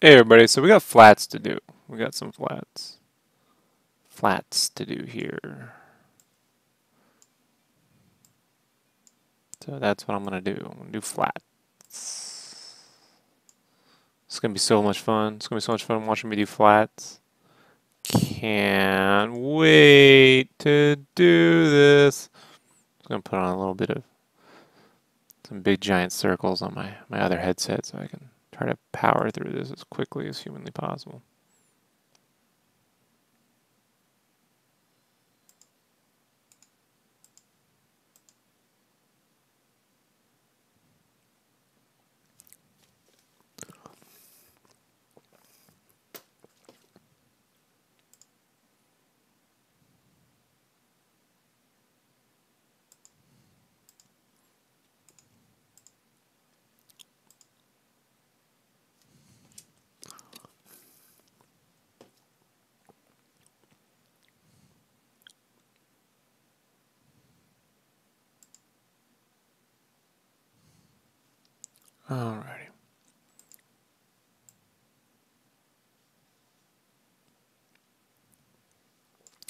Hey everybody, so we got flats to do. We got some flats. Flats to do here. So that's what I'm gonna do. I'm gonna do flats. It's gonna be so much fun. It's gonna be so much fun watching me do flats. Can't wait to do this. I'm gonna put on a little bit of some big giant circles on my other headset so I can try to power through this as quickly as humanly possible. Alrighty.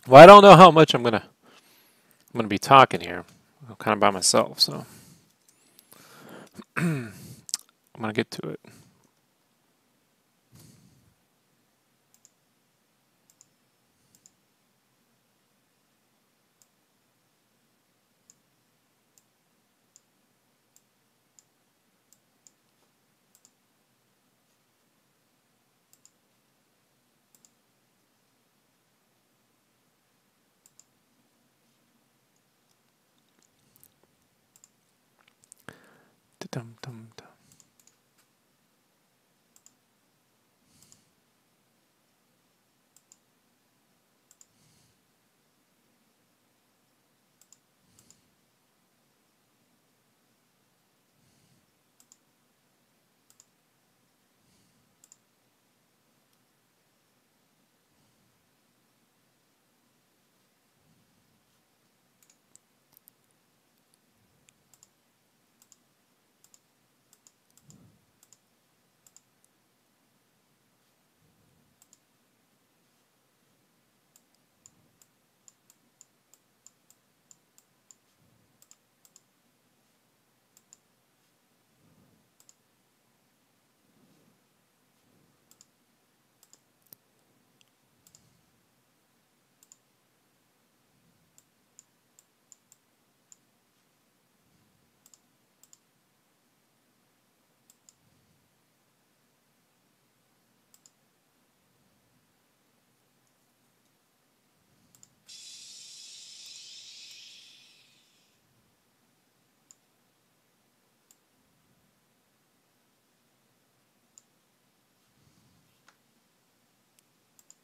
Well, I don't know how much I'm gonna be talking here. I'm kind of by myself, so I'm gonna get to it. Dum-dum-dum.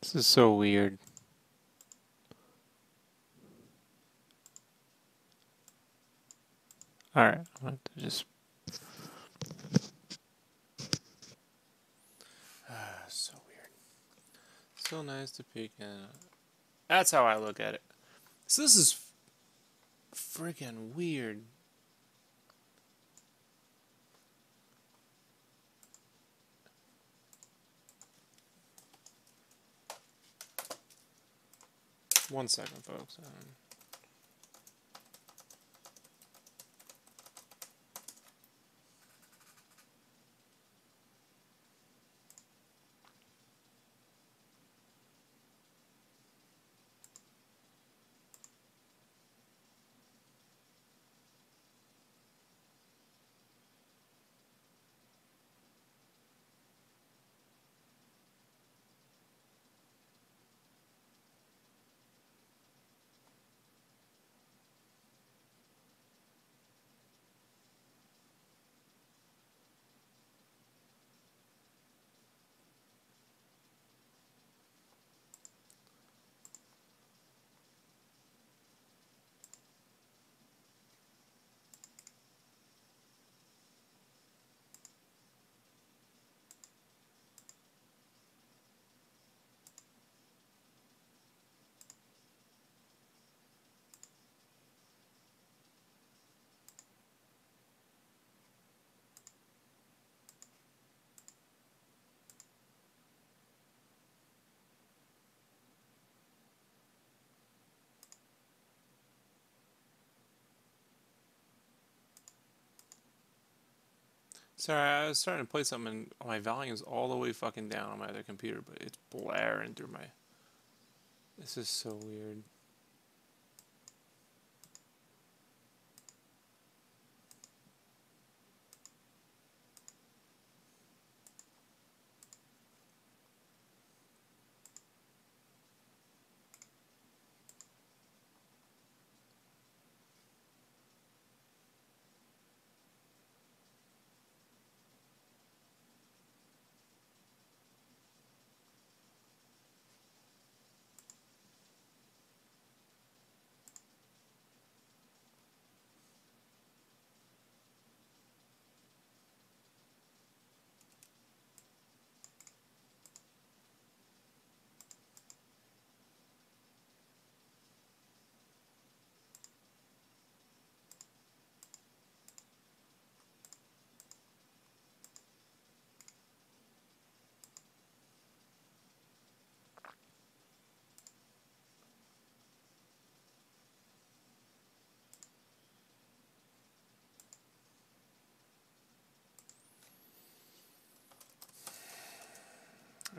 This is so weird. Alright, I'm going to just. So weird. So nice to peek in. That's how I look at it. So this is freaking weird. One second, folks. Sorry, I was starting to play something and my volume's all the way fucking down on my other computer, but it's blaring through my... This is so weird.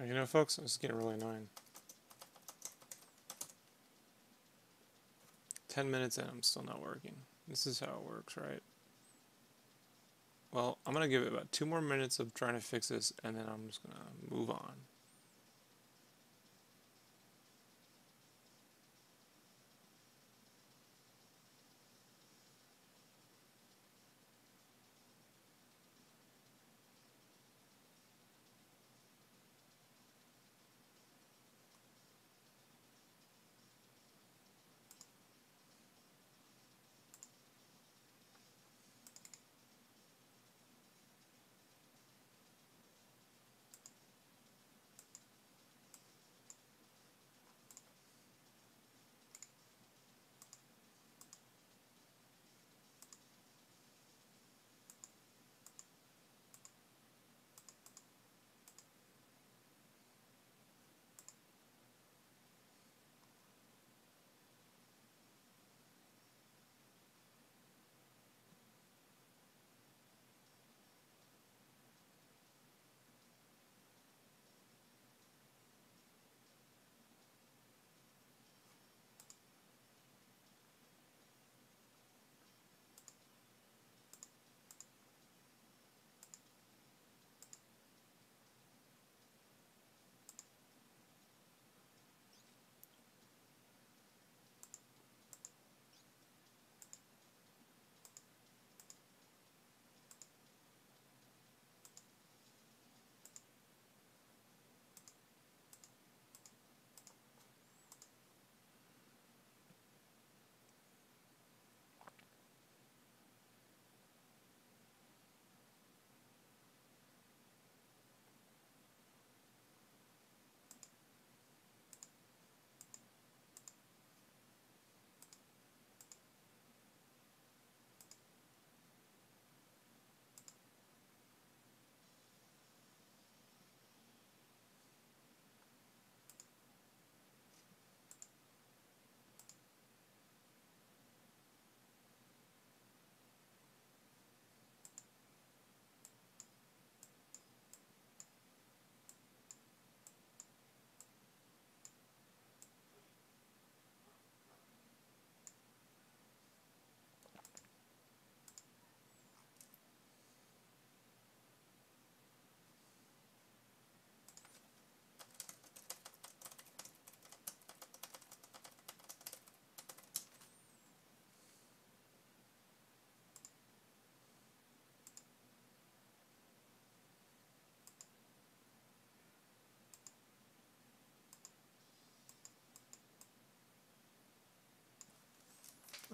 You know, folks, this is getting really annoying. 10 minutes in, I'm still not working. This is how it works, right? Well, I'm going to give it about 2 more minutes of trying to fix this, and then I'm just going to move on.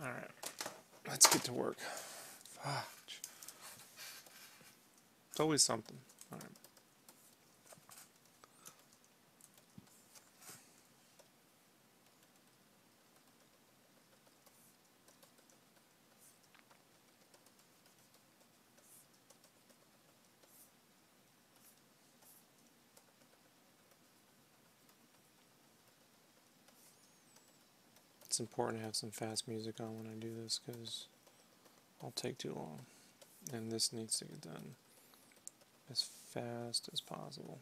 Alright, let's get to work. Fuck. It's always something. Alright. It's important to have some fast music on when I do this because I'll take too long. And this needs to get done as fast as possible.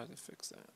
I can fix that.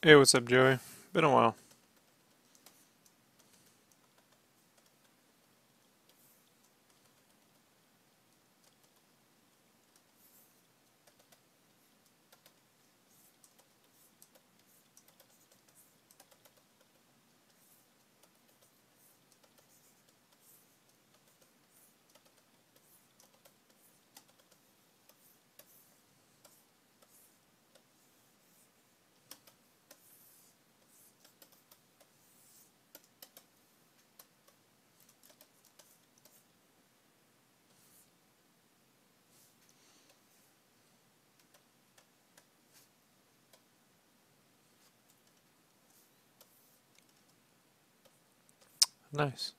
Hey, what's up, Joey? Been a while. Nice.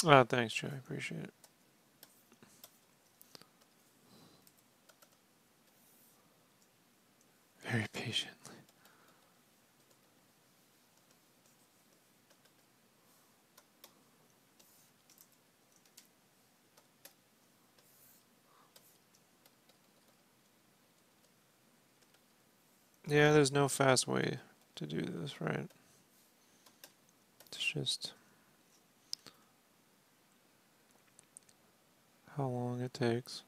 Oh, thanks, Joey. Appreciate it. Very patient. Yeah, there's no fast way to do this, right? It's just how long it takes.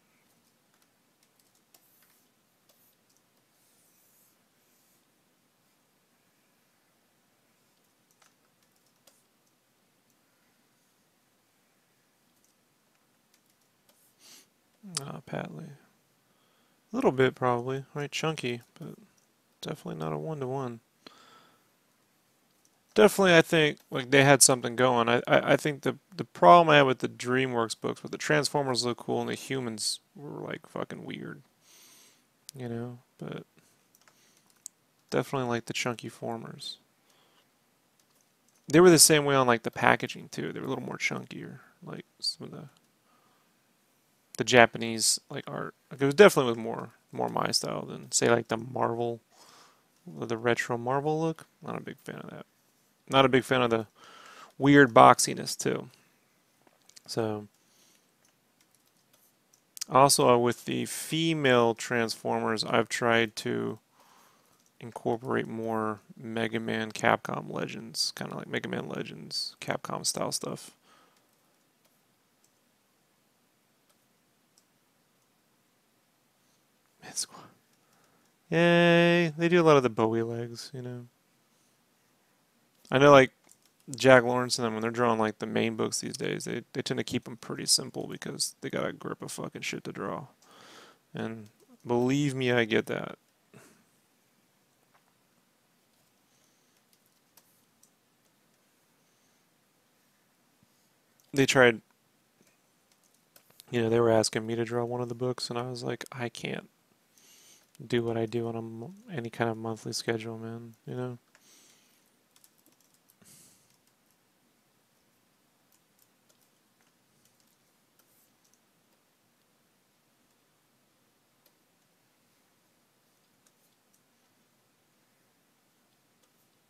Patly. A little bit, probably. Right, chunky, but definitely not a one-to-one. Definitely, I think like they had something going. I think the problem I had with the DreamWorks books, but the Transformers look cool and the humans were like fucking weird, you know. But definitely like the chunky formers. They were the same way on like the packaging too. They were a little more chunkier, like some of the Japanese like art. Like it was definitely with more my style than say like the Marvel, the retro Marvel look. Not a big fan of that. Not a big fan of the weird boxiness too. So Also, with the female Transformers, I've tried to incorporate more Mega Man Capcom Legends, kind of like Mega Man Legends, Capcom style stuff. It's, yay! They do a lot of the Bowie legs, you know. I know, like Jack Lawrence and them, when they're drawing like the main books these days, they tend to keep them pretty simple because they got a grip of fucking shit to draw. And believe me, I get that. They tried, they were asking me to draw one of the books, and I was like, I can't do what I do on any kind of monthly schedule, man. You know.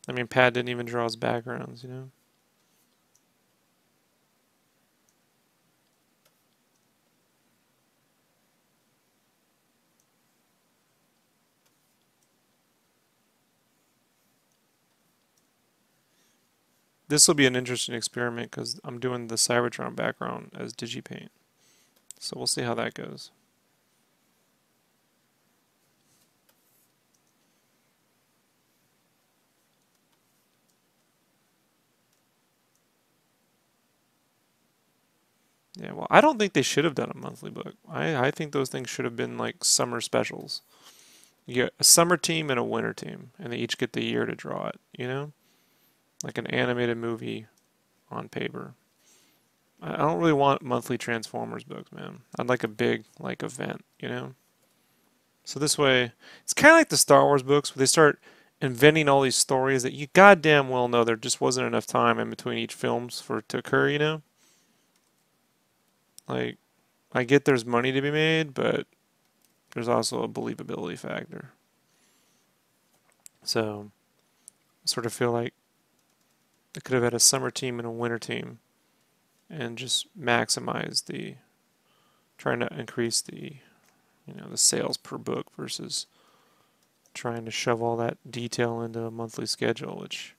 I mean, Pat didn't even draw his backgrounds, you know. This will be an interesting experiment because I'm doing the Cybertron background as DigiPaint. So we'll see how that goes. Yeah, well, I don't think they should have done a monthly book. I think those things should have been like summer specials. You get a summer team and a winter team, and they each get the year to draw it, you know? Like an animated movie on paper. I don't really want monthly Transformers books, man. I'd like a big, like, event, you know? So this way, it's kind of like the Star Wars books where they start inventing all these stories that you goddamn well know there just wasn't enough time in between each films for it to occur, you know? Like, I get there's money to be made, but there's also a believability factor. So, I sort of feel like they could have had a summer team and a winter team and just maximize trying to increase the sales per book versus trying to shove all that detail into a monthly schedule, which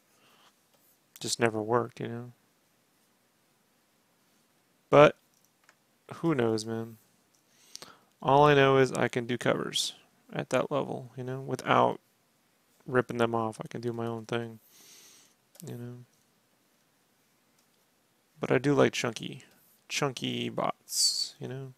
just never worked, you know? But who knows, man? All I know is I can do covers at that level, you know, without ripping them off. I can do my own thing, you know. But I do like chunky bots, you know.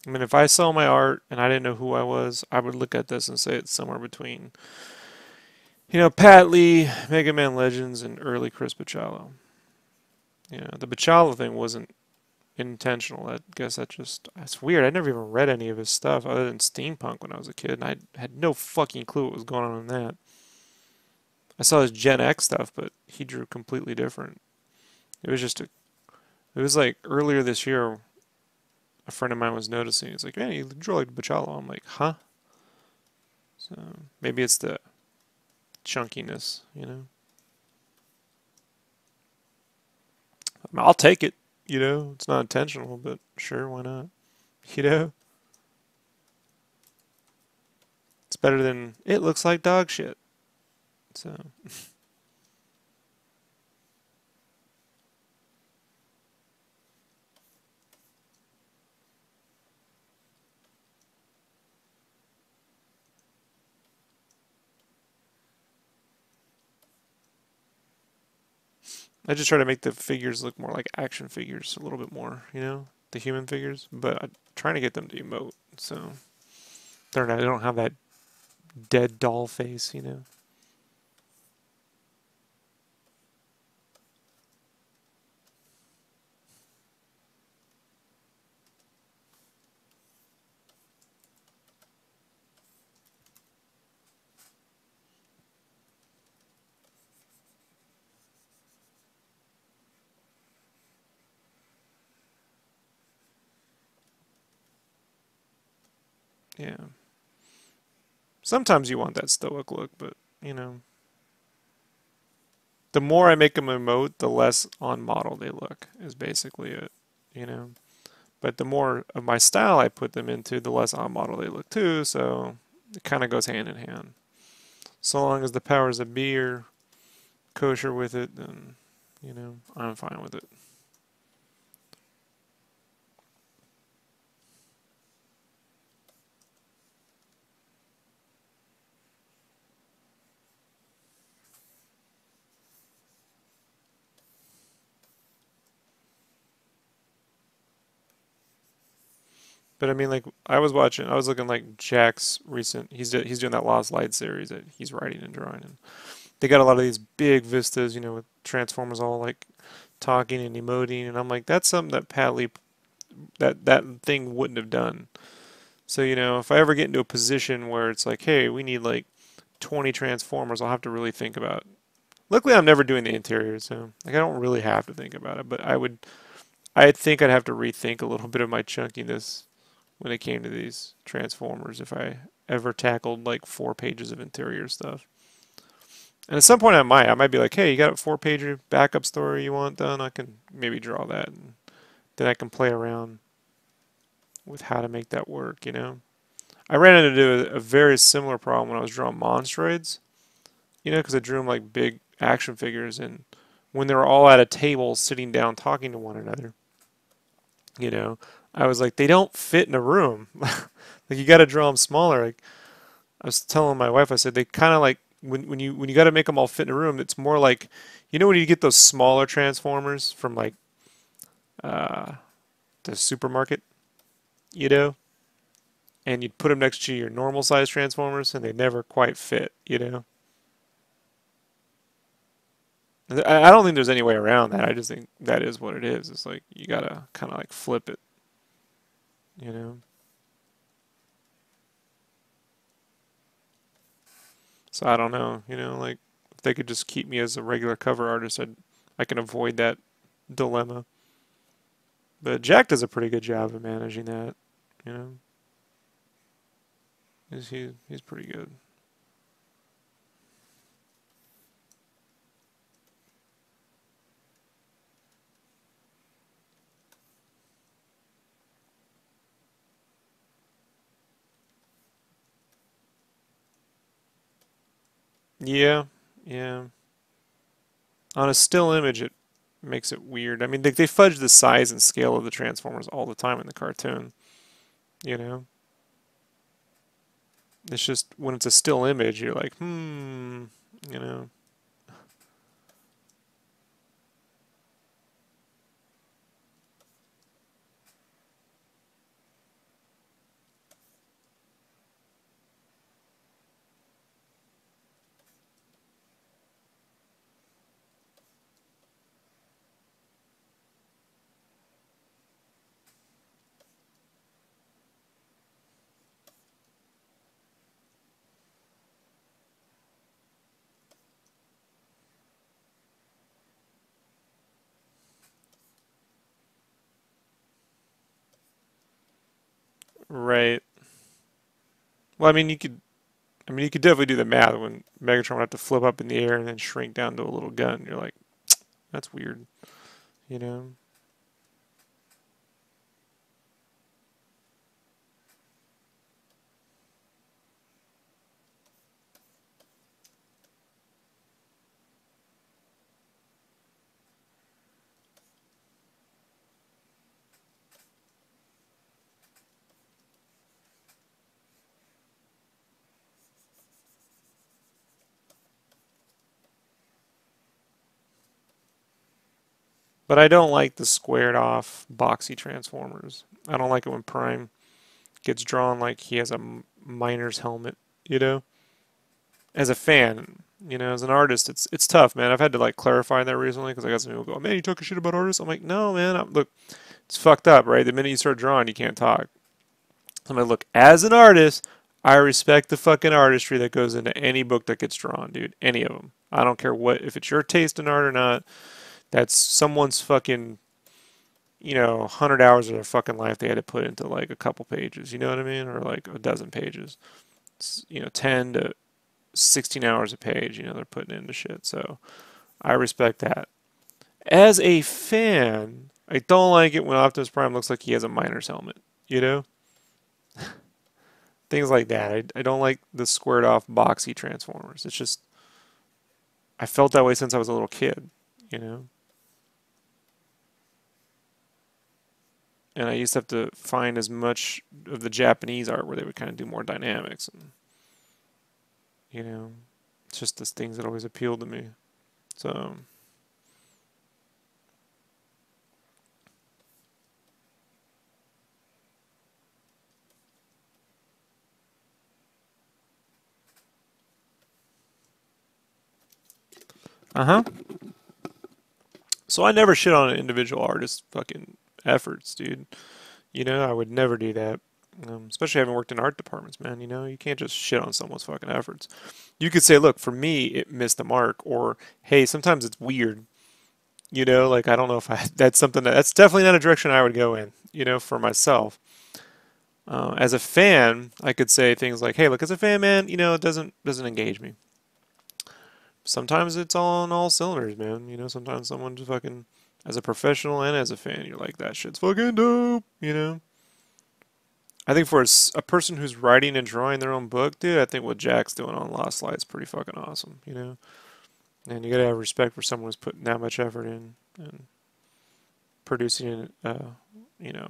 I mean, if I saw my art and I didn't know who I was, I would look at this and say it's somewhere between, Pat Lee, Mega Man Legends, and early Chris Bachalo. The Bachalo thing wasn't intentional. I guess that's weird. I never even read any of his stuff other than steampunk when I was a kid, and I had no fucking clue what was going on in that. I saw his Gen X stuff, but he drew completely different. It was just it was like earlier this year, a friend of mine was noticing. He's like, "Man, you draw like Bachalo." I'm like, "Huh?" So maybe it's the chunkiness, you know. I mean, I'll take it. It's not intentional, but sure, why not? You know, it's better than it looks like dog shit. So I just try to make the figures look more like action figures a little bit more, the human figures, but I'm trying to get them to emote. So they don't have that dead doll face. Yeah. Sometimes you want that stoic look, but, you know, the more I make them emote, the less on model they look, is basically it, you know. But the more of my style I put them into, the less on model they look too, so it kind of goes hand in hand. So long as the powers that be are kosher with it, then, you know, I'm fine with it. But I mean, like I was looking like Jack's recent. He's doing that Lost Light series that he's writing and drawing, and they got a lot of these big vistas, you know, with Transformers all like talking and emoting, and I'm like, that's something that that thing wouldn't have done. So you know, if I ever get into a position where it's like, hey, we need like 20 Transformers, I'll have to really think about. Luckily, I'm never doing the interior, so like I don't really have to think about it. But I think I'd have to rethink a little bit of my chunkiness when it came to these Transformers if I ever tackled like 4 pages of interior stuff. And at some point I might be like, hey, you got a 4 pager backup story you want done? I can maybe draw that, and then I can play around with how to make that work, you know? I ran into a very similar problem when I was drawing Monstroids, you know, because I drew them like big action figures, and when they were all at a table sitting down talking to one another, you know, I was like, they don't fit in a room. Like you got to draw them smaller. Like I was telling my wife, I said they kind of like when you got to make them all fit in a room. It's more like, you know, when you get those smaller transformers from like uh, the supermarket, you know, and you'd put them next to your normal size transformers, and they never quite fit, you know. I don't think there's any way around that. I just think that is what it is. It's like you gotta kind of like flip it, you know. So I don't know, you know, like if they could just keep me as a regular cover artist, I can avoid that dilemma. But Jack does a pretty good job of managing that, you know. He's pretty good. Yeah, yeah. On a still image, it makes it weird. I mean, they fudge the size and scale of the Transformers all the time in the cartoon, you know. It's just when it's a still image, you're like, you know. Right. Well, I mean, you could definitely do the math when Megatron would have to flip up in the air and then shrink down to a little gun. You're like, that's weird, you know? But I don't like the squared off boxy Transformers. I don't like it when Prime gets drawn like he has a miner's helmet, you know? As a fan, you know, as an artist, it's tough, man. I've had to like clarify that recently because I got some people go, man, you talking shit about artists? I'm like, no, man. Look, it's fucked up, right? The minute you start drawing, you can't talk. I'm like, look, as an artist, I respect the fucking artistry that goes into any book that gets drawn, dude. Any of them. I don't care what, if it's your taste in art or not. That's someone's fucking 100 hours of their fucking life they had to put into like a couple pages, you know what I mean? Or like a dozen pages. It's, 10 to 16 hours a page, they're putting into shit. So I respect that. As a fan, I don't like it when Optimus Prime looks like he has a miner's helmet, you know? Things like that. I don't like the squared off boxy Transformers. It's just, I felt that way since I was a little kid, you know? And I used to have to find as much of the Japanese art where they would kind of do more dynamics. And, it's just those things that always appealed to me. So, uh huh. So I never shit on an individual artist's fucking efforts, dude. I would never do that. Especially having worked in art departments, man. You can't just shit on someone's fucking efforts. You could say, look, for me, it missed the mark, or hey, sometimes it's weird. Like I don't know if that's something that's definitely not a direction I would go in. For myself. As a fan, I could say things like, hey, look, as a fan, man, it doesn't engage me. Sometimes it's all on all cylinders, man. Sometimes someone just fucking, as a professional and as a fan, you're like, that shit's fucking dope. I think for a person who's writing and drawing their own book, dude, I think what Jack's doing on Lost Light is pretty fucking awesome. And you gotta have respect for someone who's putting that much effort in and producing, a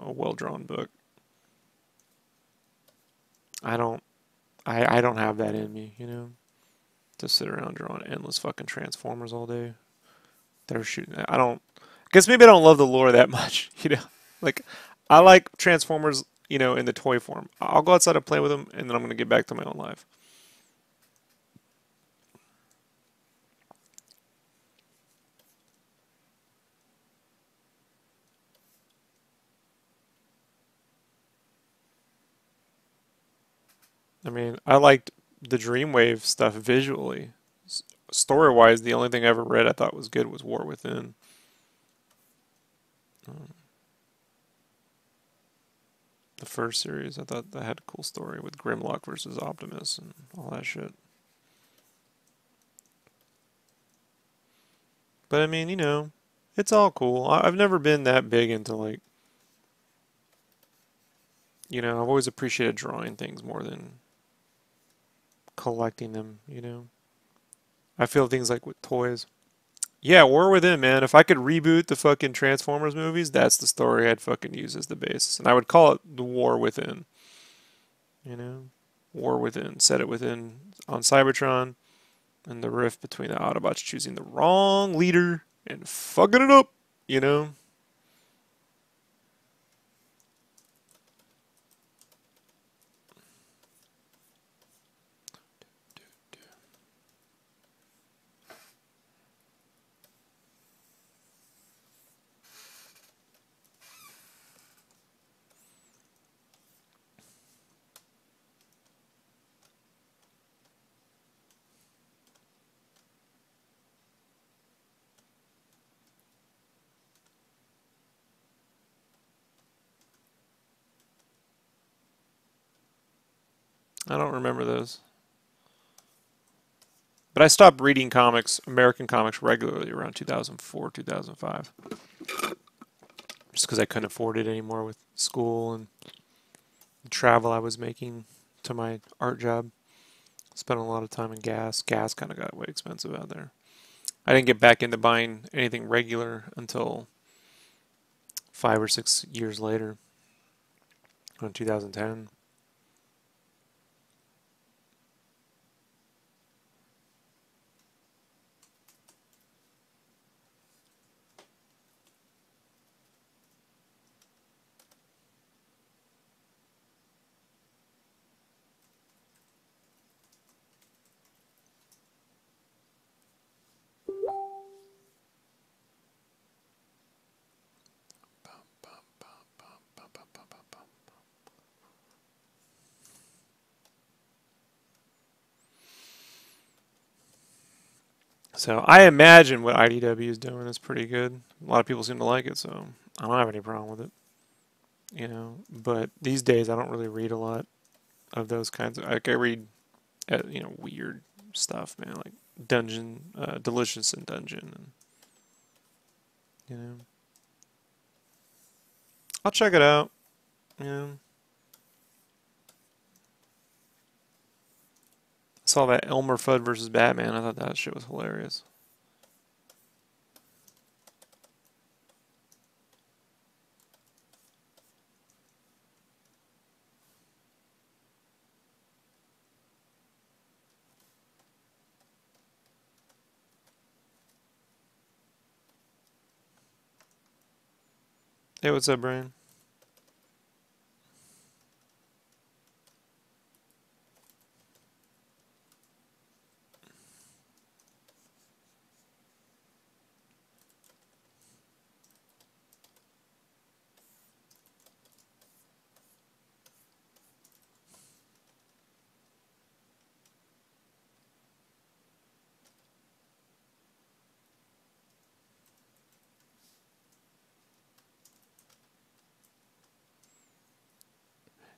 well-drawn book. I don't, I don't have that in me. To sit around drawing endless fucking Transformers all day. They're shooting. I don't. I guess maybe I don't love the lore that much. Like I like Transformers. In the toy form. I'll go outside and play with them, and then I'm gonna get back to my own life. I mean, I liked the Dreamwave stuff visually. Story-wise, the only thing I ever read I thought was good was War Within. Um, the first series, I thought that had a cool story with Grimlock versus Optimus and all that shit. But I mean, it's all cool. I've never been that big into like, I've always appreciated drawing things more than collecting them. I feel things like with toys. Yeah, War Within, man. If I could reboot the fucking Transformers movies, that's the story I'd fucking use as the basis. And I would call it the War Within. You know? War Within. Set it within on Cybertron and the rift between the Autobots choosing the wrong leader and fucking it up. I don't remember those. But I stopped reading comics, American comics, regularly around 2004, 2005. Just because I couldn't afford it anymore with school and the travel I was making to my art job. Spent a lot of time in gas. Gas kind of got way expensive out there. I didn't get back into buying anything regular until 5 or 6 years later, in 2010. So I imagine what IDW is doing is pretty good. A lot of people seem to like it, so I don't have any problem with it. You know, but these days I don't really read a lot of those kinds of. Like I read, you know, weird stuff, man, like Delicious in Dungeon, and you know, I'll check it out. You know, I saw that Elmer Fudd versus Batman. I thought that shit was hilarious. Hey, what's up, Brian?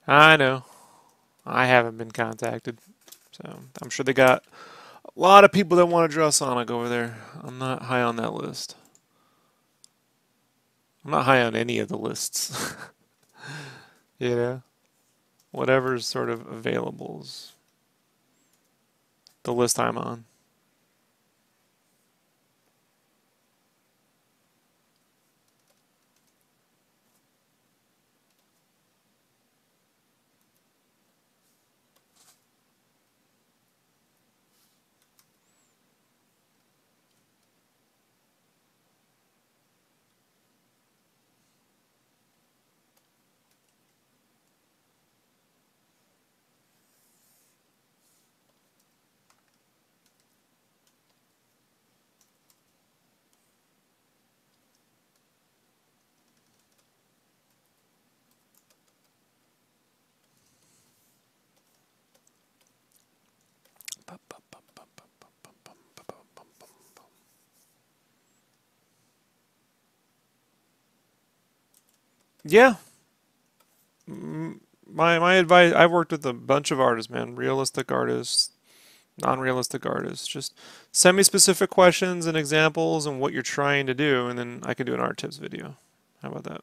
I know. I haven't been contacted, so I'm sure they got a lot of people that want to draw Sonic over there. I'm not high on that list. I'm not high on any of the lists. You know, whatever's sort of available is the list I'm on. Yeah, my advice. I've worked with a bunch of artists, man. Realistic artists, non-realistic artists. Just send me specific questions and examples and what you're trying to do, and then I can do an art tips video. How about that?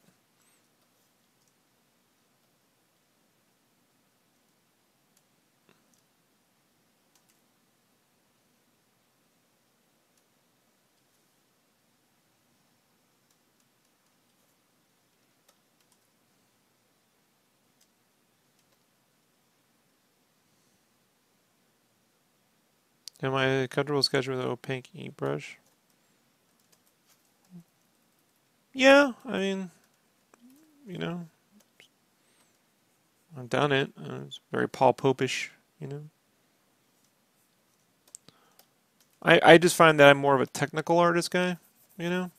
Am I comfortable sketching with an opaque ink brush? Yeah, I mean, you know, I've done it. It's very Paul Popish, you know. I just find that I'm more of a technical artist guy, you know.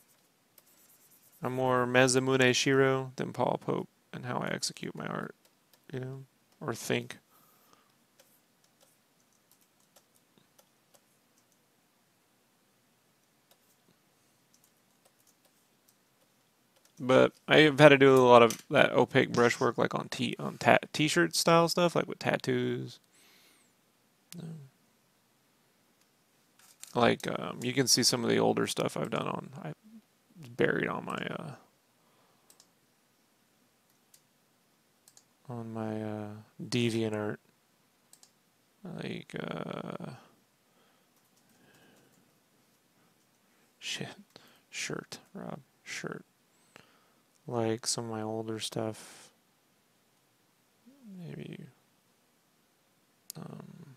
I'm more Masamune Shiro than Paul Pope and how I execute my art, you know, or think. But I've had to do a lot of that opaque brushwork, like on t-shirt style stuff, like with tattoos. Like you can see some of the older stuff I've done on. I buried on my Deviant art, like shit, shirt, Rob, shirt. Like some of my older stuff, maybe. Um,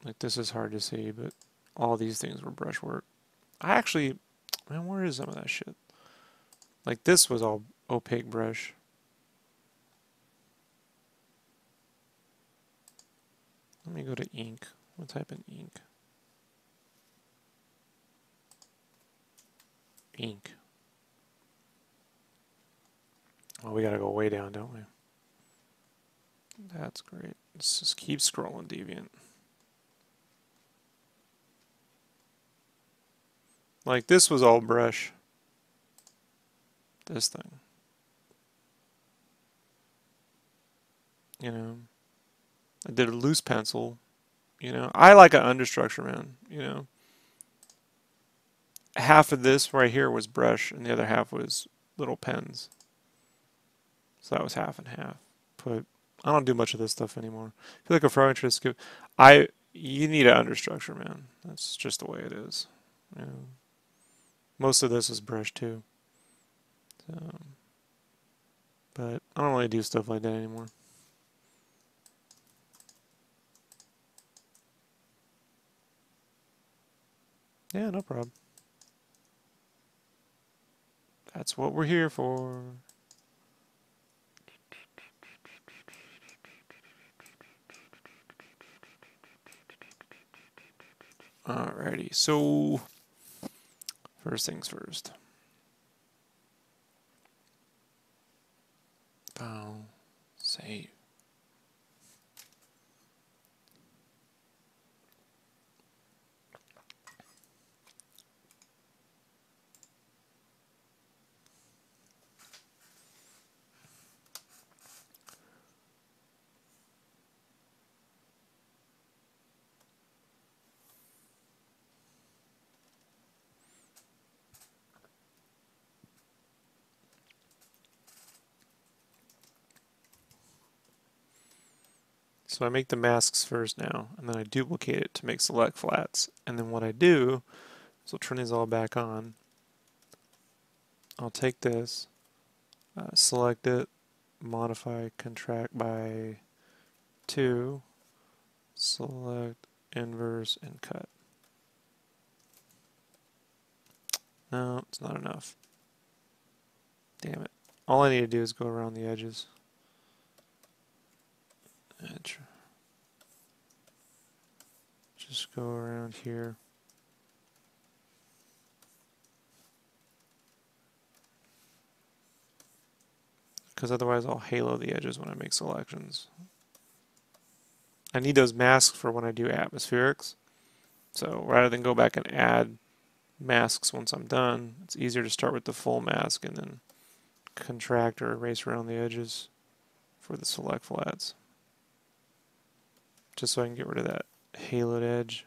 like this is hard to see, but all these things were brushwork. I actually, man, where is some of that shit? Like this was all opaque brush. Let me go to ink. We'll type in ink. Ink. Oh, we gotta go way down, don't we? That's great. Let's just keep scrolling, Deviant. Like this was all brush. This thing. You know, I did a loose pencil. You know, I like an understructure, man. You know, half of this right here was brush, and the other half was little pens. So that was half and half. But I don't do much of this stuff anymore. I feel like a pro interest. You need an understructure, man. That's just the way it is. You know, most of this is brush too. So, but I don't really do stuff like that anymore. Yeah, no problem. That's what we're here for. Alrighty, so first things first. File, save. So I make the masks first now, and then I duplicate it to make select flats. And then what I do is I'll turn these all back on. I'll take this, select it, modify, contract by 2, select, inverse, and cut. No, it's not enough. Damn it. All I need to do is go around the edges. Edge. Just go around here. Because otherwise I'll halo the edges when I make selections. I need those masks for when I do atmospherics. So rather than go back and add masks once I'm done, it's easier to start with the full mask and then contract or erase around the edges for the select flats. Just so I can get rid of that haloed edge.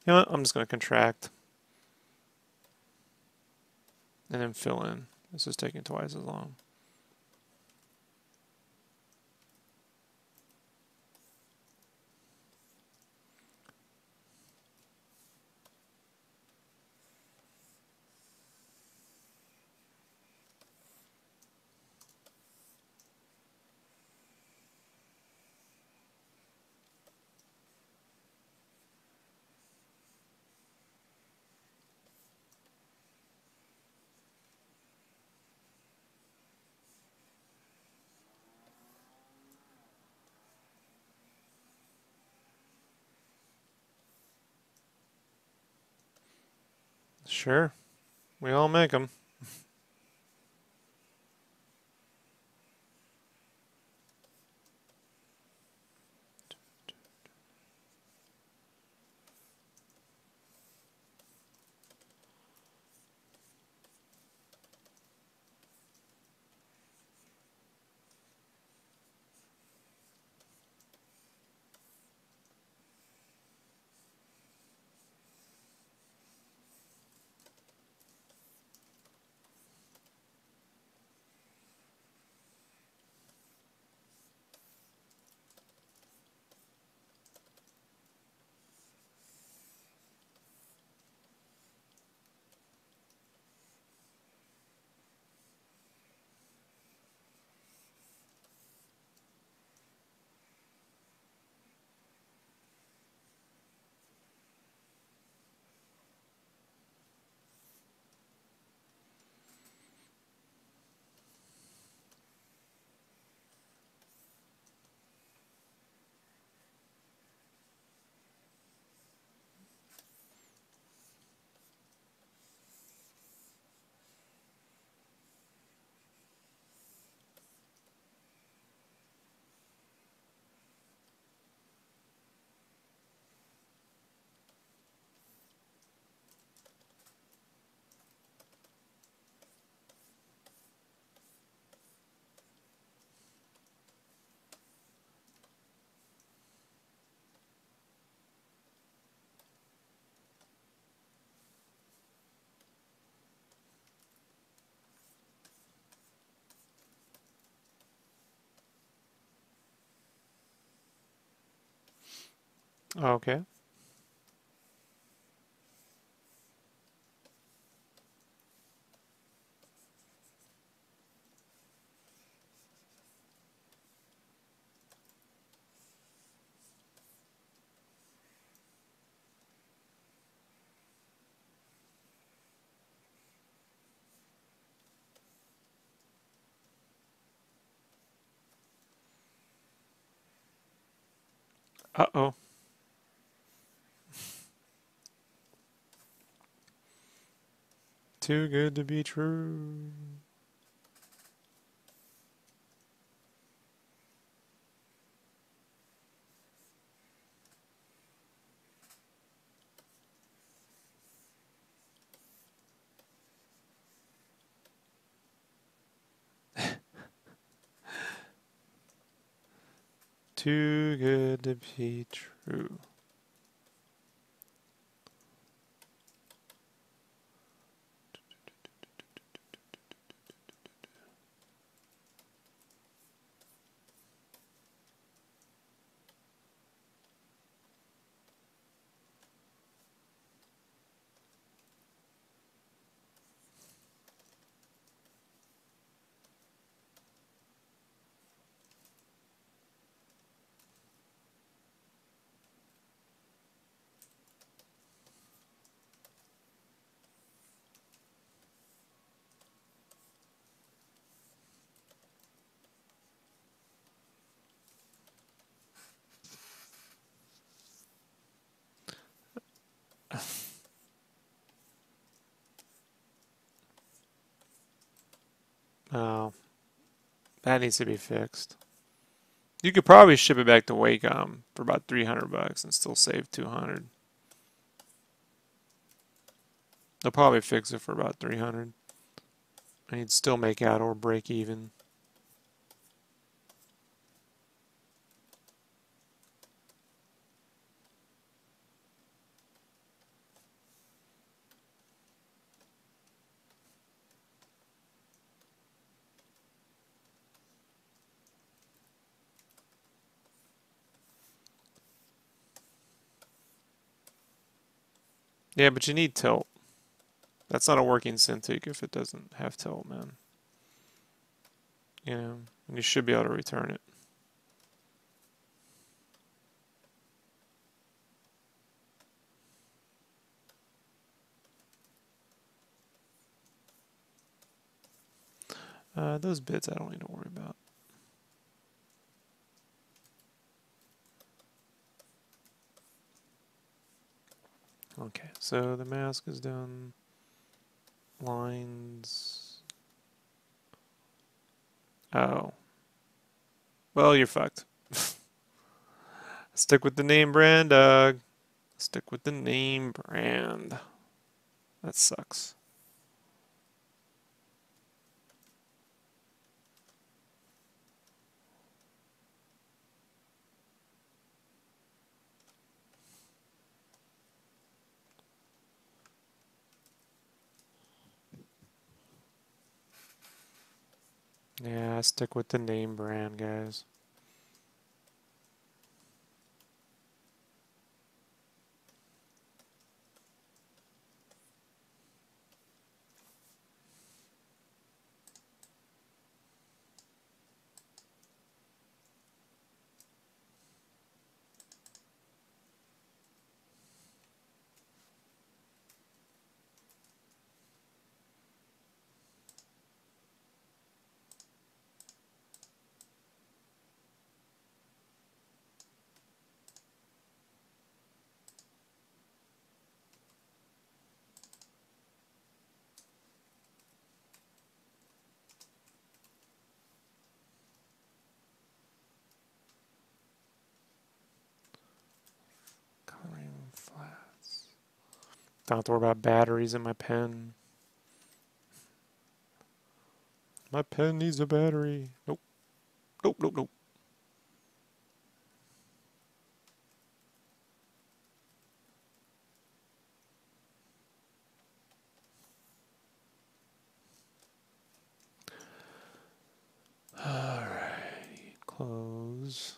You know what? I'm just going to contract and then fill in. This is taking twice as long. Sure. We all make them. Okay. Uh-oh. Too good to be true. Too good to be true. Oh, that needs to be fixed. You could probably ship it back to Wacom for about $300 and still save 200. They'll probably fix it for about 300, and you'd still make out or break even. Yeah, but you need tilt. That's not a working Cintiq if it doesn't have tilt, man. You know, and you should be able to return it. Those bits I don't need to worry about. Okay, so the mask is done. Lines. Oh. Well, you're fucked. Stick with the name brand, Doug. Stick with the name brand. That sucks. Yeah, stick with the name brand, guys. Coloring flats. Don't have to worry about batteries in my pen. My pen needs a battery. Nope. Nope, nope, nope. Alright. Close.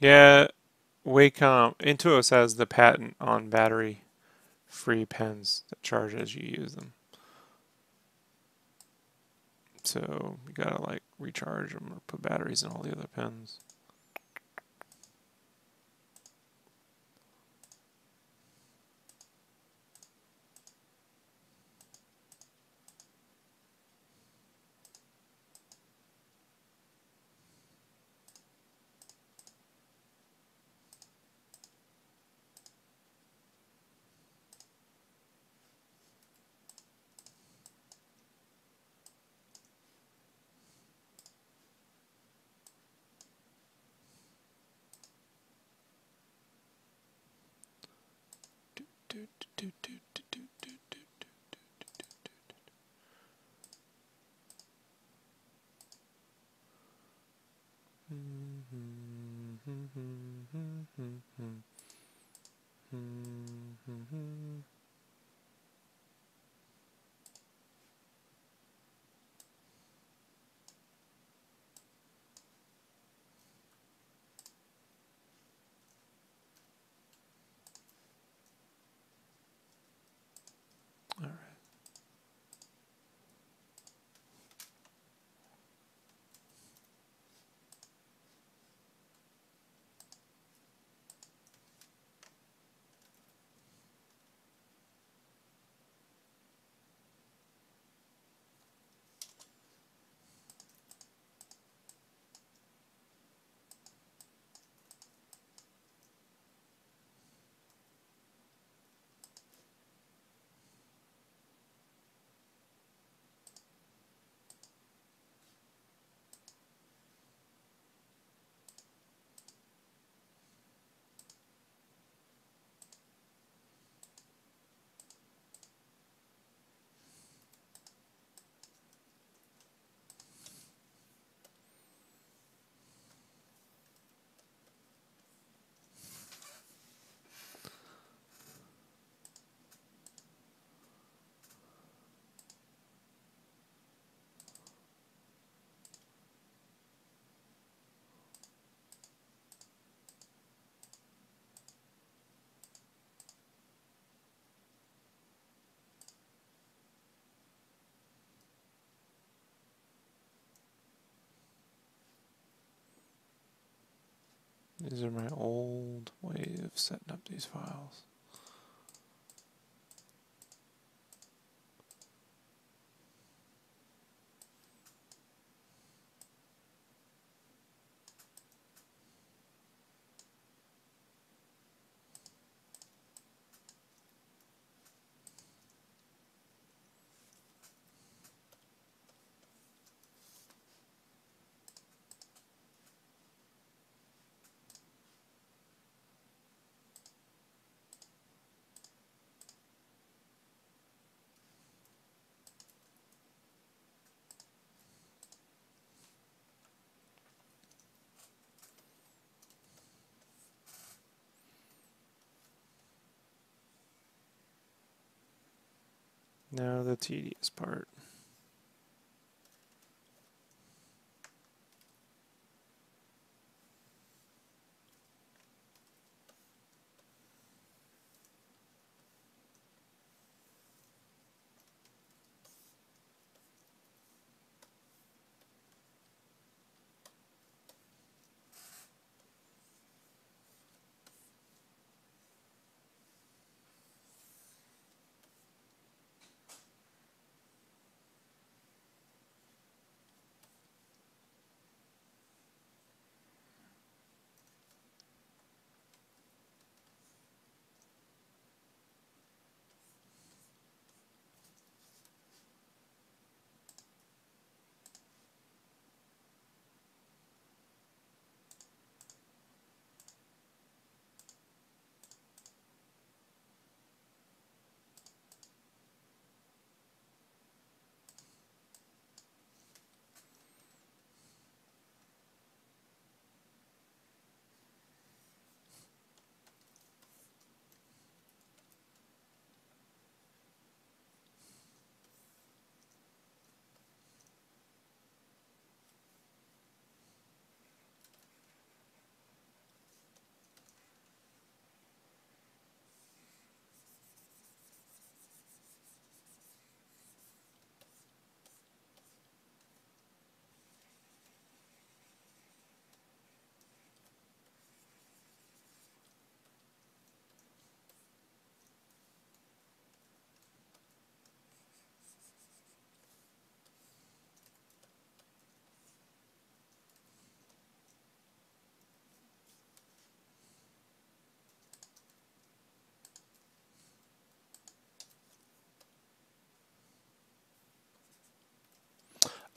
Yeah, Wacom Intuos has the patent on battery-free pens that charge as you use them. So you gotta like recharge them or put batteries in all the other pens. All right. These are my old way of setting up these files. Now the tedious part.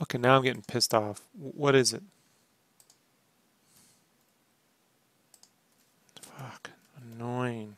Okay, now I'm getting pissed off. What is it? Fuck, annoying.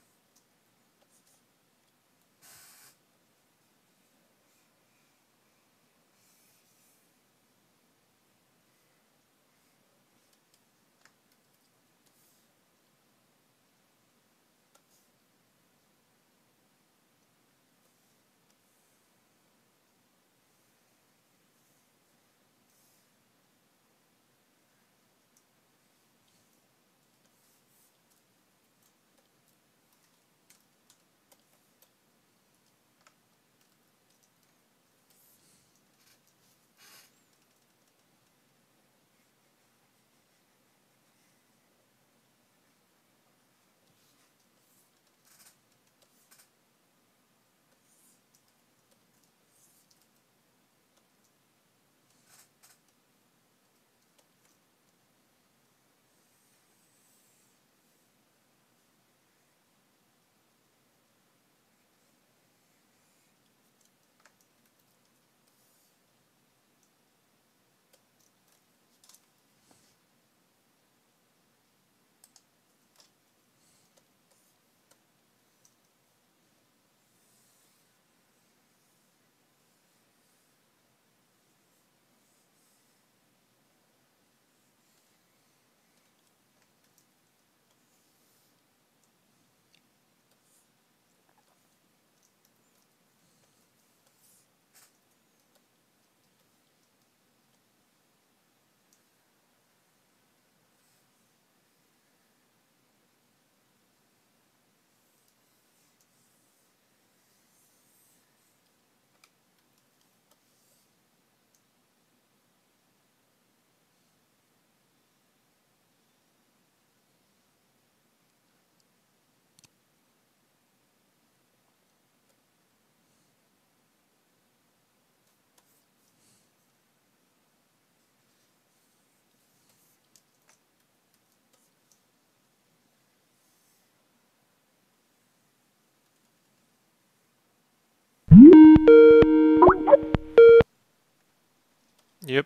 Yep.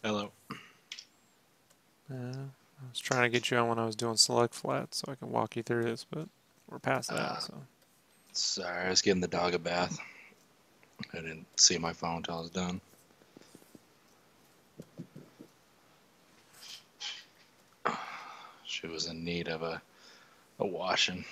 Hello. I was trying to get you on when I was doing select flat so I can walk you through this, but we're past that, so. Sorry, I was giving the dog a bath. I didn't see my phone until I was done. She was in need of a washing.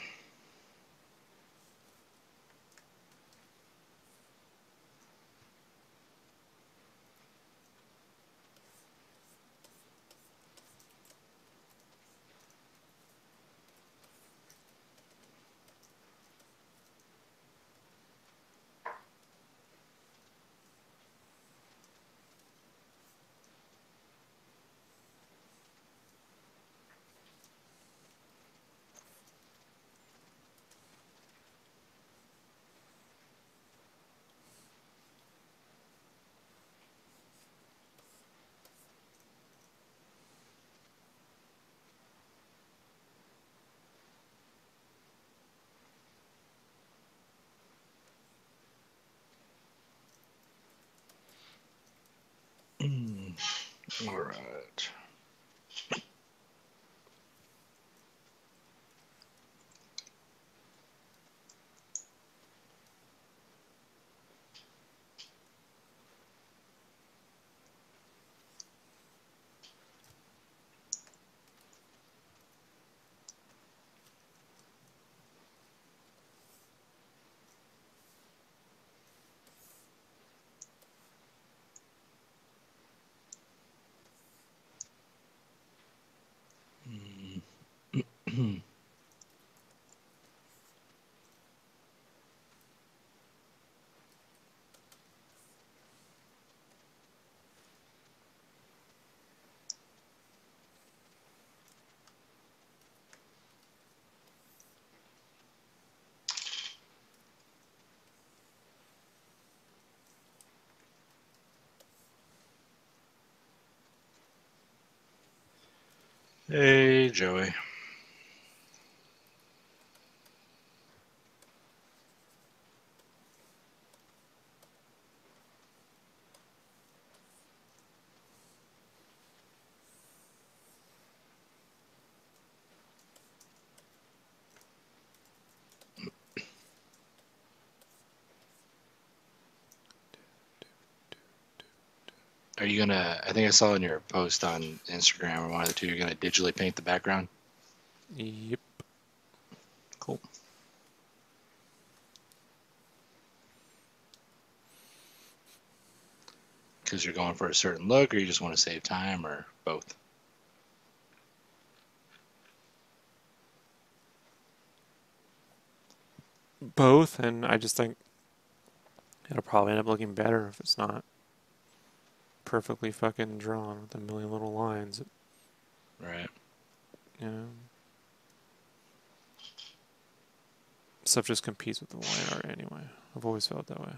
All right. Hey, Joey. Are you gonna? I think I saw in your post on Instagram or one of the two. You're gonna digitally paint the background. Yep. Cool. Because you're going for a certain look, or you just want to save time, or both. Both, and I just think it'll probably end up looking better if it's not perfectly fucking drawn with a million little lines. Right. You know, stuff just competes with the line art anyway. I've always felt that way.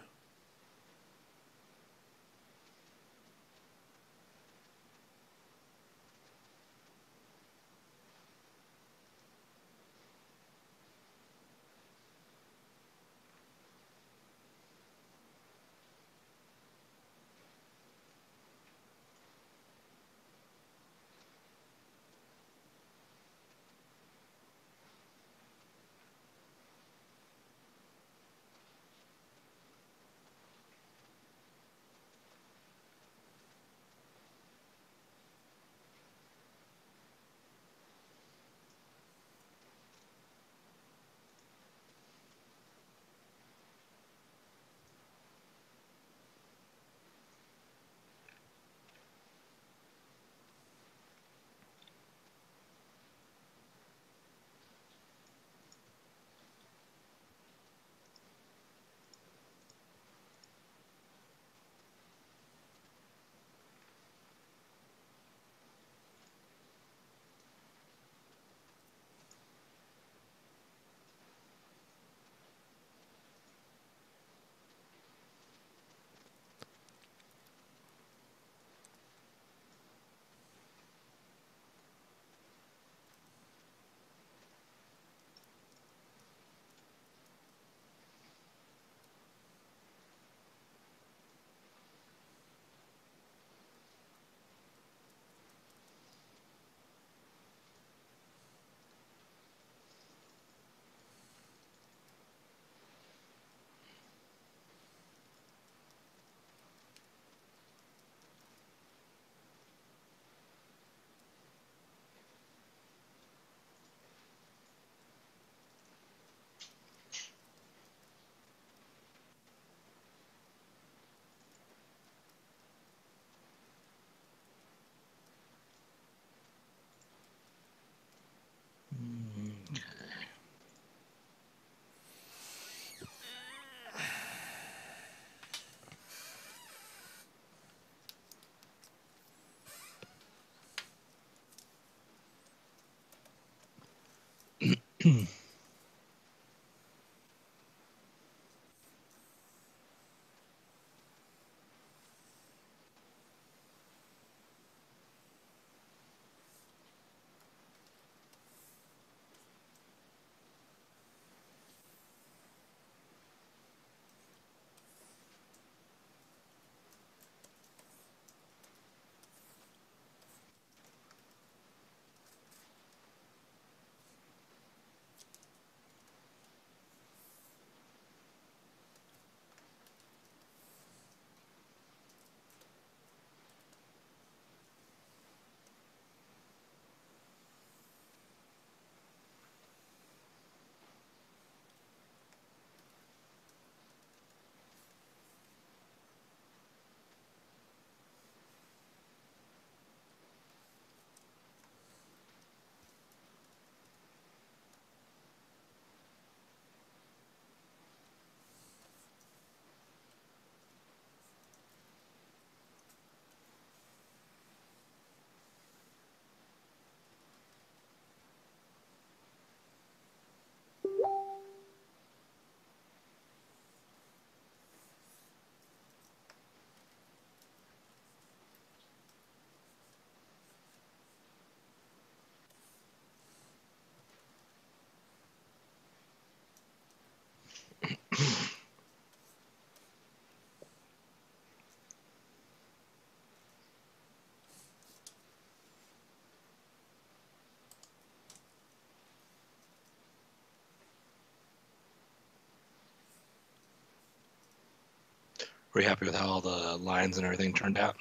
Were you happy with how all the lines and everything turned out?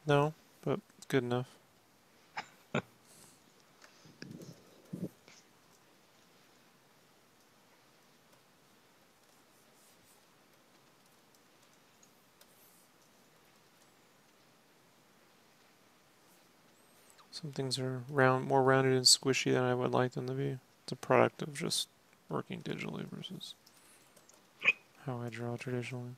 No, but good enough. Some things are more rounded and squishy than I would like them to be. It's a product of just working digitally versus how I draw traditionally.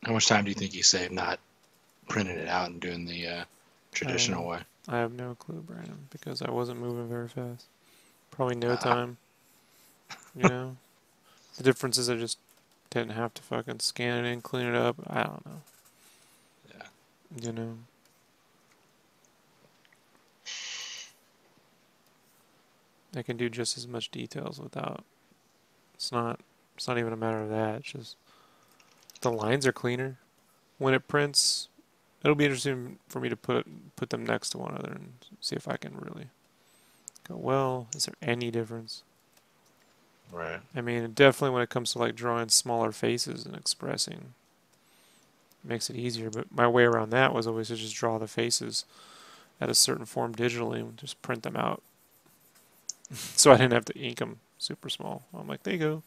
How much time do you think you saved not printing it out and doing the I traditional way? I have no clue, Brandon, because I wasn't moving very fast. Probably no Ah, time. You know, the difference is I just didn't have to fucking scan it in, clean it up. I don't know. yeah. You know, I can do just as much details without. It's not. It's not even a matter of that. It's just the lines are cleaner when it prints. It'll be interesting for me to put them next to one another and see if I can really go, well, is there any difference? Right. I mean, definitely when it comes to like drawing smaller faces and expressing, it makes it easier. But my way around that was always to just draw the faces at a certain form digitally and just print them out. So I didn't have to ink them super small. I'm like, there you go.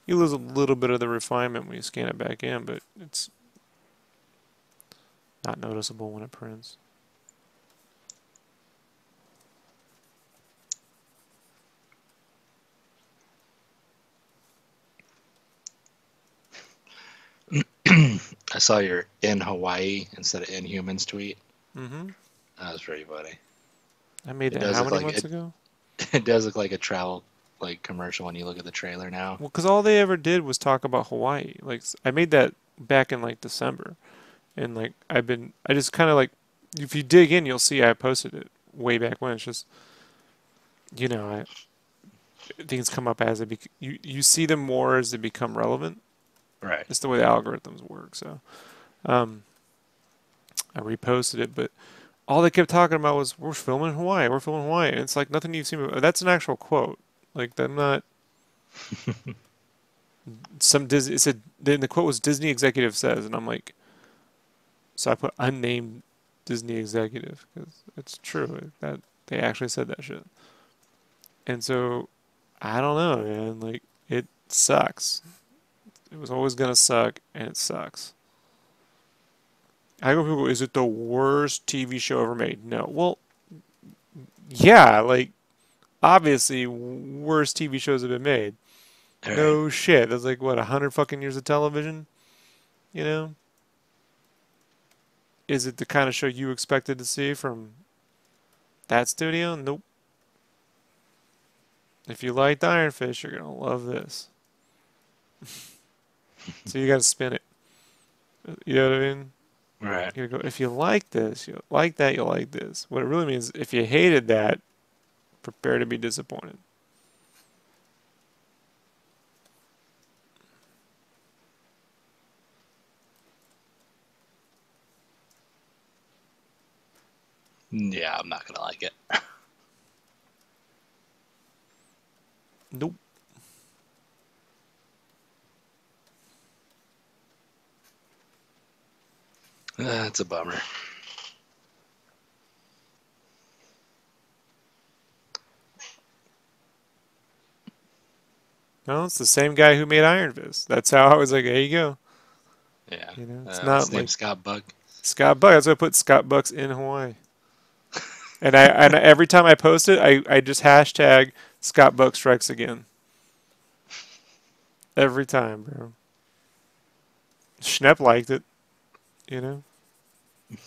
You lose a little bit of the refinement when you scan it back in, but it's not noticeable when it prints. I saw your in Hawaii instead of in humans tweet. Mm-hmm. That was pretty funny. I made It that does how look many like months it. ago? It does look like a travel like commercial when you look at the trailer now. Well, because all they ever did was talk about Hawaii. Like I made that back in like December, and like I just kind of like, if you dig in, you'll see I posted it way back when. It's just, you know, things come up as you see them more as they become relevant. Right. It's the way the algorithms work. So, um, I reposted it, but all they kept talking about was we're filming in Hawaii, we're filming in Hawaii, and it's like nothing you've seen. That's an actual quote. Like I'm not some Disney. It said then the quote was Disney executive says, and I'm like, so I put unnamed Disney executive because it's true that they actually said that shit. And so I don't know, man. Like it sucks. It was always gonna suck, and it sucks. I go, people, is it the worst TV show ever made? No. Well, yeah, like obviously worst TV shows have been made. All right. No shit. That's like what 100 fucking years of television. You know. Is it the kind of show you expected to see from that studio? Nope. If you liked Iron Fist, you're gonna love this. So you gotta spin it. You know what I mean? Right. You go, if you like this, you like that, you'll like this. What it really means, if you hated that, prepare to be disappointed. Yeah, I'm not gonna like it. Nope. That's a bummer. No, it's the same guy who made Iron Fist. That's how I was like, there you go. Yeah. You know, it's What's not his name? like Scott Bug. Scott Buck. That's why I put Scott Bucks in Hawaii. And every time I post it, I just hashtag Scott Buck strikes again. Every time, bro. Schnepp liked it. You know,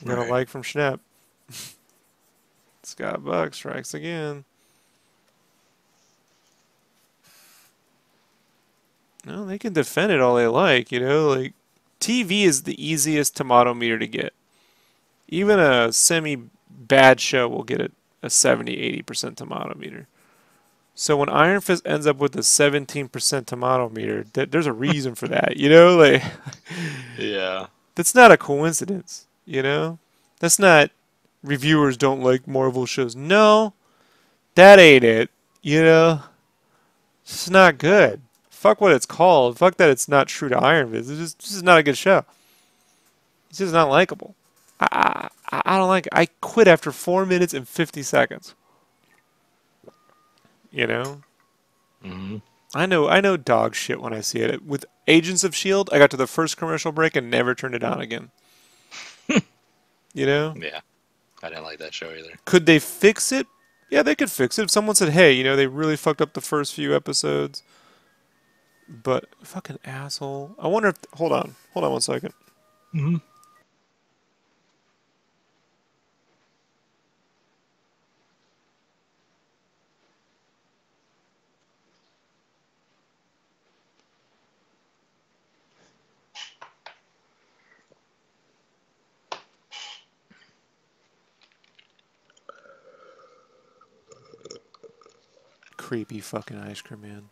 got a Right. like from Schnepp. Scott Buck strikes again. No, they can defend it all they like. You know, like TV is the easiest tomato meter to get. Even a semi bad show will get a 70-80% tomato meter. So when Iron Fist ends up with a 17% tomato meter, there's a reason for that. You know, like Yeah. that's not a coincidence. You know, that's not reviewers don't like Marvel shows. No, that ain't it. You know, it's not good. Fuck what it's called. Fuck that it's not true to Iron Fist. It's just not a good show. It's just not likable. I don't like it. I quit after 4 minutes and 50 seconds. You know? Hmm. I know dog shit when I see it. With Agents of Shield, I got to the first commercial break and never turned it on again. You know? Yeah. I didn't like that show either. Could they fix it? Yeah, they could fix it. If someone said, "Hey, you know, they really fucked up the first few episodes." But fucking asshole. I wonder if hold on 1 second. Hmm. Creepy fucking ice cream man.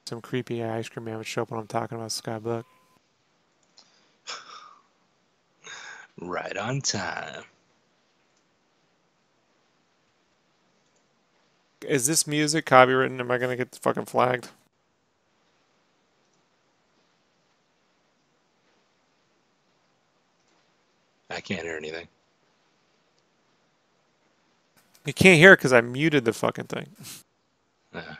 Some creepy ice cream man would show up when I'm talking about Skybook. Right on time. Is this music copywritten? Am I gonna get fucking flagged? I can't hear anything. You can't hear it because I muted the fucking thing. Yeah.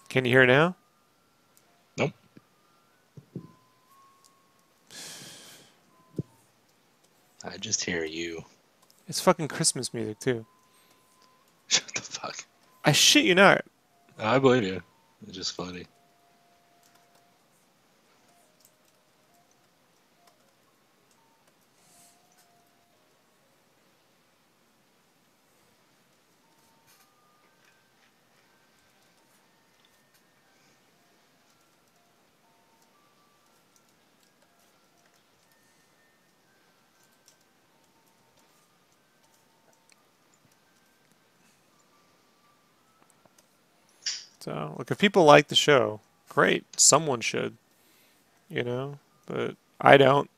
Can you hear it now? Nope. I just hear you. It's fucking Christmas music too. Shut the fuck. I shit you not. I believe you. It's just funny. So, look, if people like the show, great. Someone should, you know. But I don't,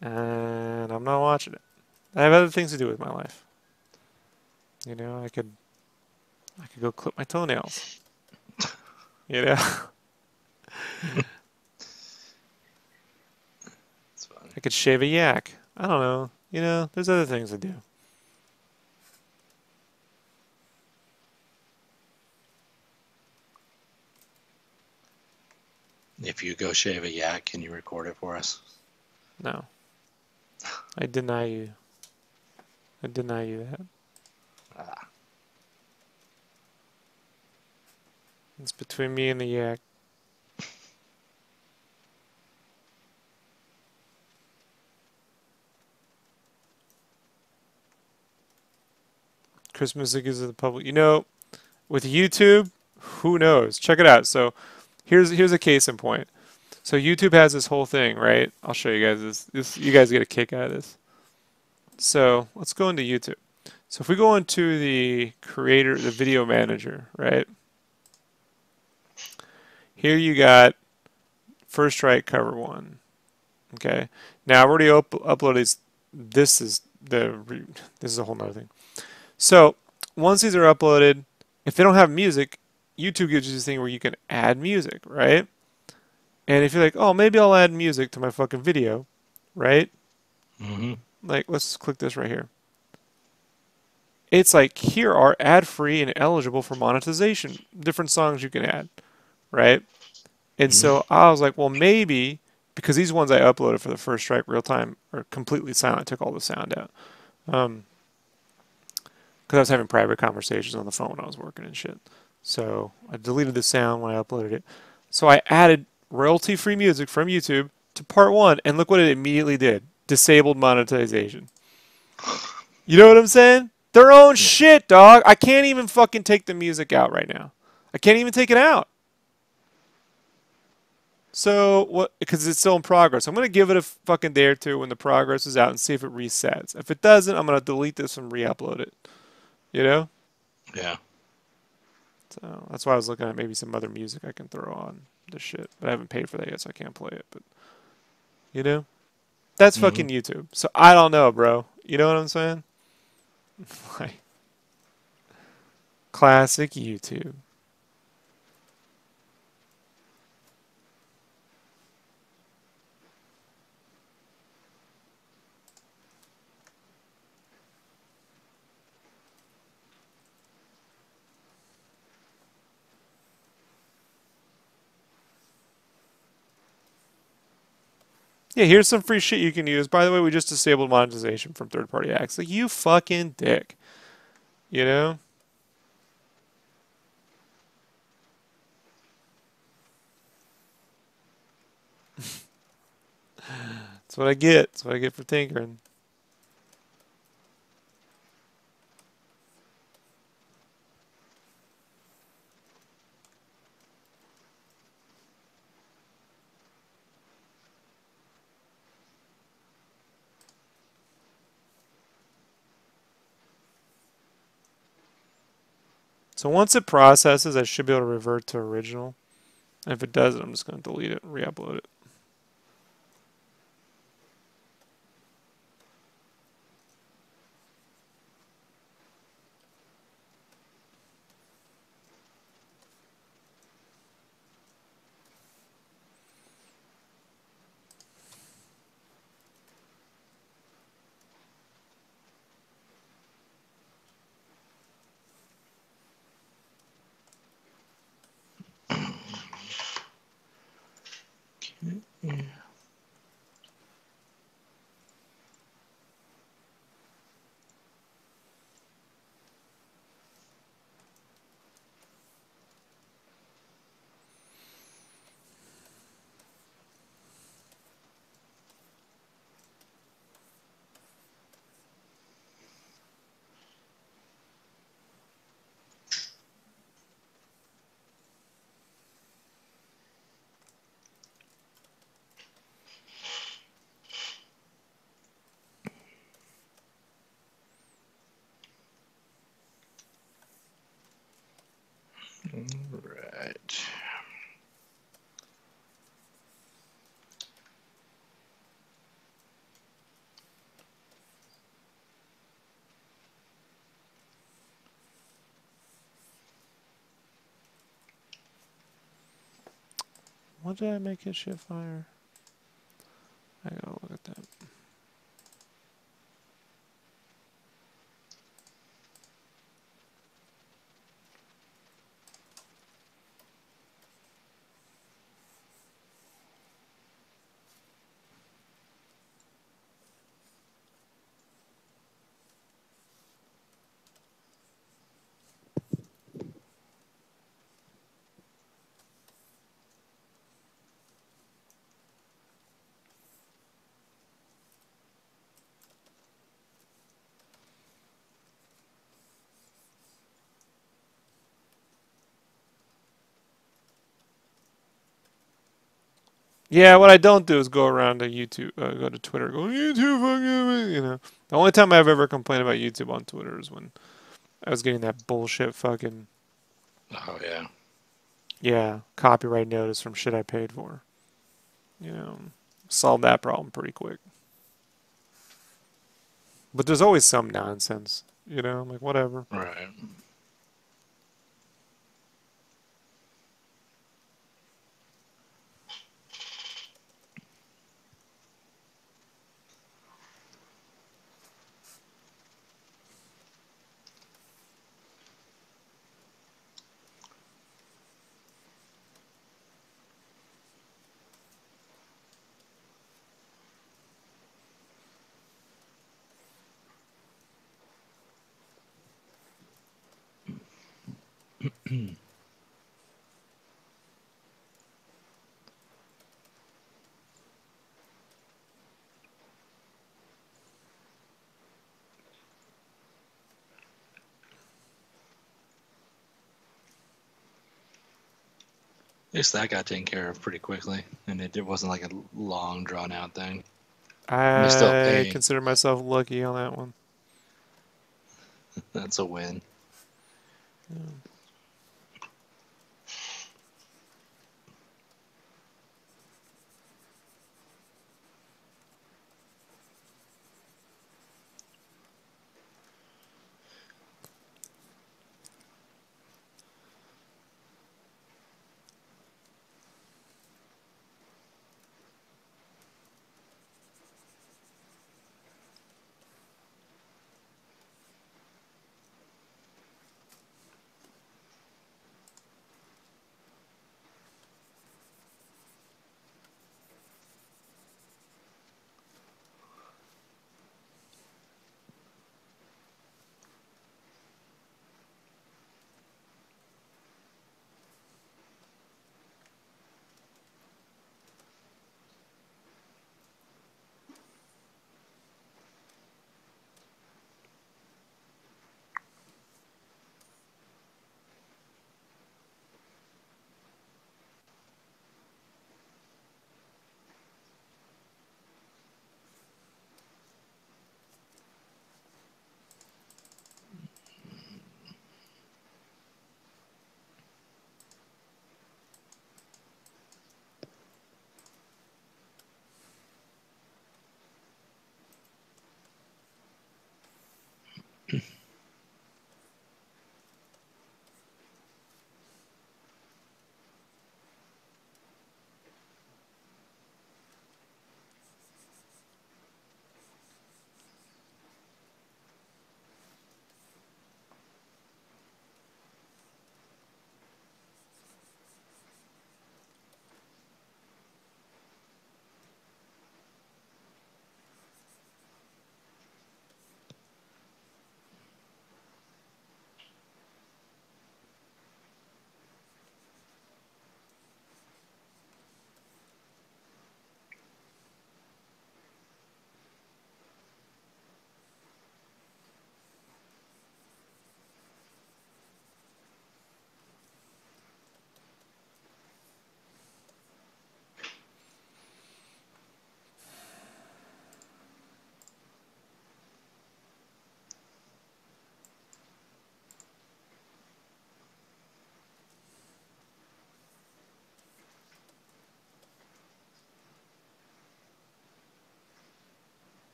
and I'm not watching it. I have other things to do with my life. You know, I could go clip my toenails. You know, It's funny. I could shave a yak. I don't know. You know, there's other things to do. If you go shave a yak, can you record it for us? No. I deny you. I deny you that. Ah. It's between me and the yak. Christmas music is to the public. You know, with YouTube, who knows? Check it out. So here's a case in point. So YouTube has this whole thing, right? I'll show you guys this. You guys get a kick out of this. So let's go into YouTube. So if we go into the creator, the video manager, right? Here you got first strike cover one. Okay. Now I've already uploaded. This is this is a whole nother thing. So once these are uploaded, if they don't have music, YouTube gives you this thing where you can add music, right? And if you're like, oh, maybe I'll add music to my fucking video, right? Mm-hmm. Like, let's click this right here. It's like, here are ad-free and eligible for monetization. Different songs you can add, right? And Mm-hmm. so I was like, well, maybe, because these ones I uploaded for the first strike Realtime are completely silent, took all the sound out. Because I was having private conversations on the phone when I was working and shit. So I deleted the sound when I uploaded it. So I added royalty-free music from YouTube to part one, and look what it immediately did. Disabled monetization. You know what I'm saying? Their own Yeah. shit, dog. I can't even fucking take the music out right now. I can't even take it out. So what? Because it's still in progress. I'm gonna give it a fucking day or two when the progress is out and see if it resets. If it doesn't, I'm gonna delete this and re-upload it. You know? Yeah. So that's why I was looking at maybe some other music I can throw on this shit. But I haven't paid for that yet, so I can't play it. But you know? That's Mm-hmm. fucking YouTube. So I don't know, bro. You know what I'm saying? Like classic YouTube. Yeah, here's some free shit you can use. By the way, we just disabled monetization from third-party acts. Like, you fucking dick. You know? That's what I get. That's what I get for tinkering. So once it processes, I should be able to revert to original. And if it doesn't, I'm just going to delete it and re-upload it. Yeah. Right. What did I make his shit fire? I gotta look at that. Yeah, what I don't do is go around to YouTube, go to Twitter, go YouTube, fucking, you know. The only time I've ever complained about YouTube on Twitter is when I was getting that bullshit fucking, Oh yeah. yeah, copyright notice from shit I paid for. You know, solve that problem pretty quick. But there's always some nonsense, you know, I'm like whatever. Right. At least that got taken care of pretty quickly, and it wasn't like a long, drawn out thing. I'm still I paying. consider myself lucky on that one. That's a win. Yeah.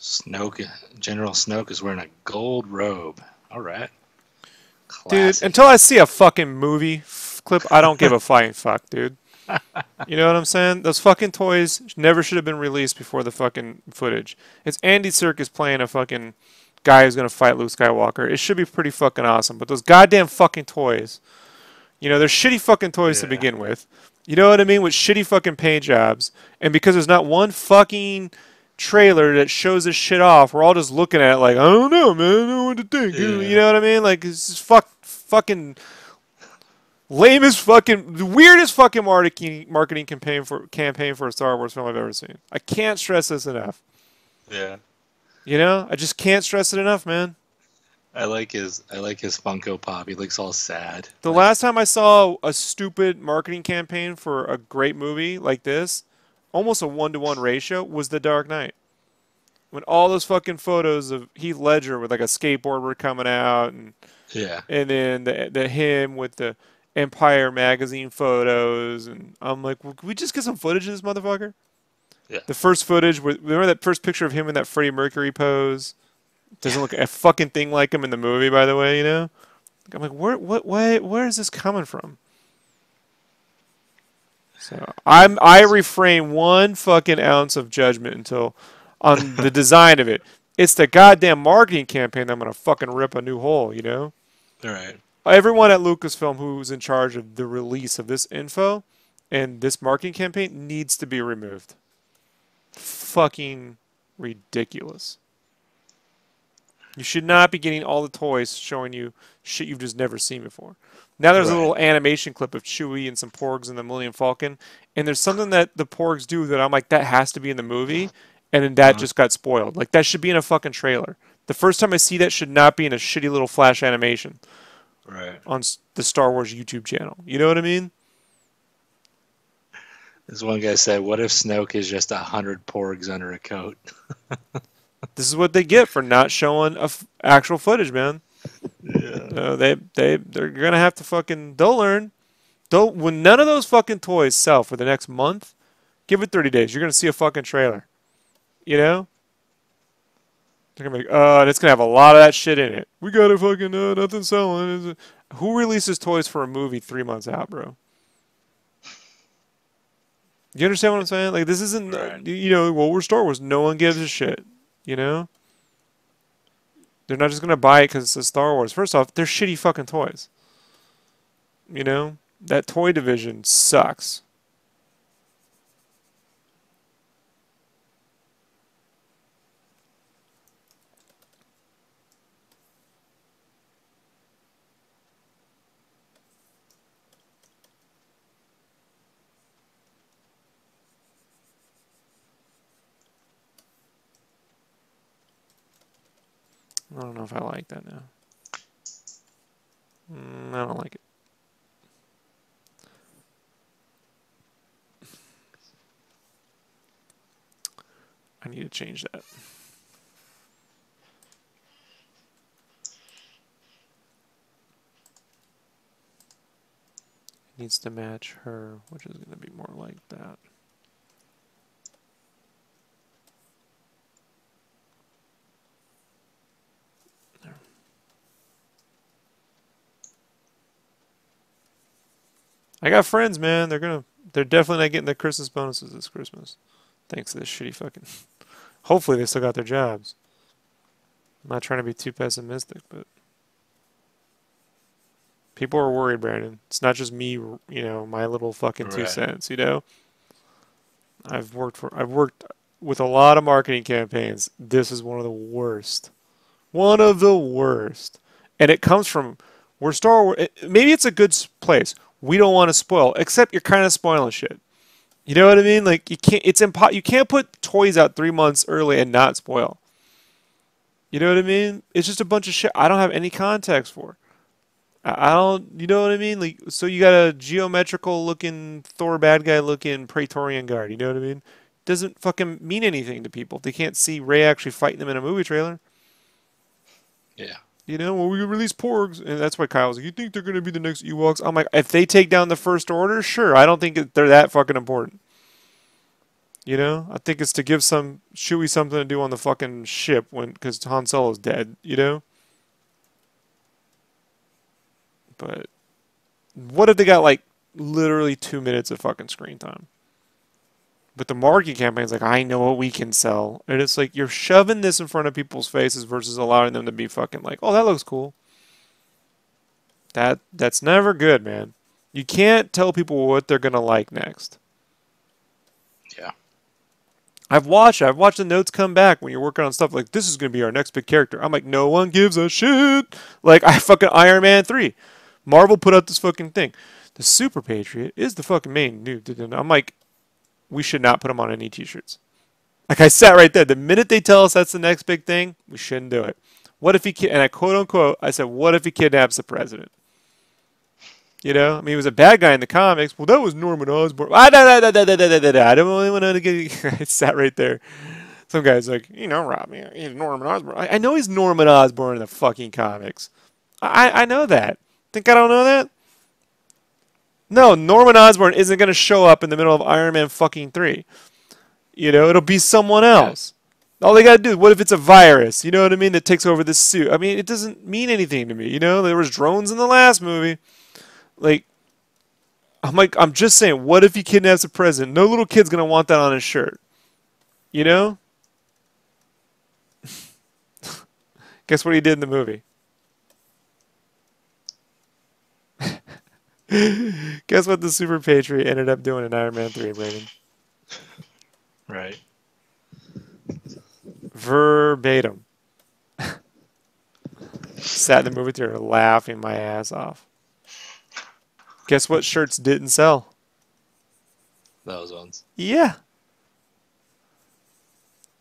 Snoke, General Snoke is wearing a gold robe. All right. Dude, Classy. until I see a fucking movie clip, I don't give a flying fuck, dude. You know what I'm saying? Those fucking toys never should have been released before the fucking footage. It's Andy Serkis playing a fucking guy who's gonna fight Luke Skywalker. It should be pretty fucking awesome. But those goddamn fucking toys, you know, they're shitty fucking toys to Yeah. begin with. You know what I mean? With shitty fucking paint jobs. And because there's not one fucking trailer that shows this shit off, we're all just looking at it like, I don't know, man, I don't know what to think. You Yeah. know what I mean? Like, it's just fucking Lamest fucking, the weirdest fucking marketing campaign for a Star Wars film I've ever seen. I can't stress this enough. Yeah. You know, I just can't stress it enough, man. I like his Funko Pop. He looks all sad. The last time I saw a stupid marketing campaign for a great movie like this, almost a 1-to-1 ratio, was The Dark Knight. When all those fucking photos of Heath Ledger with like a skateboard were coming out, and yeah, and then the him with the Empire magazine photos, and I'm like, well, can we just get some footage of this motherfucker? yeah, The first footage, remember that first picture of him in that Freddie Mercury pose? Doesn't look a fucking thing like him in the movie, by the way, you know? I'm like, where is this coming from? So I refrain 1 fucking ounce of judgment until on the design of it. It's the goddamn marketing campaign that I'm gonna fucking rip a new hole, you know? all right. Everyone at Lucasfilm who's in charge of the release of this info and this marketing campaign needs to be removed. Fucking ridiculous. You should not be getting all the toys showing you shit you've just never seen before. Now there's a little animation clip of Chewie and some Porgs and the Millennium Falcon, and there's something that the Porgs do that I'm like, that has to be in the movie, and then that just got spoiled. Like, that should be in a fucking trailer. The first time I see that should not be in a shitty little flash animation. Right. On the Star Wars YouTube channel. You know what I mean? This one guy said, what if Snoke is just 100 porgs under a coat? This is what they get for not showing actual footage, man. Yeah. They're gonna have to fucking, they'll learn. When none of those fucking toys sell for the next month, give it 30 days. You're gonna see a fucking trailer. You know? They're gonna be like, and it's gonna have a lot of that shit in it. We got a fucking nothing selling. Who releases toys for a movie 3 months out, bro? You understand what I'm saying? Like, this isn't, you know, well, we're Star Wars. No one gives a shit. You know? They're not just gonna buy it because it's a Star Wars. First off, they're shitty fucking toys. You know? That toy division sucks. I don't know if I like that now. I don't like it. I need to change that. It needs to match her, which is going to be more like that. There. I got friends, man. They're definitely not getting their Christmas bonuses this Christmas. Thanks to this shitty fucking... Hopefully they still got their jobs. I'm not trying to be too pessimistic, but... People are worried, Brandon. It's not just me, you know, my little fucking 2 cents, you know? I've worked with a lot of marketing campaigns. This is one of the worst. One of the worst. And it comes from... We're Star Wars... Maybe it's a good place. We don't want to spoil, except you're kind of spoiling shit. You know what I mean? Like, you can't. You can't put toys out 3 months early and not spoil. You know what I mean? It's just a bunch of shit I don't have any context for. I don't. You know what I mean? Like, so you got a geometrical looking Thor bad guy looking Praetorian Guard. You know what I mean? Doesn't fucking mean anything to people. They can't see Rey actually fighting them in a movie trailer. Yeah. You know, well, we can release Porgs, and that's why Kyle's like, you think they're going to be the next Ewoks? I'm like, if they take down the First Order, sure. I don't think they're that fucking important. You know? I think it's to give some Chewie something to do on the fucking ship because Han Solo's dead, you know? But what if they got, like, literally 2 minutes of fucking screen time? But the marketing campaign's like, I know what we can sell. And it's like, you're shoving this in front of people's faces versus allowing them to be fucking like, oh, that looks cool. That's never good, man. You can't tell people what they're going to like next. Yeah. I've watched the notes come back when you're working on stuff like, this is going to be our next big character. I'm like, no one gives a shit. Like, I fucking Iron Man 3. Marvel put out this fucking thing. The Super Patriot is the fucking main new. I'm like, we should not put them on any t-shirts. Like I sat right there. The minute they tell us that's the next big thing, we shouldn't do it. What if and I quote unquote, I said, what if he kidnaps the president? You know, I mean, he was a bad guy in the comics. Well, that was Norman Osborn. I don't really want to get. I sat right there. Some guy's like, Rob, he's Norman Osborn. I know he's Norman Osborn in the fucking comics. I know that. Think I don't know that? No, Norman Osborn isn't going to show up in the middle of Iron Man fucking 3. It'll be someone else. All they got to do, what if it's a virus, you know what I mean, that takes over this suit? I mean, it doesn't mean anything to me, There was drones in the last movie. Like, I'm just saying, what if he kidnaps the president? No little kid's going to want that on his shirt. Guess what he did in the movie? Guess what the Super Patriot ended up doing in Iron Man 3, Brandon? Right. Verbatim. Sat in the movie theater laughing my ass off. Guess what shirts didn't sell? Those ones. Yeah.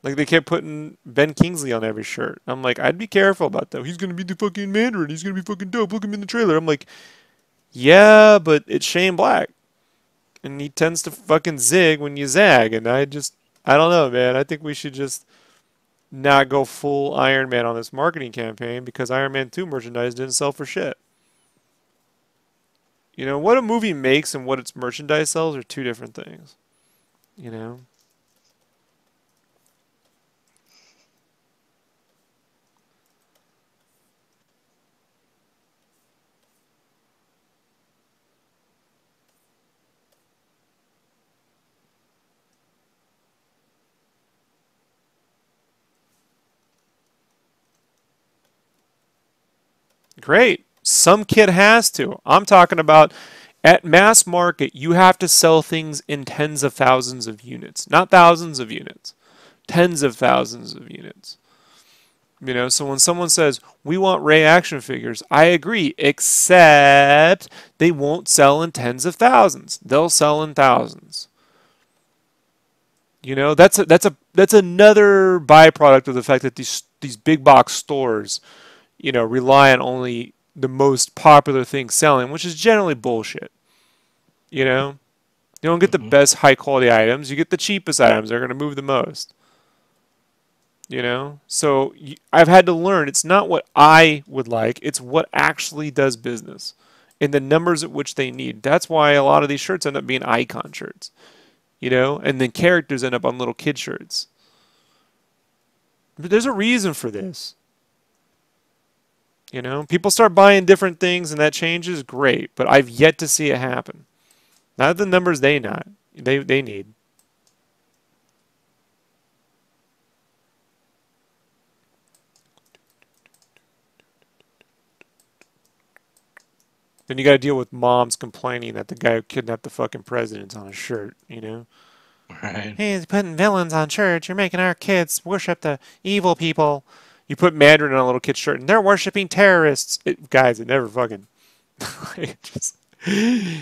Like they kept putting Ben Kingsley on every shirt. I'm like, I'd be careful about that. He's going to be the fucking Mandarin. He's going to be fucking dope. Look at him in the trailer. I'm like, yeah, but it's Shane Black. And he tends to fucking zig when you zag. And I don't know, man. I think we should just not go full Iron Man on this marketing campaign because Iron Man 2 merchandise didn't sell for shit. What a movie makes and what its merchandise sells are two different things. Great. Some kid has to. I'm talking about at mass market, you have to sell things in tens of thousands of units, not thousands of units, tens of thousands of units. So when someone says, we want Ray action figures, I agree, except they won't sell in tens of thousands. They'll sell in thousands. That's another byproduct of the fact that these big box stores, rely on only the most popular thing selling, which is generally bullshit. You don't get the best high quality items. You get the cheapest items. They're going to move the most. So I've had to learn it's not what I would like. It's what actually does business and the numbers at which they need. That's why a lot of these shirts end up being icon shirts, and then characters end up on little kid shirts. But there's a reason for this. People start buying different things and that changes, great. But I've yet to see it happen. Not the numbers they need. Then you got to deal with moms complaining that the guy who kidnapped the fucking president's on his shirt, Right. Hey, he's putting villains on shirts. You're making our kids worship the evil people. You put Mandarin on a little kid's shirt, and they're worshiping terrorists. Guys, it never fucking...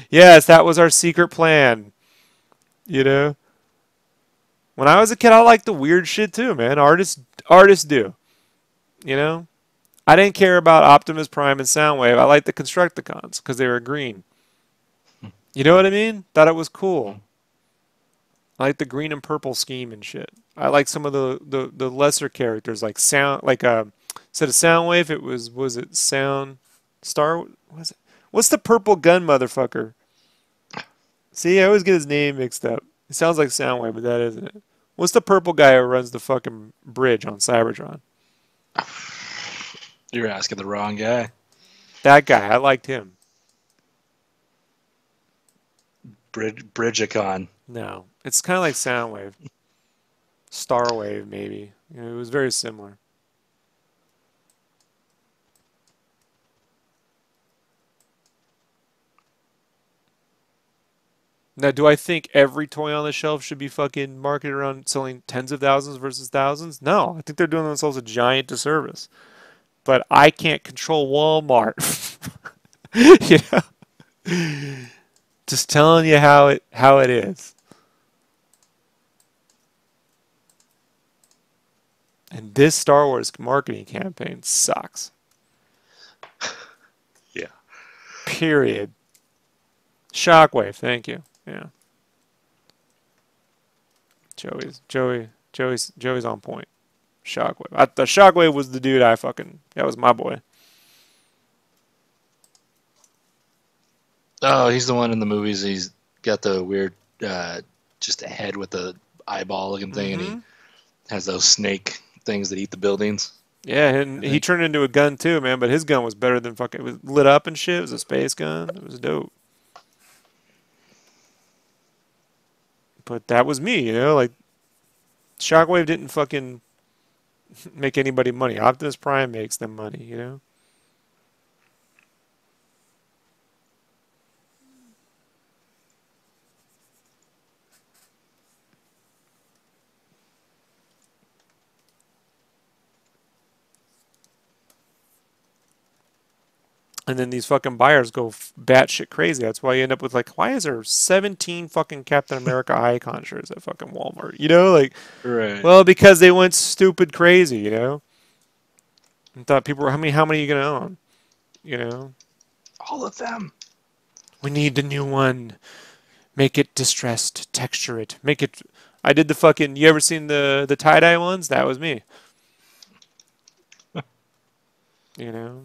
Yes, that was our secret plan. When I was a kid, I liked the weird shit too, man. Artists do. I didn't care about Optimus Prime and Soundwave. I liked the Constructicons because they were green. You know what I mean? Thought it was cool. I like the green and purple scheme and shit. I like some of the lesser characters instead of Soundwave, it was it Sound Star? Was it? What's the purple gun motherfucker? See, I always get his name mixed up. It sounds like Soundwave, but that isn't it. What's the purple guy who runs the fucking bridge on Cybertron? You're asking the wrong guy. That guy, I liked him. Bridgicon. No, it's kind of like Soundwave. Starwave, maybe. It was very similar. Now, do I think every toy on the shelf should be fucking marketed around selling tens of thousands versus thousands? No, I think they're doing themselves a giant disservice. But I can't control Walmart. Just telling you how it is. And this Star Wars marketing campaign sucks. Yeah. Period. Shockwave, thank you. Yeah. Joey's on point. Shockwave. The Shockwave was the dude that was my boy. Oh, he's the one in the movies. He's got the weird, just a head with the eyeball looking thing, and he has those snake things that eat the buildings. Yeah, and he turned into a gun too, man. But his gun was better than fucking. It was lit up and shit. It was a space gun. It was dope. But that was me, you know. Like Shockwave didn't fucking make anybody money. Optimus Prime makes them money, you know. And then these fucking buyers go batshit crazy. That's why you end up with like, why is there 17 fucking Captain America icon shirts at fucking Walmart? You know, like, Right. well, because they went stupid crazy, you know. And thought people were, how many are you gonna own? You know, All of them. we need the new one. Make it distressed. Texture it. Make it. I did the fucking. You ever seen the tie dye ones? That was me. You know.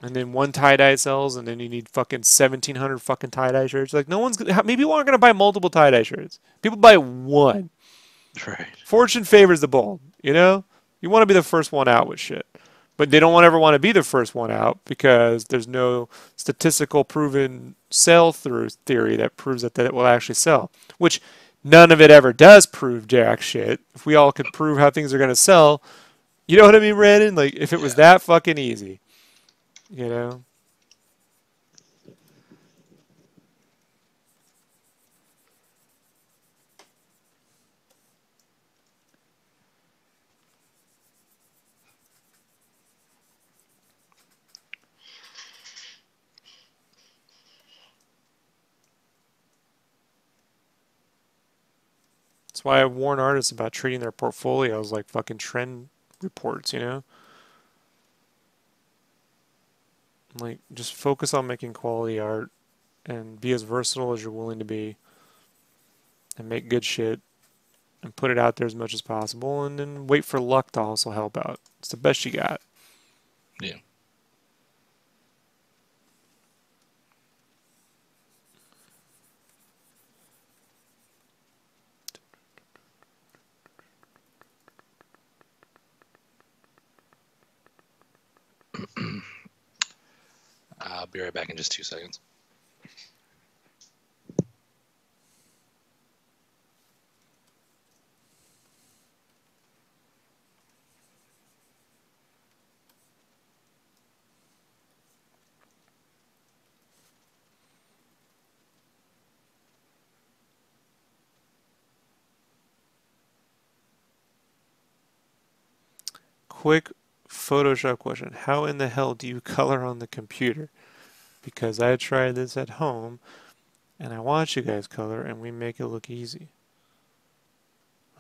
And then one tie dye sells, and then you need fucking 1,700 fucking tie dye shirts. Like no one's gonna. Maybe people aren't gonna buy multiple tie dye shirts. People buy one. Right. Fortune favors the bold. You know. You want to be the first one out with shit, but they don't ever want to be the first one out because there's no statistical proven sell through theory that proves that it will actually sell. Which none of it ever does prove jack shit. If we all could prove how things are gonna sell, you know what I mean, Brandon? Like if it was that fucking easy. You know? That's why I warn artists about treating their portfolios like fucking trend reports, you know? Like, just focus on making quality art and be as versatile as you're willing to be and make good shit and put it out there as much as possible and then wait for luck to also help out. It's the best you got. Yeah. I'll be right back in just 2 seconds. Quick Photoshop question. How in the hell do you color on the computer? Because I tried this at home and I watch you guys color and we make it look easy.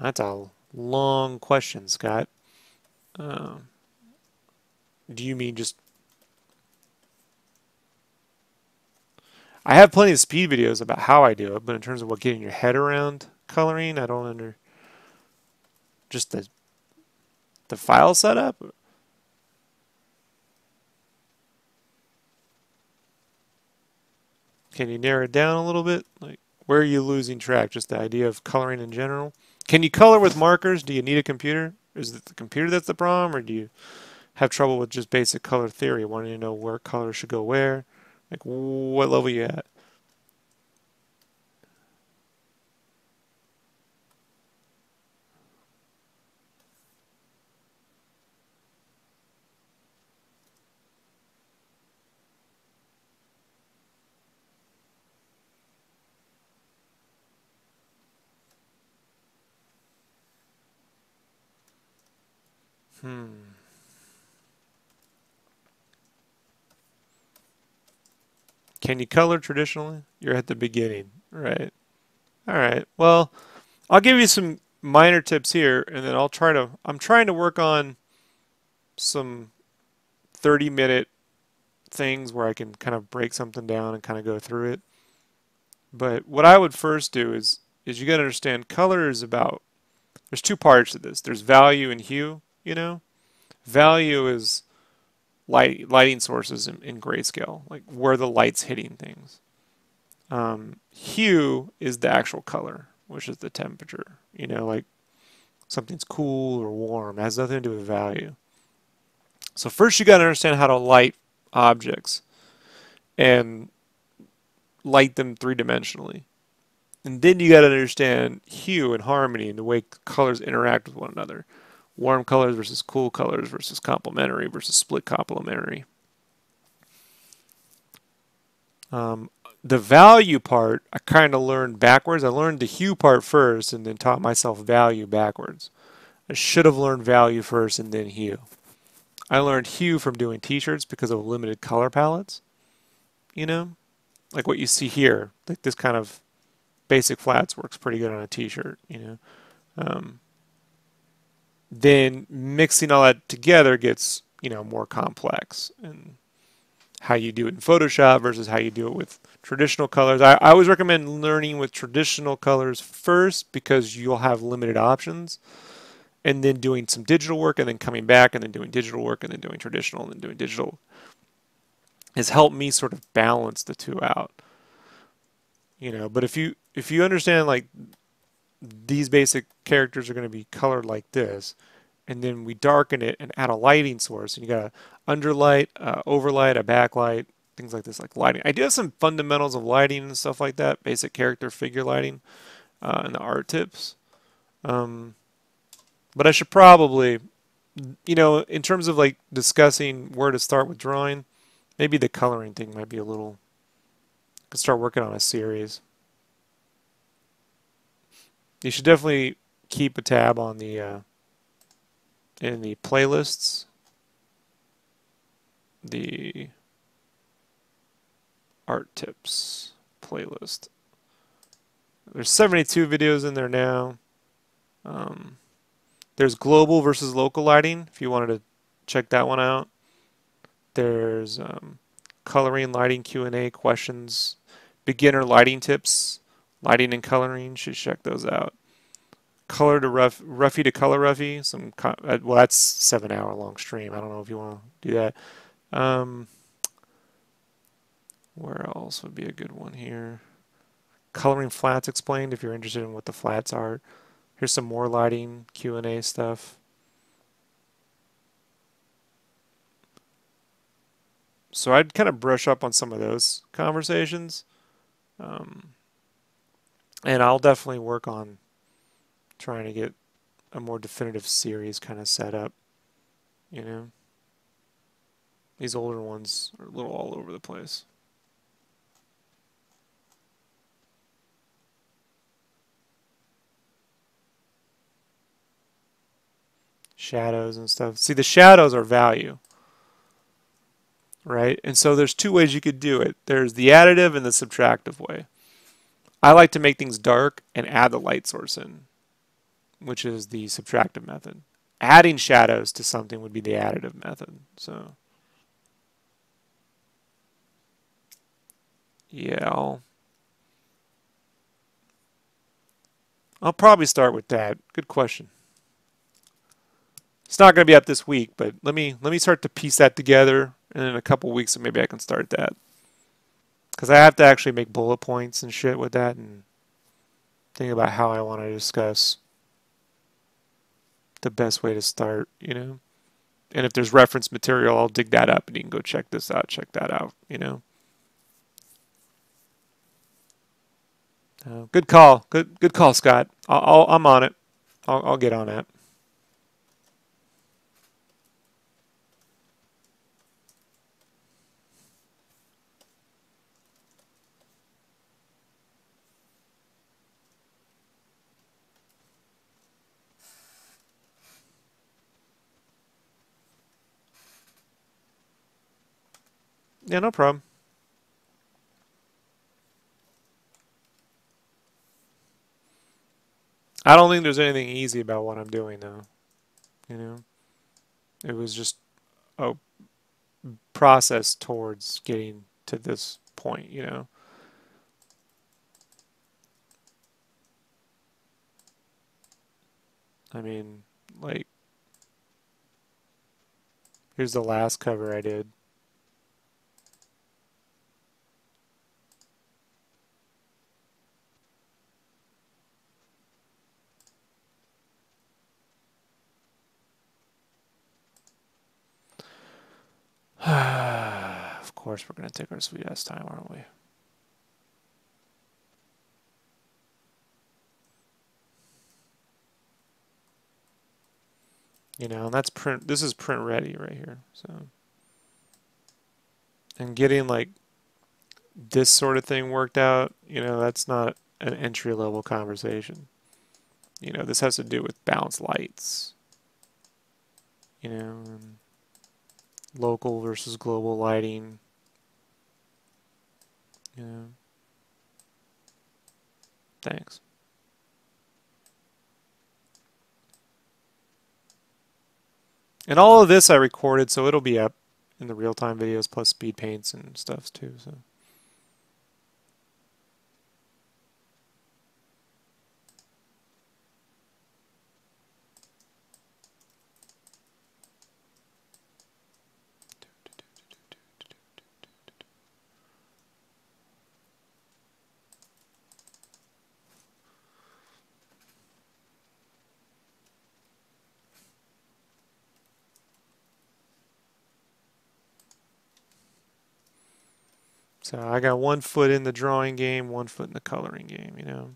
That's a long question, Scott. Um, do you mean just... I have plenty of speed videos about how I do it, but in terms of what getting your head around coloring, I don't under... Just the file setup? Can you narrow it down a little bit? Like, where are you losing track? Just the idea of coloring in general? Can you color with markers? Do you need a computer? Is it the computer that's the problem, or do you have trouble with just basic color theory, wanting to know where color should go where? Like, what level you at? Can you color traditionally? You're at the beginning, right? All right. Well, I'll give you some minor tips here, and then I'm trying to work on some 30-minute things where I can kind of break something down and kind of go through it. But what I would first do is you got to understand color is about, there's two parts to this. There's value and hue, you know? Value is lighting sources in grayscale, like where the light's hitting things. Hue is the actual color, which is the temperature. You know, like something's cool or warm. It has nothing to do with value. So first you got to understand how to light objects and light them three-dimensionally. And then you got to understand hue and harmony and the way colors interact with one another. Warm colors versus cool colors versus complementary versus split complementary. The value part, I kind of learned backwards. I learned the hue part first and then taught myself value backwards. I should have learned value first and then hue. I learned hue from doing t-shirts because of limited color palettes. You know, like what you see here, like this kind of basic flats works pretty good on a t-shirt, you know. Then mixing all that together gets, you know, more complex, and how you do it in Photoshop versus how you do it with traditional colors. I always recommend learning with traditional colors first because you'll have limited options, and then doing some digital work and then coming back and then doing digital work and then doing traditional and then doing digital has helped me sort of balance the two out. You know, but if you understand like these basic characters are going to be colored like this, and then we darken it and add a lighting source, and you got a underlight, overlight, a backlight, things like this, like lighting. I do have some fundamentals of lighting and stuff like that, basic character figure lighting, and the art tips. But I should probably, you know, in terms of like discussing where to start with drawing, maybe the coloring thing might be a little, could start working on a series. You should definitely keep a tab on the in the playlists, the art tips playlist. There's 72 videos in there now. There's global versus local lighting if you wanted to check that one out. There's coloring, lighting Q&A questions, beginner lighting tips, lighting and coloring. Should check those out. Color to roughy to color roughy. Well, that's 7 hour long stream. I don't know if you want to do that. Where else would be a good one here? Coloring flats explained if you're interested in what the flats are. Here's some more lighting Q&A stuff. So I'd kind of brush up on some of those conversations. And I'll definitely work on trying to get a more definitive series kind of set up, you know. These older ones are a little all over the place. Shadows and stuff. See, the shadows are value, right? And so there's two ways you could do it. There's the additive and the subtractive way. I like to make things dark and add the light source in, which is the subtractive method. Adding shadows to something would be the additive method. So yeah, I'll probably start with that. Good question. It's not going to be up this week, but let me start to piece that together, and in a couple weeks maybe I can start that. Because I have to actually make bullet points and shit with that and think about how I want to discuss the best way to start, you know. And if there's reference material, I'll dig that up and you can go check this out, check that out, you know. Good call. Good call, Scott. I'm on it. I'll get on that. Yeah, no problem. I don't think there's anything easy about what I'm doing though. You know, it was just a process towards getting to this point. You know, I mean, like here's the last cover I did. Of course, we're gonna take our sweet ass time, aren't we? You know, and that's print. This is print ready right here. So, and getting like this sort of thing worked out, you know, that's not an entry level conversation. You know, this has to do with balanced lights. You know, and local versus global lighting. You know, thanks. And all of this I recorded, so it'll be up in the real-time videos plus speed paints and stuff too. So. So I got 1 foot in the drawing game, 1 foot in the coloring game, you know.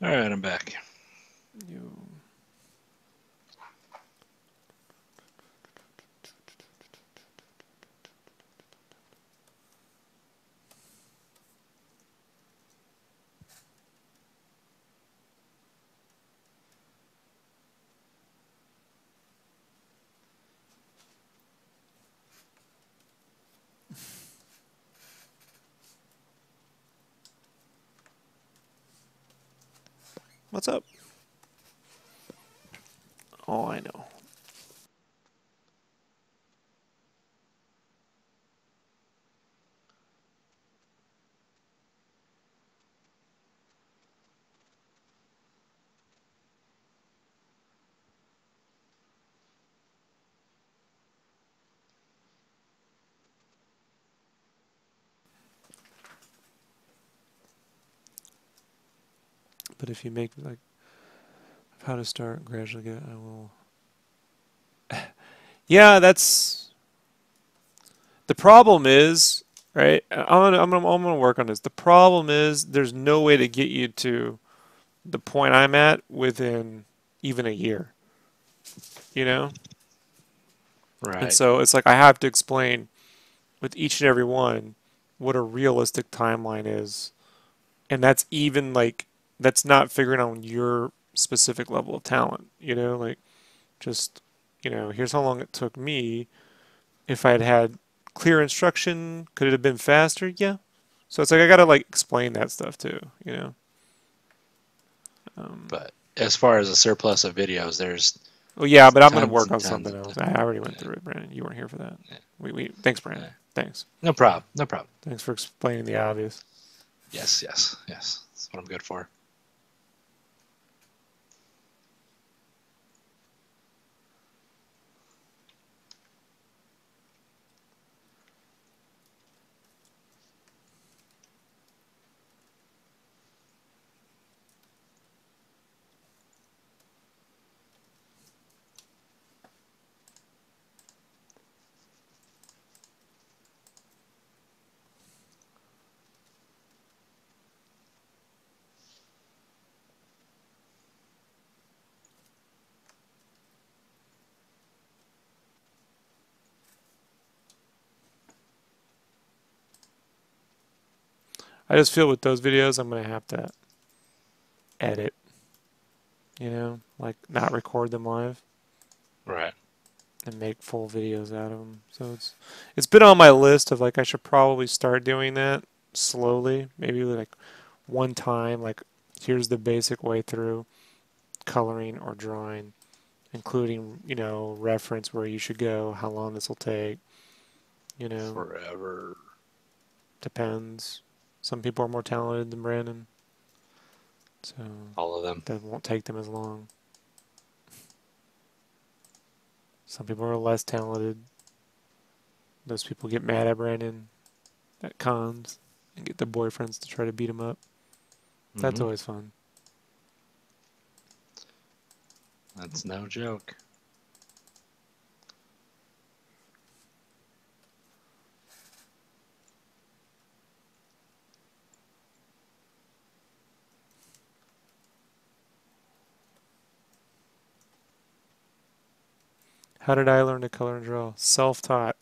All right, I'm back. You. What's up? Oh, I know. But if you make like how to start gradually get, I will. Yeah, that's the problem is, right? I'm gonna work on this. The problem is there's no way to get you to the point I'm at within even a year, you know? And Right. so it's like I have to explain with each and every one what a realistic timeline is. And that's even like that's not figuring out your specific level of talent, you know, like just, you know, here's how long it took me. If I had had clear instruction, could it have been faster? Yeah. So it's like I gotta like explain that stuff too, you know. But as far as a surplus of videos, there's Well, yeah, but I'm gonna tons work and on tons something and else. tons. I already went Yeah, through it, Brandon. You weren't here for that. yeah, We thanks, yeah. Brandon. Thanks. No problem. No problem. Thanks for explaining the obvious. Yes, yes, yes. That's what I'm good for. I just feel with those videos, I'm going to have to edit, like not record them live Right. and make full videos out of them. So it's been on my list of like I should probably start doing that slowly, maybe like one time, like here's the basic way through coloring or drawing, including, reference where you should go, how long this will take, Forever. depends. Some people are more talented than Brandon, so All of them. that won't take them as long. Some people are less talented. Those people get mad at Brandon at cons and get their boyfriends to try to beat him up. That's Mm-hmm. always fun. That's no joke. How did I learn to color and draw? Self-taught.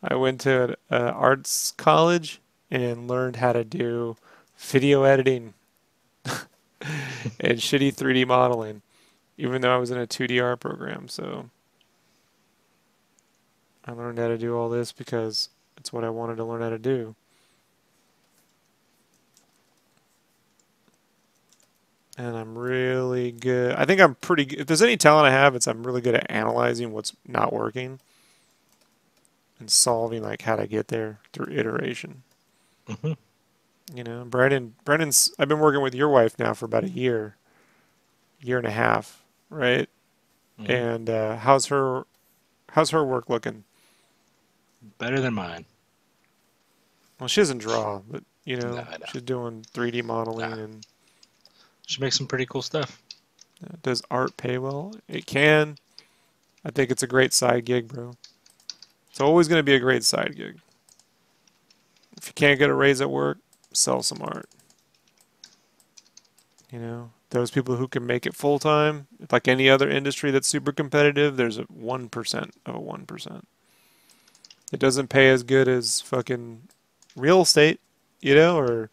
I went to an arts college and learned how to do video editing and shitty 3D modeling, even though I was in a 2D art program. So I learned how to do all this because it's what I wanted to learn how to do. And I'm really good. I think I'm pretty good. If there's any talent I have, it's I'm really good at analyzing what's not working and solving like how to get there through iteration. Mm-hmm. Brandon's. I've been working with your wife now for about a year and a half, right? Mm-hmm. And how's her work looking? Better than mine. Well, she doesn't draw, but No, I know. she's doing 3D modeling Nah. and She makes some pretty cool stuff. does art pay well? It can. I think it's a great side gig, bro. It's always going to be a great side gig. If you can't get a raise at work, sell some art. Those people who can make it full time, like any other industry that's super competitive, there's a 1% of a 1%. It doesn't pay as good as fucking real estate, or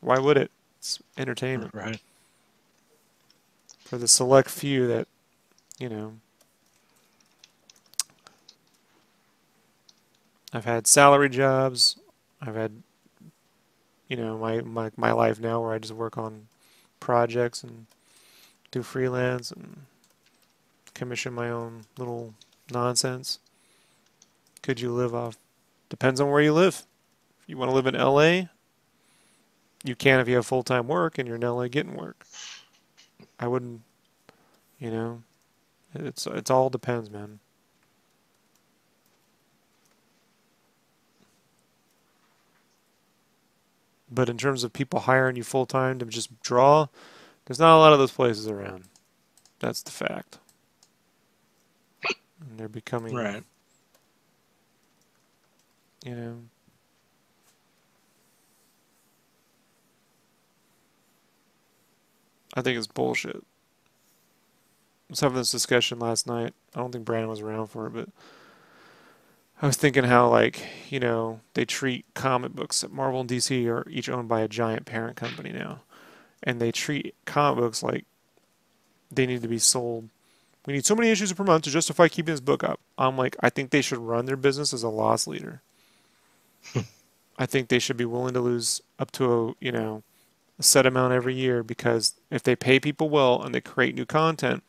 why would it? It's entertainment. Right. For the select few that, you know, I've had salary jobs. I've had, my life now where I just work on projects and do freelance and commission my own little nonsense. Could you live off? Depends on where you live. If you want to live in LA, you can if you have full-time work and you're in LA getting work. I wouldn't, it's all depends, man. But in terms of people hiring you full-time to just draw, there's not a lot of those places around. That's the fact. And they're becoming, Right. I think it's bullshit. I was having this discussion last night. I don't think Brandon was around for it, but I was thinking how, they treat comic books. Marvel and DC are each owned by a giant parent company now. And they treat comic books like they need to be sold. We need so many issues per month to justify keeping this book up. I'm like, I think they should run their business as a loss leader. I think they should be willing to lose up to a set amount every year, because if they pay people well and they create new content,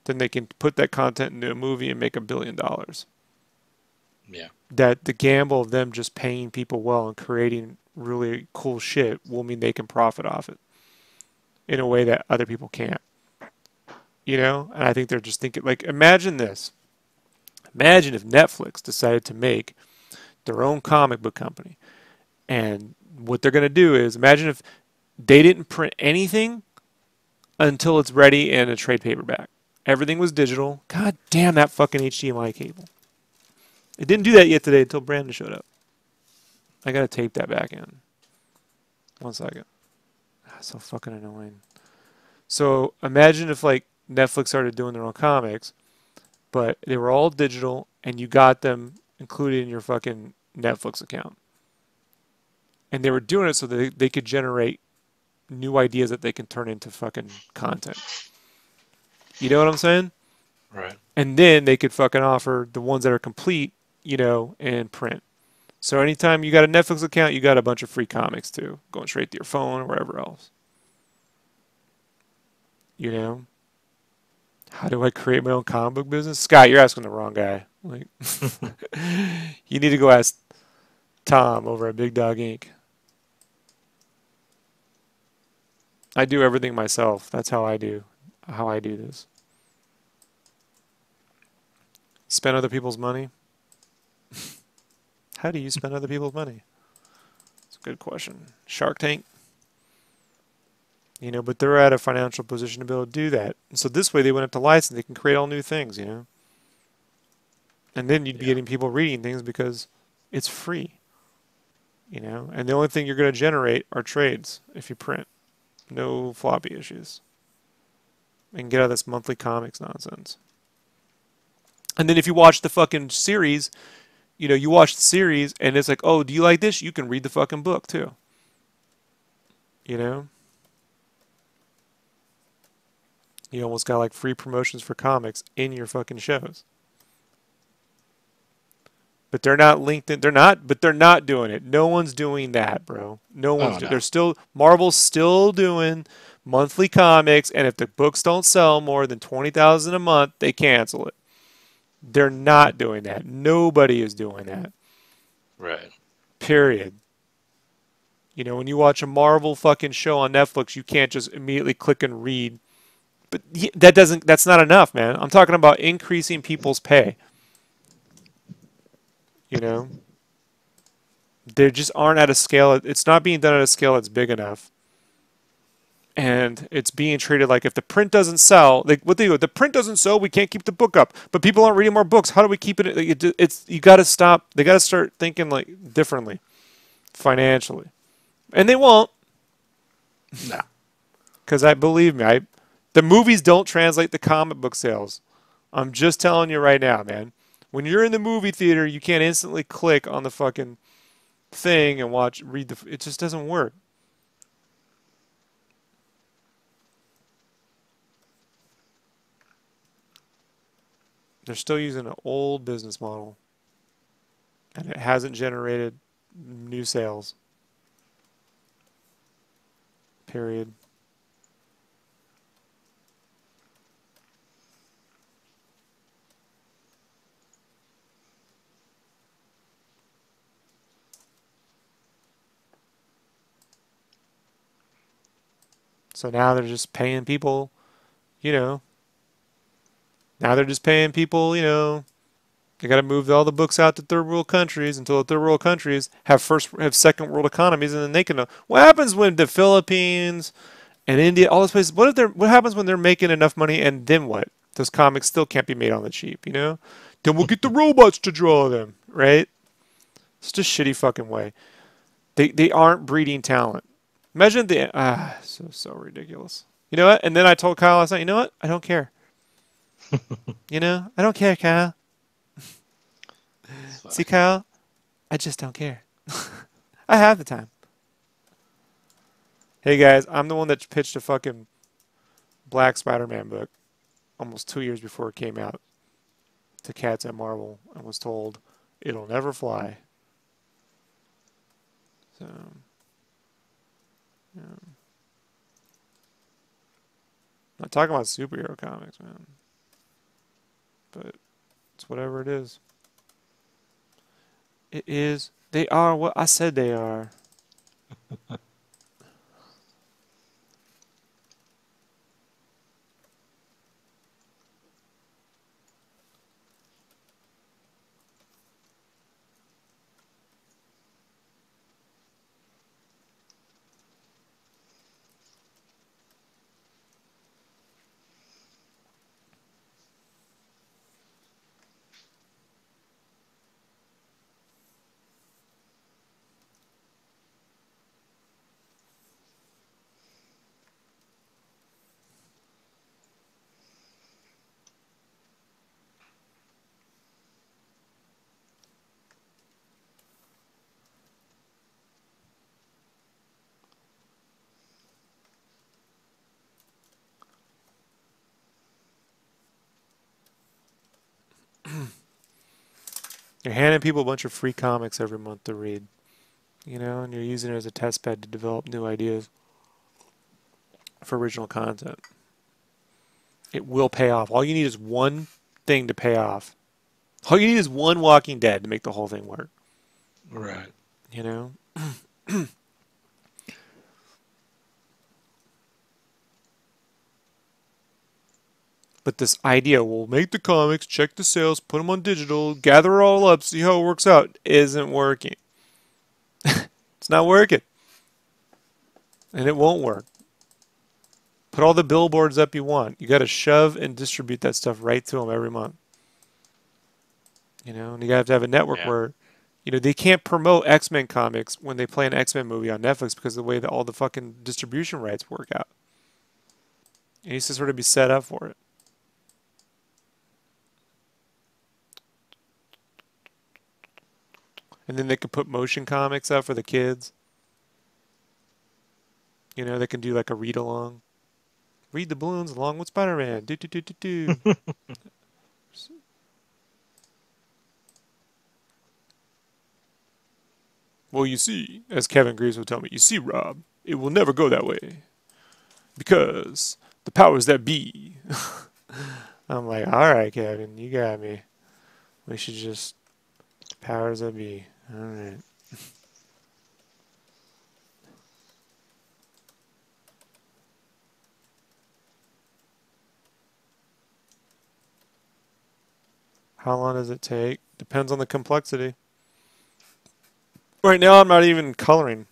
then they can put that content into a movie and make $1 billion. Yeah. That the gamble of them just paying people well and creating really cool shit will mean they can profit off it in a way that other people can't. And I think they're just thinking, like, imagine this. Imagine if Netflix decided to make their own comic book company. And what they're going to do is, imagine if they didn't print anything until it's ready in a trade paperback. Everything was digital. God damn that fucking HDMI cable. It didn't do that yet today until Brandon showed up. I got to tape that back in. 1 second. So fucking annoying. So imagine if, Netflix started doing their own comics, but they were all digital and you got them included in your fucking Netflix account. And they were doing it so that they could generate new ideas that they can turn into fucking content. You know what I'm saying? Right. And then they could fucking offer the ones that are complete, in print. So anytime you got a Netflix account, you got a bunch of free comics too, going straight to your phone or wherever else. You know? How do I create my own comic book business? Scott, you're asking the wrong guy. Like, you need to go ask Tom over at Big Dog Inc. I do everything myself. That's how I do this. Spend other people's money? How do you spend other people's money? It's a good question. Shark Tank? But they're at a financial position to be able to do that. And so this way they went up to license, they can create all new things. And then you'd be Yeah. getting people reading things because it's free. And the only thing you're going to generate are trades if you print. No floppy issues. And get out of this monthly comics nonsense. And then if you watch the fucking series, you watch the series and it's like, oh, do you like this? You can read the fucking book too. You know? You almost got like free promotions for comics in your fucking shows. But they're not linked in. They're not doing it. No one's doing that, bro. No one's Oh doing. no. They're still Marvel's still doing monthly comics, and if the books don't sell more than 20,000 a month, they cancel it. They're not doing that. Nobody is doing that. Right. Period. When you watch a Marvel fucking show on Netflix, you can't just immediately click and read. But that's not enough, man. I'm talking about increasing people's pay. You know? They just aren't at a scale. It's not being done at a scale that's big enough. And it's being treated like if the print doesn't sell, like what they do, if the print doesn't sell, we can't keep the book up. But people aren't reading more books. How do we keep it? It's you got to stop. They got to start thinking like differently, financially, and they won't. No. Because believe me, the movies don't translate to comic book sales. I'm just telling you right now, man. When you're in the movie theater, you can't instantly click on the fucking thing and read the. It just doesn't work. They're still using an old business model, and it hasn't generated new sales. Period. So now they're just paying people, you know. Now they're just paying people, they got to move all the books out to third world countries until the third world countries have second world economies, and then they can. What happens when the Philippines and India, all those places? What happens when they're making enough money, and then what? Those comics still can't be made on the cheap, Then we'll get the robots to draw them, right? It's just a shitty fucking way. They aren't breeding talent. Imagine so ridiculous. You know what? And then I told Kyle last night, you know what? I don't care. I don't care, Kyle. See, Kyle, I just don't care. I have the time. Hey guys, I'm the one that pitched a fucking Black Spider-Man book almost 2 years before it came out to cats at Marvel and was told it'll never fly. So, yeah. Not talking about superhero comics, man. But it's whatever it is. It is. They are what I said they are. You're handing people a bunch of free comics every month to read, you know, and you're using it as a test bed to develop new ideas for original content. It will pay off. All you need is one thing to pay off. All you need is one Walking Dead to make the whole thing work. Right. You know? But this idea, we'll make the comics, check the sales, put them on digital, gather it all up, see how it works out, isn't working. It's not working. And it won't work. Put all the billboards up you want. You got to shove and distribute that stuff right to them every month. You know, and you have to have a network where, you know, they can't promote X-Men comics when they play an X-Men movie on Netflix because of the way that all the fucking distribution rights work out. It needs to sort of be set up for it. And then they can put motion comics out for the kids. You know, they can do like a read-along. Read the balloons along with Spider-Man. Do, do, do, do, do. Well, you see, as Kevin Greaves would tell me, you see, Rob, it will never go that way. Because the powers that be. I'm like, all right, Kevin, you got me. We should just... Powers that be. All right. How long does it take? Depends on the complexity. Right now, I'm not even coloring.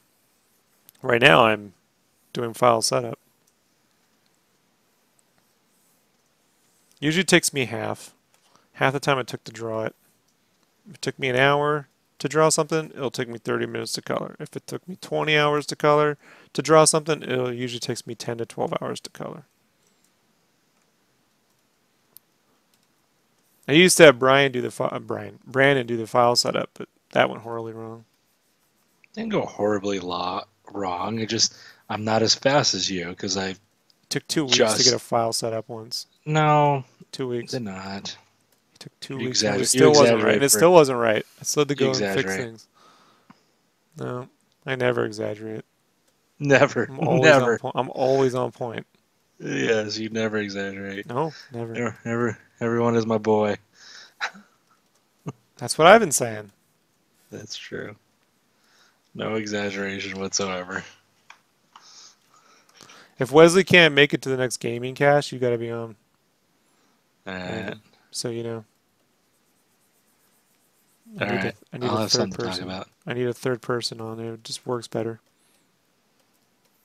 Right now, I'm doing file setup. Usually takes me half. Half the time it took to draw it. If it took me an hour to draw something, it'll take me 30 minutes to color. If it took me 20 hours to color, to draw something, it usually takes me 10 to 12 hours to color. I used to have Brandon do the file setup, but that went horribly wrong. Didn't go horribly wrong. I'm not as fast as you because I took 2 weeks to get a file set up once. No, 2 weeks. Did not. It took 2 weeks. And it still wasn't right. And it still wasn't right. I still had to go and fix things. No, I never exaggerate. Never. Never. I'm always on point. Yes, you never exaggerate. No, never. Everyone is my boy. That's what I've been saying. That's true. No exaggeration whatsoever. If Wesley can't make it to the next gaming cast, you got to be on. So you know. I need I'll a have third something person. to talk about. I need a third person on there. It just works better.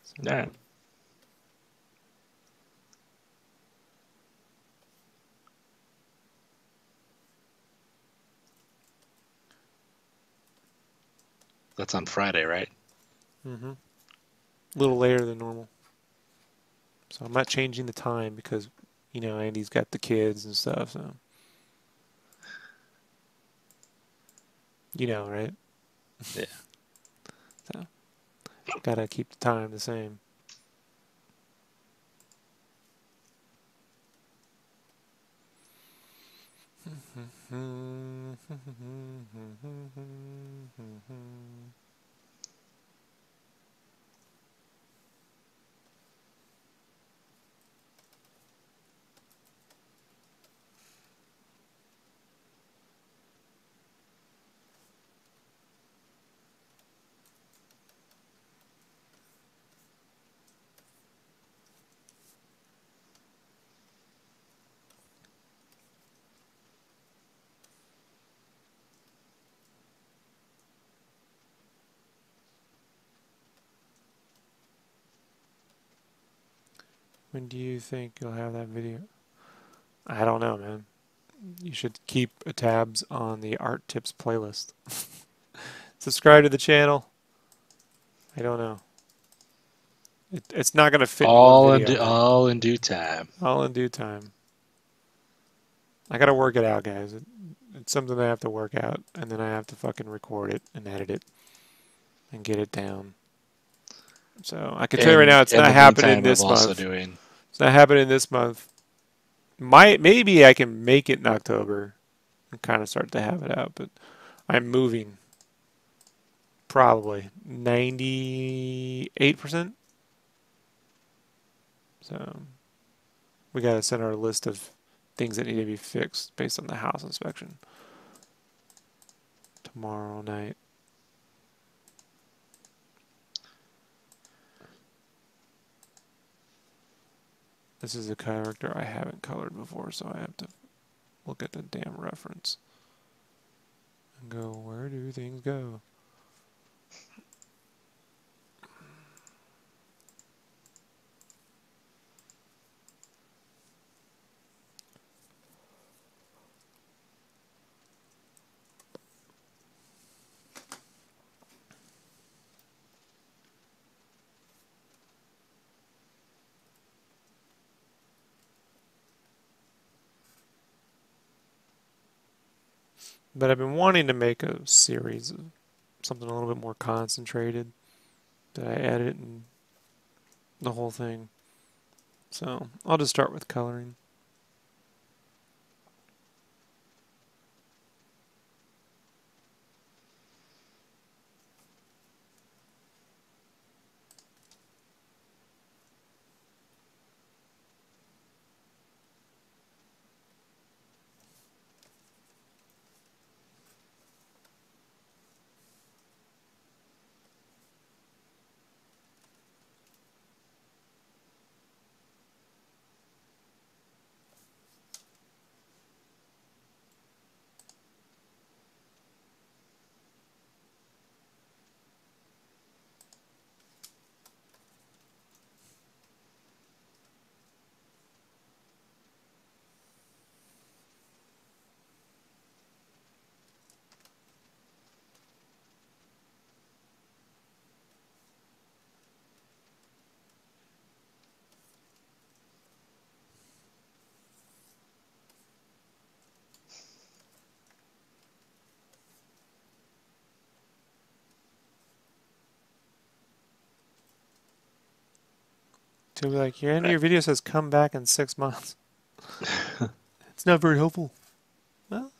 So, yeah. That's on Friday, right? Mm-hmm. A little later than normal. So I'm not changing the time because, you know, Andy's got the kids and stuff, so. You know, right? Yeah. So, gotta keep the time the same. When do you think you'll have that video? I don't know, man. You should keep tabs on the Art Tips playlist. Subscribe to the channel. I don't know. It's not going to fit all in one video. All in due time. All in due time. I got to work it out, guys. It's something I have to work out, and then I have to fucking record it and edit it and get it down. So I can tell you right now, it's not happening this month. It's not happening this month. Maybe I can make it in October and kind of start to have it out, but I'm moving probably 98%. So we got to send our list of things that need to be fixed based on the house inspection tomorrow night. This is a character I haven't colored before, so I have to look at the damn reference and go, where do things go? But I've been wanting to make a series of something a little bit more concentrated that I edit and the whole thing. So I'll just start with coloring. To be like, your end of your video says come back in 6 months. It's not very helpful. Well,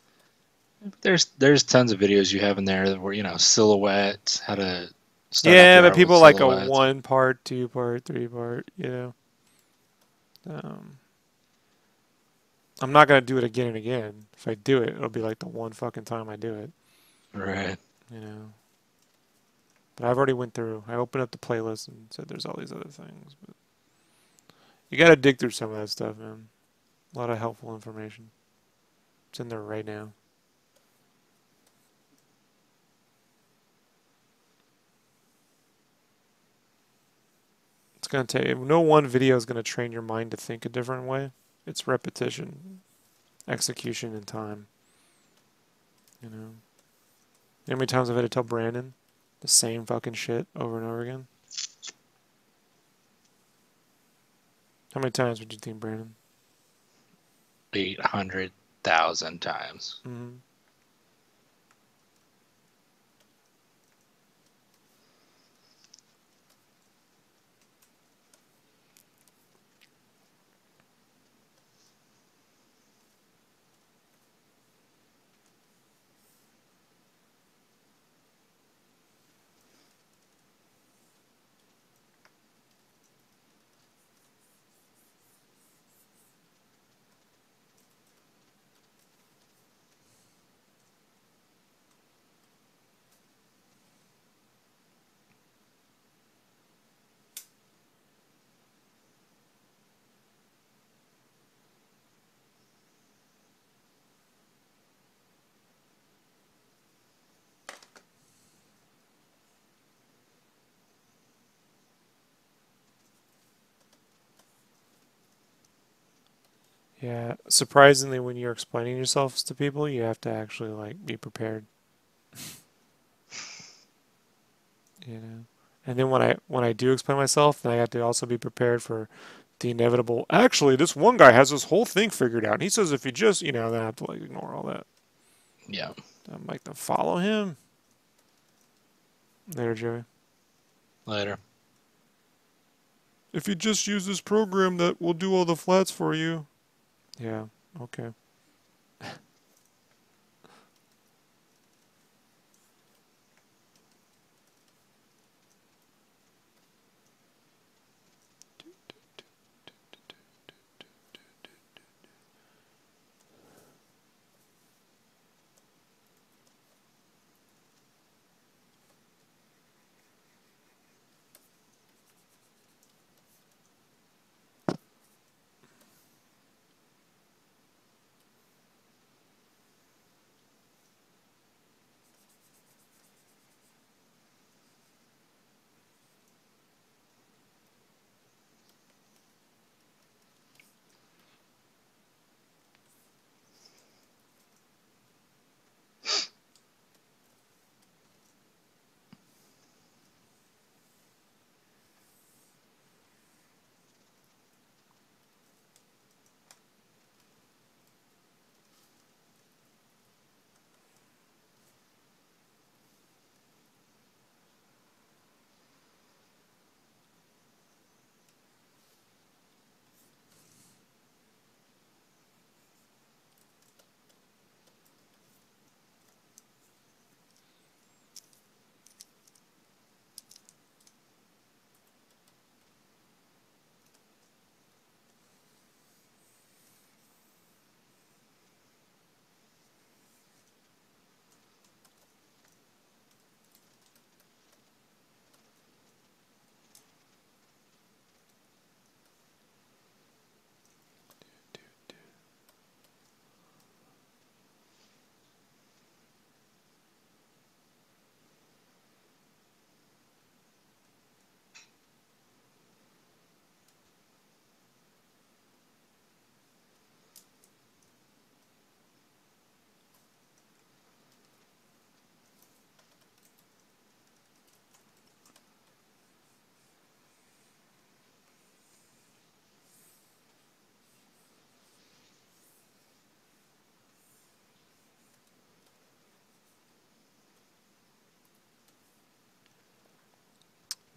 There's tons of videos you have in there that were, you know, silhouettes, how to start off yeah, your but art with people like a silhouettes. 1 part, 2 part, 3 part, you know. I'm not going to do it again and again. If I do it, it'll be like the one fucking time I do it, Right. you know. But I've already went through. I opened up the playlist and said there's all these other things. But you got to dig through some of that stuff, man. A lot of helpful information. It's in there right now. It's going to take, no one video is going to train your mind to think a different way. It's repetition, execution, and time. You know. You know how many times I've had to tell Brandon the same fucking shit over and over again? How many times would you think, Brandon? 800,000 times. Mm-hmm. Yeah, surprisingly, when you're explaining yourself to people, you have to actually like be prepared. You know, and then when I do explain myself, then I have to also be prepared for the inevitable. Actually, this one guy has this whole thing figured out. And he says if you just, you know, then I have to like ignore all that. Yeah. I'm like, then follow him. Later, Joey. Later. If you just use this program that will do all the flats for you. Yeah. Okay.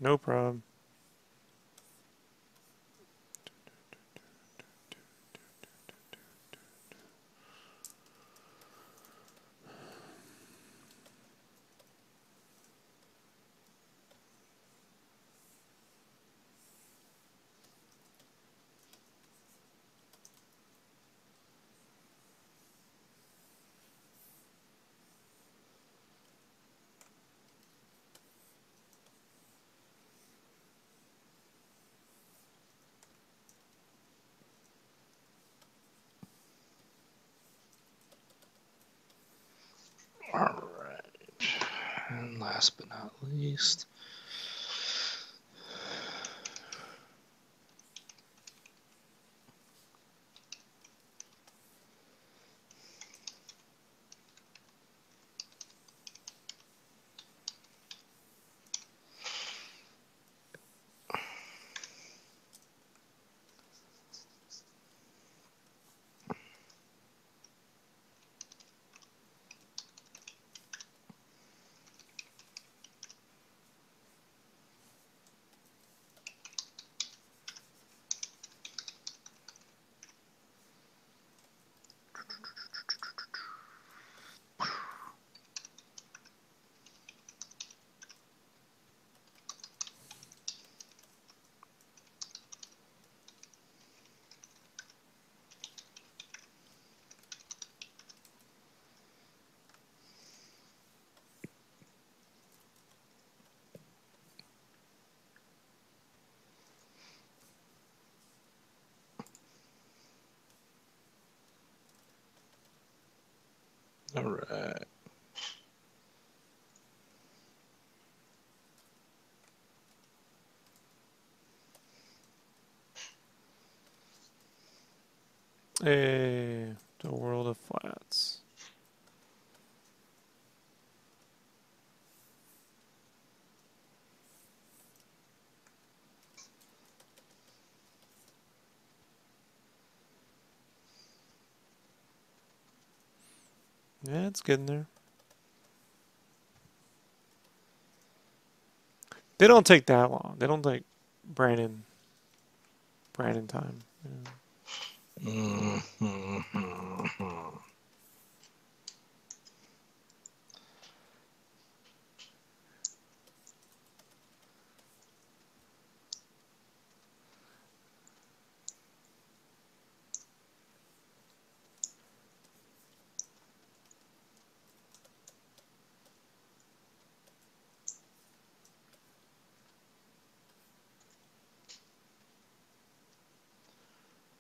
No problem. All right. And last but not least. All right. Hey, the world of flats. Yeah, it's getting there. They don't take that long. They don't take Brandon time. Yeah.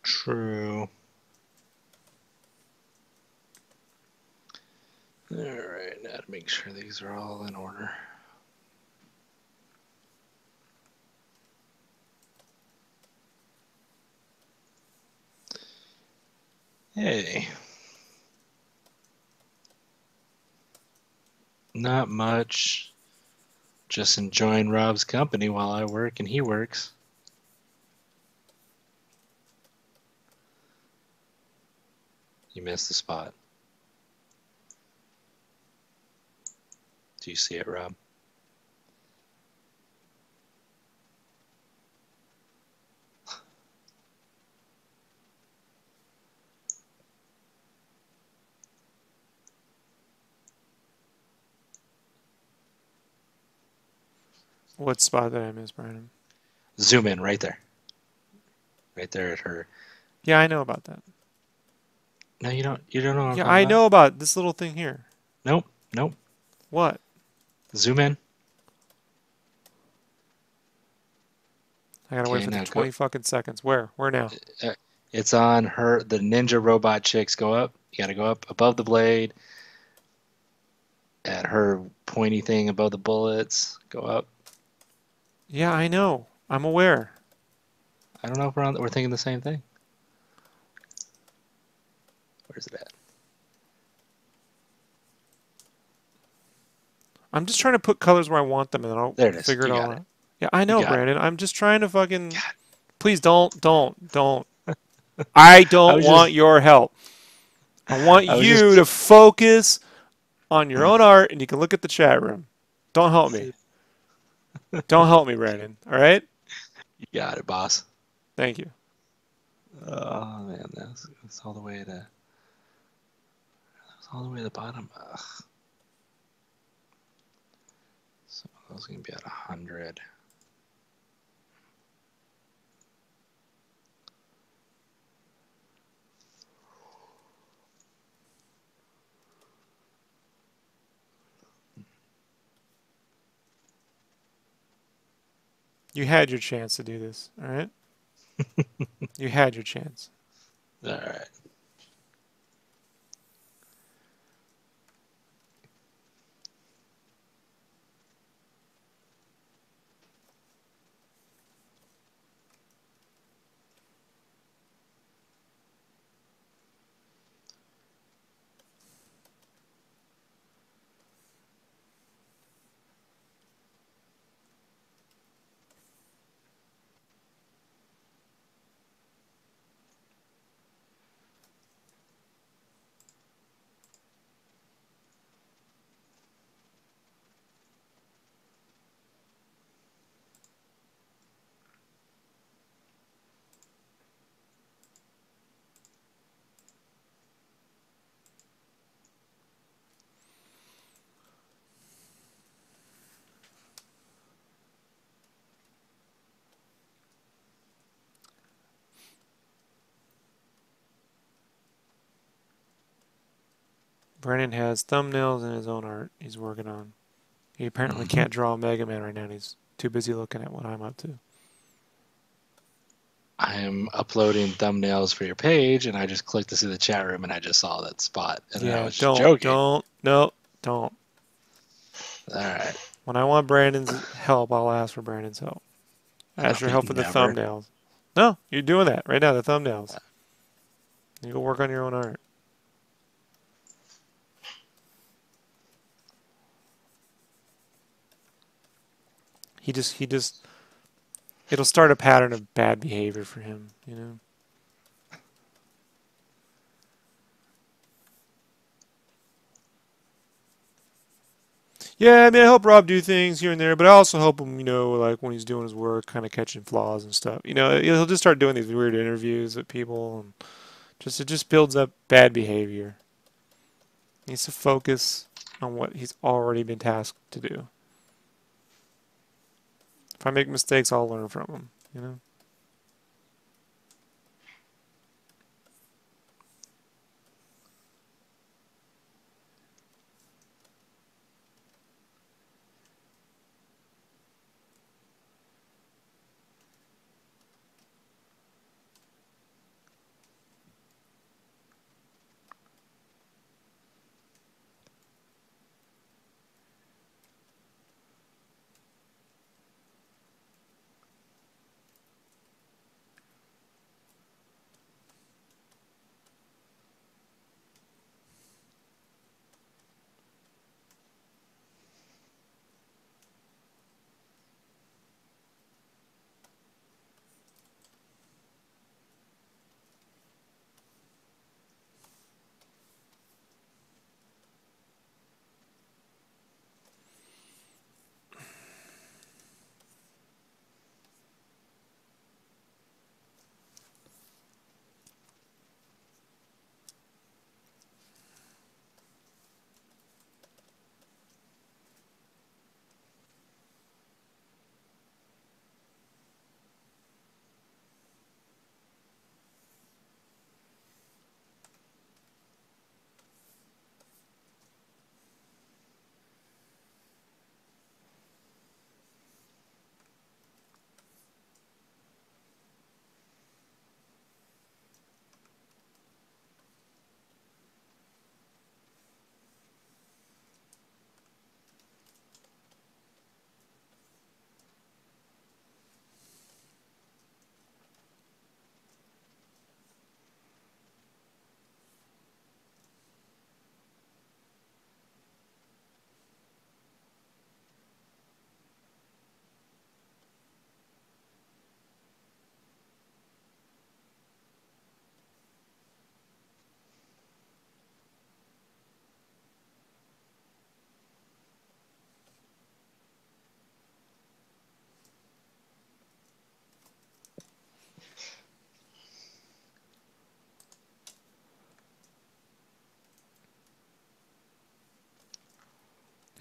True. All right, now to make sure these are all in order. Hey. Not much. Just enjoying Rob's company while I work and he works. You missed the spot. Do you see it, Rob? What spot did I miss, Brandon? Zoom in right there. Right there at her. Yeah, I know about that. No, you don't. You don't know what I'm Yeah, talking I about? know about this little thing here. Nope. Nope. What? Zoom in. I gotta wait Okay, for the now 20 go. fucking seconds. Where? Where now? It's on her. The ninja robot chicks go up. You got to go up above the blade. At her pointy thing above the bullets. Go up. Yeah, I know. I'm aware. I don't know if we're thinking the same thing. Where's it at? I'm just trying to put colors where I want them, and then I'll There it is. figure it You all got it. out. Yeah, I You know, got it. Brandon. I'm just trying to fucking. God. Please don't. I I don't was want just. your help. I want I was you just. to focus on your own art, and you can look at the chat room. Don't help me. Don't help me, Brandon. All right? You got it, boss. Thank you. Oh man, that's all the way to the bottom. Ugh. So those are gonna be at 100. You had your chance to do this. All right? You had your chance. All right. Brandon has thumbnails in his own art he's working on. He apparently can't draw Mega Man right now. And he's too busy looking at what I'm up to. I am uploading thumbnails for your page, and I just clicked to see the chat room, and I just saw that spot, and then I Yeah, was just joking. no, don't. All right. When I want Brandon's help, I'll ask for Brandon's help. I ask I'll your be help with the never. thumbnails. No, you're doing that right now, the thumbnails. You go work on your own art. He just, it'll start a pattern of bad behavior for him, you know? Yeah, I mean, I help Rob do things here and there, but I also help him, you know, like when he's doing his work, kind of catching flaws and stuff. You know, he'll just start doing these weird interviews with people, and it just builds up bad behavior. He needs to focus on what he's already been tasked to do. If I make mistakes, I'll learn from them, you know?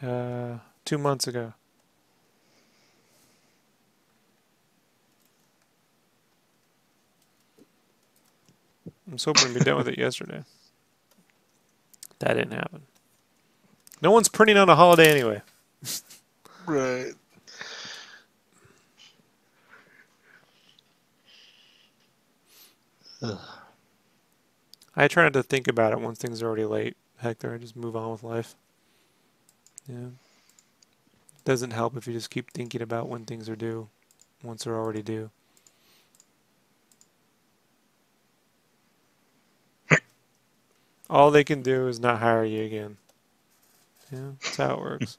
2 months ago. I was hoping to be done with it yesterday. That didn't happen. No one's printing on a holiday anyway. Right. I try not to think about it once things are already late. Heck, there, I just move on with life. Yeah. Doesn't help if you just keep thinking about when things are due, once they're already due. All they can do is not hire you again. Yeah, that's how it works.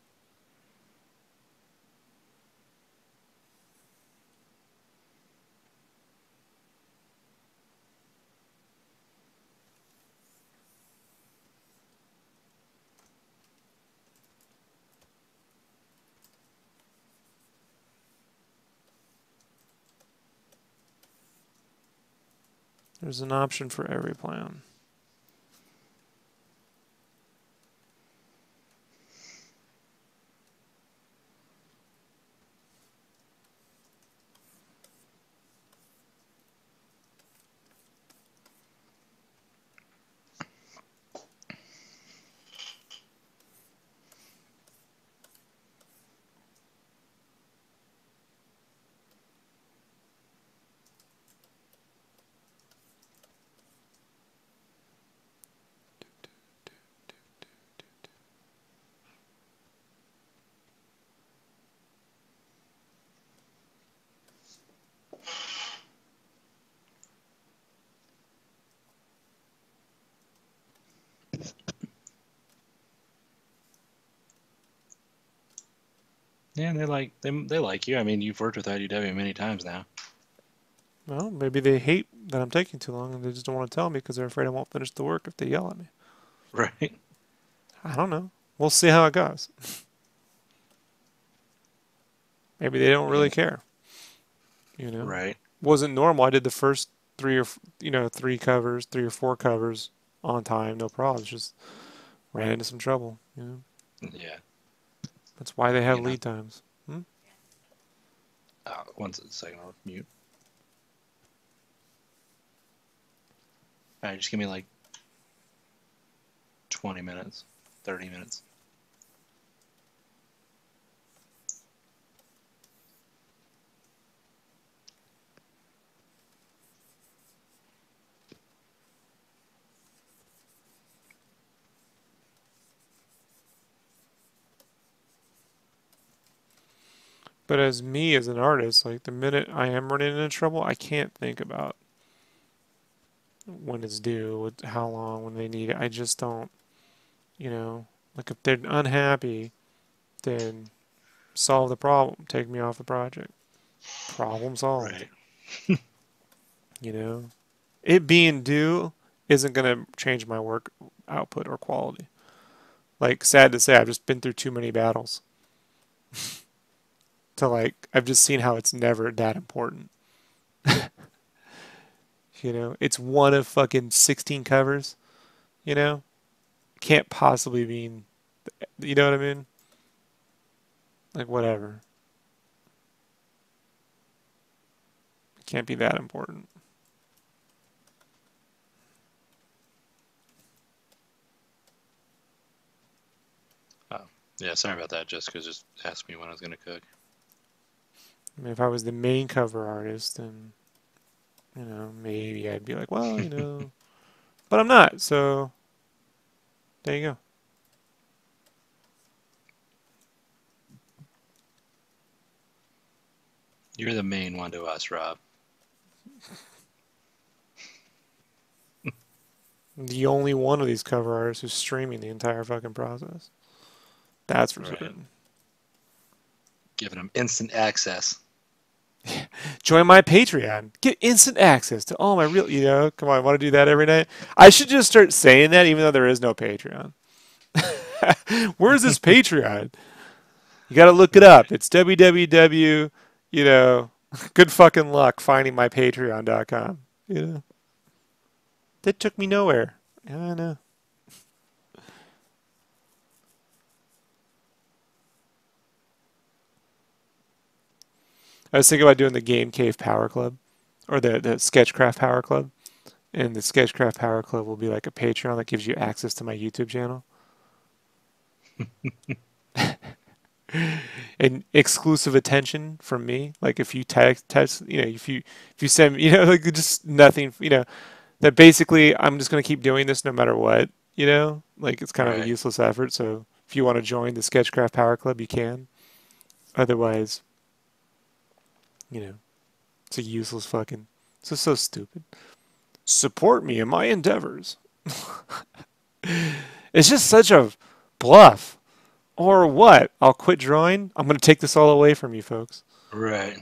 There's an option for every plan. Yeah, and they like you. I mean, you've worked with IDW many times now. Well, maybe they hate that I'm taking too long and they just don't want to tell me because they're afraid I won't finish the work if they yell at me. Right. I don't know. We'll see how it goes. Maybe they don't really care. You know, Right. wasn't normal. I did the first three covers, 3 or 4 covers on time, no problems. Just ran into some trouble. You know, Yeah. that's why they have You know. lead times. One second, I'll mute. All right, just give me like 20 minutes, 30 minutes. But as me as an artist, like the minute I am running into trouble, I can't think about when it's due, how long, when they need it. I just don't, you know, like if they're unhappy, then solve the problem, take me off the project. Problem solved. Right. You know, it being due isn't going to change my work output or quality. Like, sad to say, I've just been through too many battles to like, I've just seen how it's never that important. You know, it's one of fucking 16 covers, you know? Can't possibly mean, you know what I mean? Like, whatever. It can't be that important. Oh, yeah, sorry about that. Jessica just asked me when I was going to cook. I mean, if I was the main cover artist, then, you know, maybe I'd be like, well, you know, but I'm not, so there you go. You're the main one to us, Rob. The only one of these cover artists who's streaming the entire fucking process. That's for Right. certain. Giving them instant access. Join my Patreon. Get instant access to all my real, you know, come on, I want to do that every night. I should just start saying that even though there is no Patreon. Where's this Patreon? You got to look it up. It's www, you know, good fucking luck finding my Patreon.com. You know, that took me nowhere. Yeah, I know. I was thinking about doing the Game Cave Power Club or the SketchCraft Power Club. And the SketchCraft Power Club will be like a Patreon that gives you access to my YouTube channel. And exclusive attention from me. Like if you text, if you send me, like just nothing, that basically I'm just gonna keep doing this no matter what, like it's kind of a Right. useless effort. So if you want to join the Sketchcraft Power Club, you can. Otherwise, you know, it's a useless fucking. It's just so stupid. Support me in my endeavors. It's just such a bluff. Or what? I'll quit drawing. I'm gonna take this all away from you folks. Right.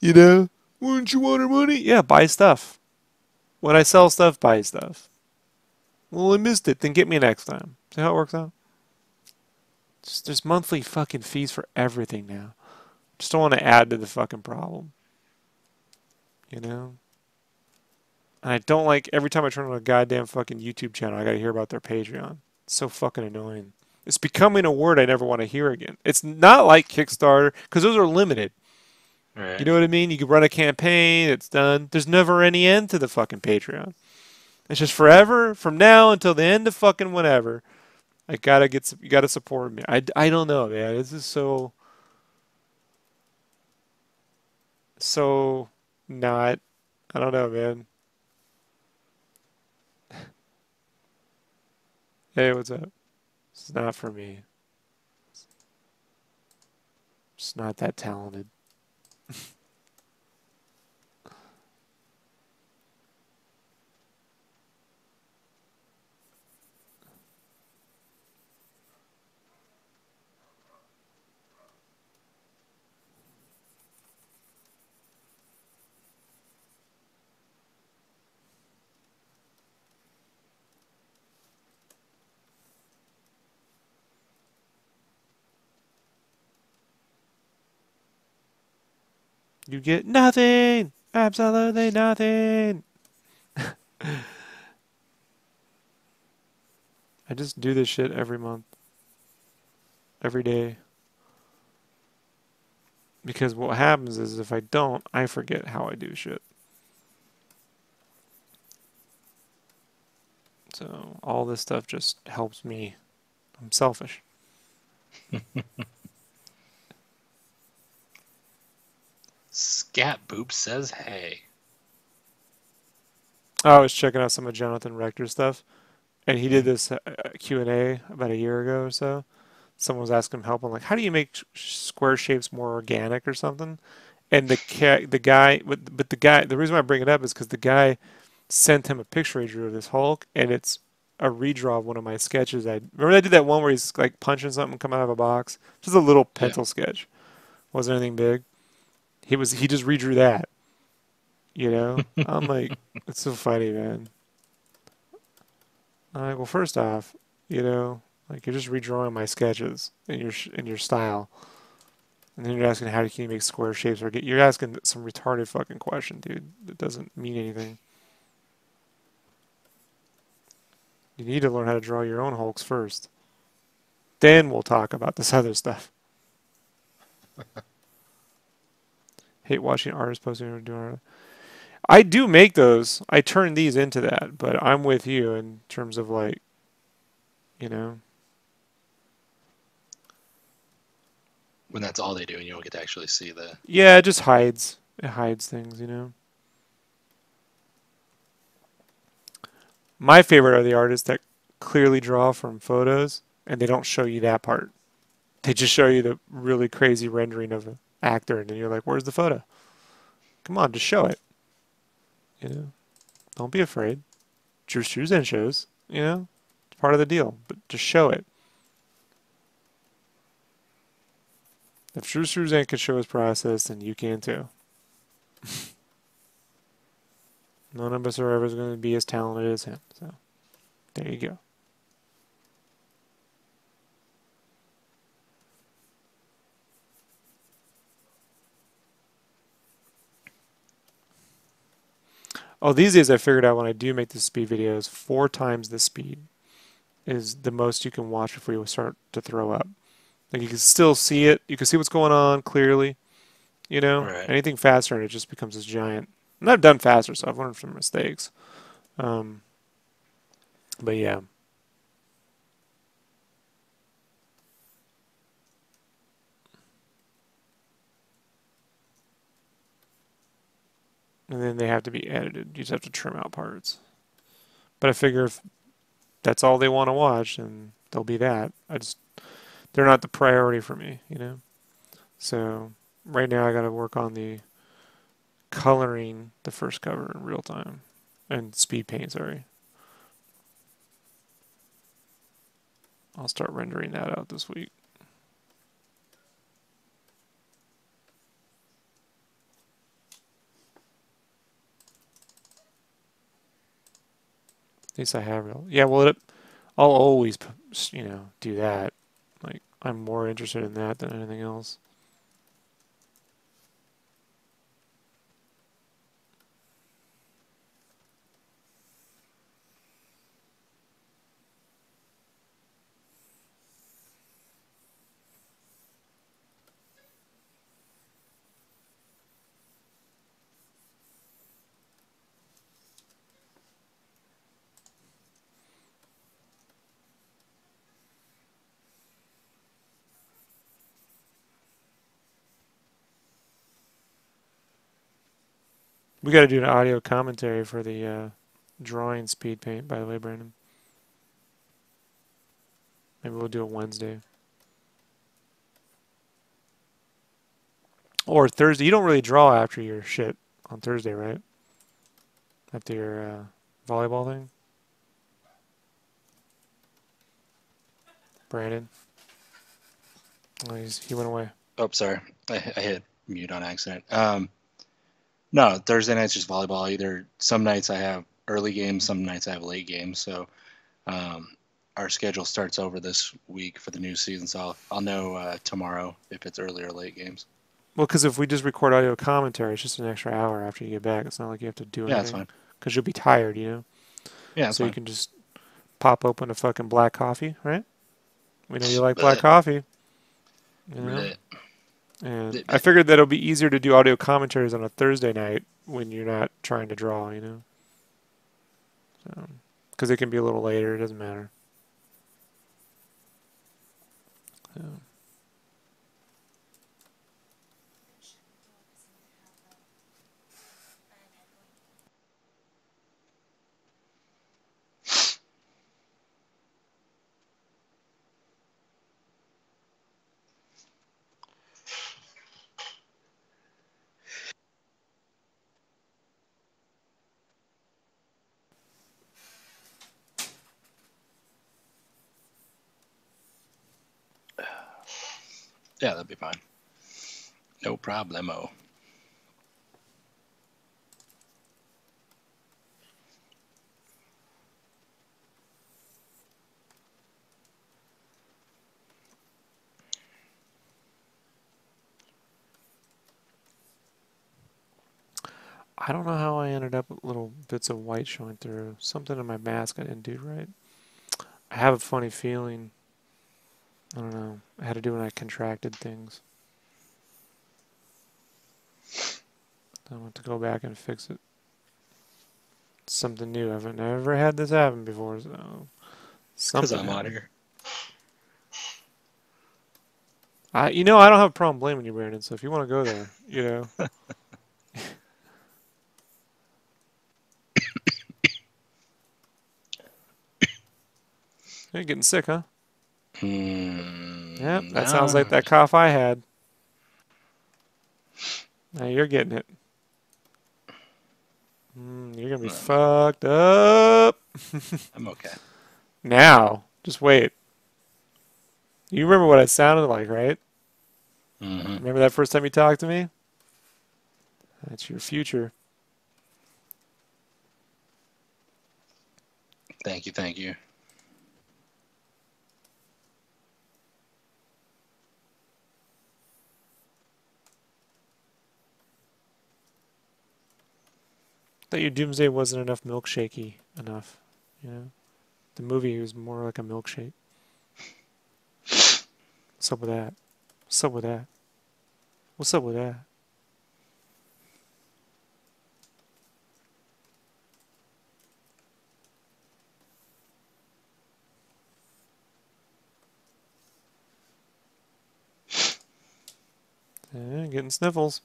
You know? Wouldn't you want our money? Yeah, buy stuff. When I sell stuff, buy stuff. Well, I missed it. Then get me next time. See how it works out? There's monthly fucking fees for everything now. Just don't want to add to the fucking problem. You know? And I don't like every time I turn on a goddamn fucking YouTube channel, I gotta hear about their Patreon. It's so fucking annoying. It's becoming a word I never want to hear again. It's not like Kickstarter, because those are limited. You Right. know what I mean? You can run a campaign, it's done. There's never any end to the fucking Patreon. It's just forever, from now until the end of fucking whenever. You gotta support me. I don't know, man. This is so not. I don't know, man. Hey, what's up? It's not for me. Just not that talented. You get nothing. Absolutely nothing. I just do this shit every month, every day. Because what happens is if I don't, I forget how I do shit. So all this stuff just helps me. I'm selfish. Scat Boop says hey. I was checking out some of Jonathan Rector's stuff, and he did Hmm. this Q&A about a year ago or so. Someone was asking him help on like, how do you make square shapes more organic or something? And the guy, but the guy, the reason why I bring it up is because the guy sent him a picture he drew of this Hulk, and it's a redraw of one of my sketches. I remember I did that one where he's like punching something come out of a box. Just a little Yeah. pencil sketch. Wasn't anything big. He just redrew that. I'm like, it's so funny, man. I'm like, well, first off, like you're just redrawing my sketches in your style, and then you're asking how can you make square shapes or you're asking some retarded fucking question, dude. That doesn't mean anything. You need to learn how to draw your own Hulks first. Then we'll talk about this other stuff. Hate watching artists posting or doing art. I do make those. I turn these into that, but I'm with you in terms of like, you know, When that's all they do and you don't get to actually see the. yeah, it just hides. It hides things. My favorite are the artists that clearly draw from photos and they don't show you that part. They just show you the really crazy rendering of an actor, and then you're like, "Where's the photo? Come on, just show it." You know, don't be afraid. Drew Struzan shows. It's part of the deal, but just show it. If Drew Struzan can show his process, then you can too. None of us are ever going to be as talented as him. So there you go. Oh, these days I figured out when I do make the speed videos, 4 times the speed is the most you can watch before you start to throw up. Like you can still see it, you can see what's going on clearly. You know, Right. anything faster and it just becomes this giant. And I've done faster, so I've learned from mistakes. Um, but yeah, and then they have to be edited. You just have to trim out parts. But I figure if that's all they want to watch, then they'll be that. They're not the priority for me, you know. So right now I got to work on the coloring the first cover in real time and speed paint. Sorry, I'll start rendering that out this week. At least I have real. Yeah, well, I'll always, do that. Like I'm more interested in that than anything else. We got to do an audio commentary for the drawing speed paint, by the way, Brandon. Maybe we'll do it Wednesday. Or Thursday. You don't really draw after your shit on Thursday, right? After your volleyball thing? Brandon? Oh, he went away. Oh, sorry. I hit mute on accident. No, Thursday night's just volleyball. Either some nights I have early games, some nights I have late games. So um, our schedule starts over this week for the new season. So I'll know tomorrow if it's early or late games. Well, because if we just record audio commentary, it's just an extra hour after you get back. It's not like you have to do Yeah, that's anything. fine. Because you'll be tired, you know? Yeah, that's So you fine. can just pop open a fucking black coffee, right? We know you like black Blech, coffee, you know? blech, And blech, I blech. figured that it'll be easier to do audio commentaries on a Thursday night when you're not trying to draw, you know? So, because it can be a little later, it doesn't matter. So, Yeah, that'd be fine. No problemo. I don't know how I ended up with little bits of white showing through. Something in my mask I didn't do right. I have a funny feeling. I don't know. I had to do when I contracted things. I want to go back and fix it. It's something new. I've never had this happen before, so Because something I'm out happened. here. I don't have a problem blaming you, Brandon. So if you want to go there, you're getting sick, huh? Yep, that sounds like No. that cough I had. Now you're getting it. You're gonna be No, fucked up. I'm okay. Now, just wait. You remember what I sounded like, right? Hmm. Remember that first time you talked to me? That's your future. Thank you, thank you. That your doomsday wasn't enough milkshakey enough, you know? The movie was more like a milkshake. What's up with that? What's up with that? What's up with that? Getting sniffles.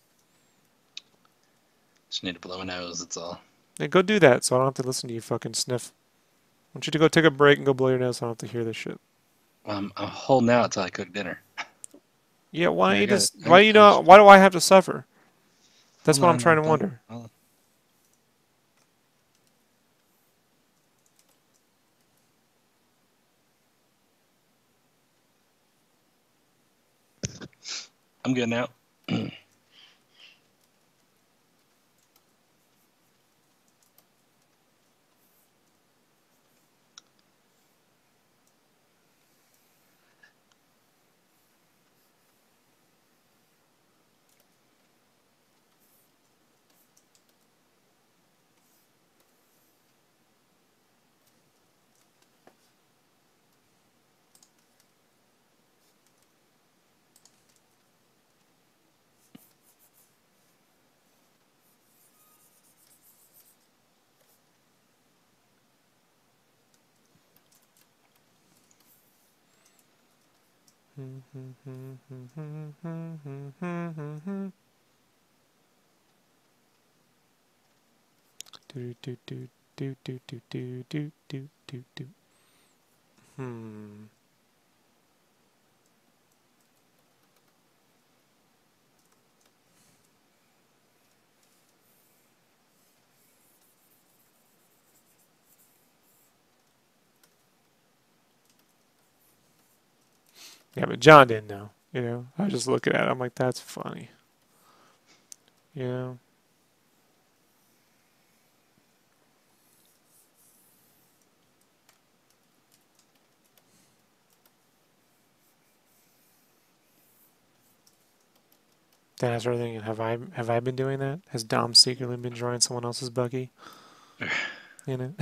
Just need to blow a nose, that's all. Hey, go do that so I don't have to listen to you fucking sniff. I want you to go take a break and go blow your nose so I don't have to hear this shit. I'm holding out till I cook dinner. Yeah, why don't Yeah, you just... Why do I have to suffer? That's what I'm trying to wonder. I'm good now. Do do do do do do do do do do do. Yeah, but John didn't know. You know, I was just looking at it. I'm like, that's funny. You know. Then I started thinking, have I been doing that? Has Dom secretly been drawing someone else's Bucky? You know?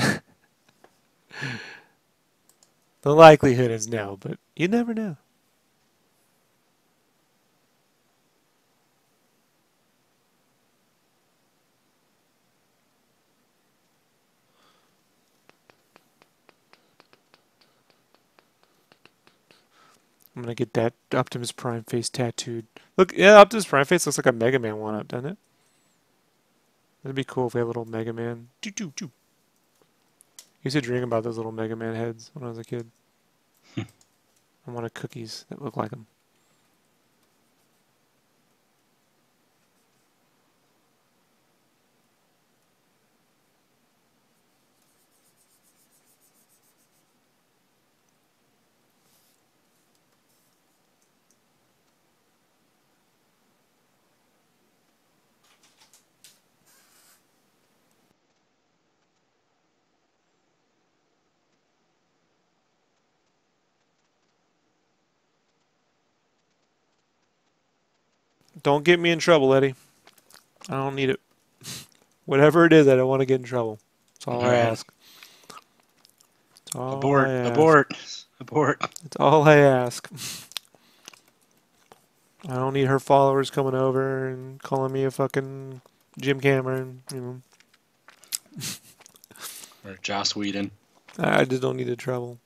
The likelihood is no, but you never know. I'm gonna get that Optimus Prime face tattooed. Look, yeah, Optimus Prime face looks like a Mega Man one-up, doesn't it? It'd be cool if we had a little Mega Man. I used to dream about those little Mega Man heads when I was a kid. I wanted cookies that look like them. Don't get me in trouble, Eddie. I don't need it. Whatever it is, I don't want to get in trouble. That's all I ask. That's all Abort, I ask. abort. That's all I ask. I don't need her followers coming over and calling me a fucking Jim Cameron, you know. Or Joss Whedon. I just don't need the trouble.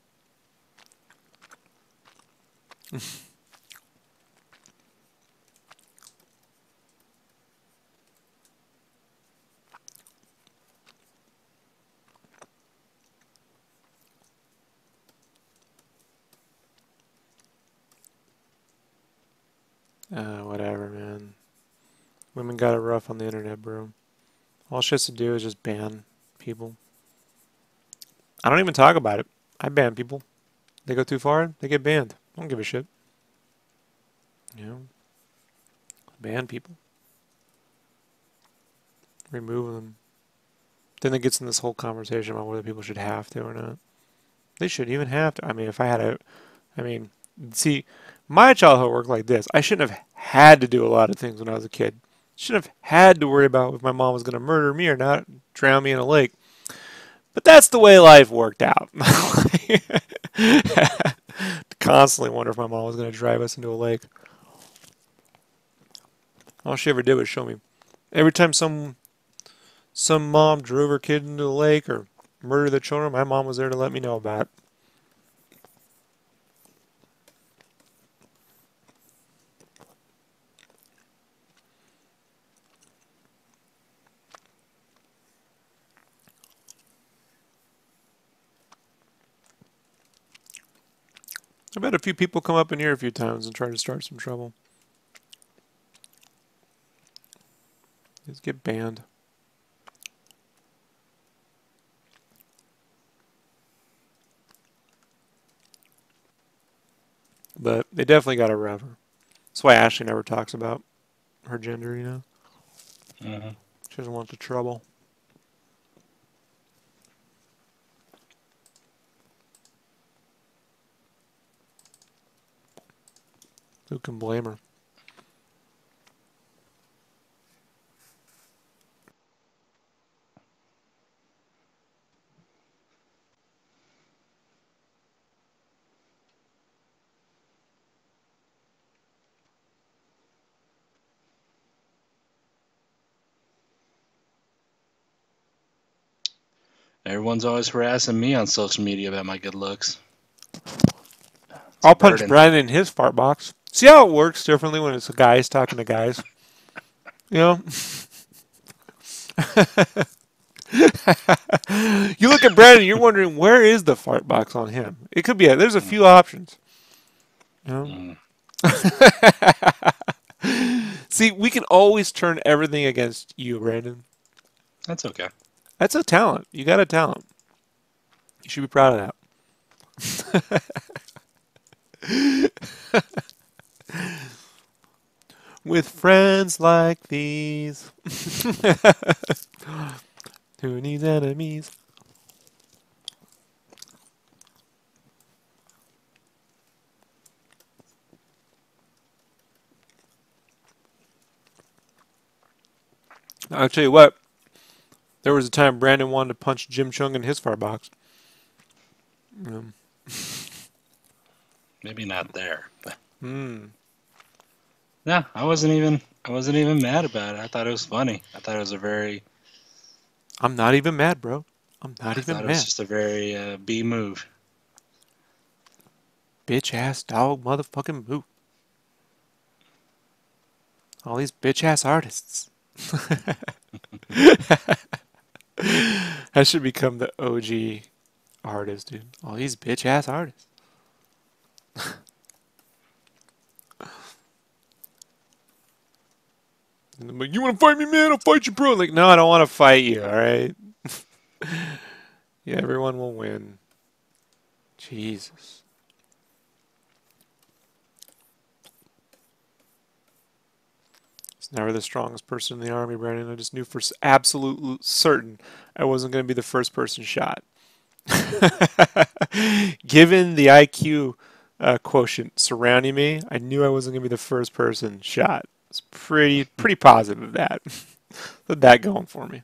Whatever, man. Women got it rough on the internet, bro. All she has to do is just ban people. I don't even talk about it. I ban people. They go too far, they get banned. I don't give a shit. You know? Ban people. Remove them. Then it gets in this whole conversation about whether people should have to or not. They shouldn't even have to. I mean, if I had a... I mean, see, my childhood worked like this. I shouldn't have had to do a lot of things when I was a kid. Shouldn't have had to worry about if my mom was going to murder me or not, drown me in a lake. But that's the way life worked out. Constantly wonder if my mom was going to drive us into a lake. All she ever did was show me. Every time some mom drove her kid into the lake or murdered the children, my mom was there to let me know about it. I've had a few people come up in here a few times and try to start some trouble. Just get banned. But they definitely got a rever. That's why Ashley never talks about her gender, you know? Mm-hmm. She doesn't want the trouble. Who can blame her? Everyone's always harassing me on social media about my good looks. It's a I'll punch burden. Brandon in his fart box. See how it works differently when it's guys talking to guys? You know? You look at Brandon, you're wondering, where is the fart box on him? It could be, there's a few options. You know? See, we can always turn everything against you, Brandon. That's okay. That's a talent. You got a talent. You should be proud of that. With friends like these, who needs enemies? I'll tell you what. There was a time Brandon wanted to punch Jim Chung in his fart box. Maybe not there, but Hmm. no, I wasn't even mad about it. I thought it was funny. I thought it was a very I'm not even mad, bro. I'm not I even thought it was mad. just a very B move. Bitch ass dog motherfucking move. All these bitch ass artists. I should become the OG artist, dude. All these bitch ass artists. And I'm like, you want to fight me, man? I'll fight you, bro. Like, no, I don't want to fight you, alright? Yeah, everyone will win. Jesus. It's never the strongest person in the army, Brandon. I just knew for absolute certain I wasn't going to be the first person shot. Given the IQ quotient surrounding me, I knew I wasn't going to be the first person shot. It's pretty positive of that. Put that going for me.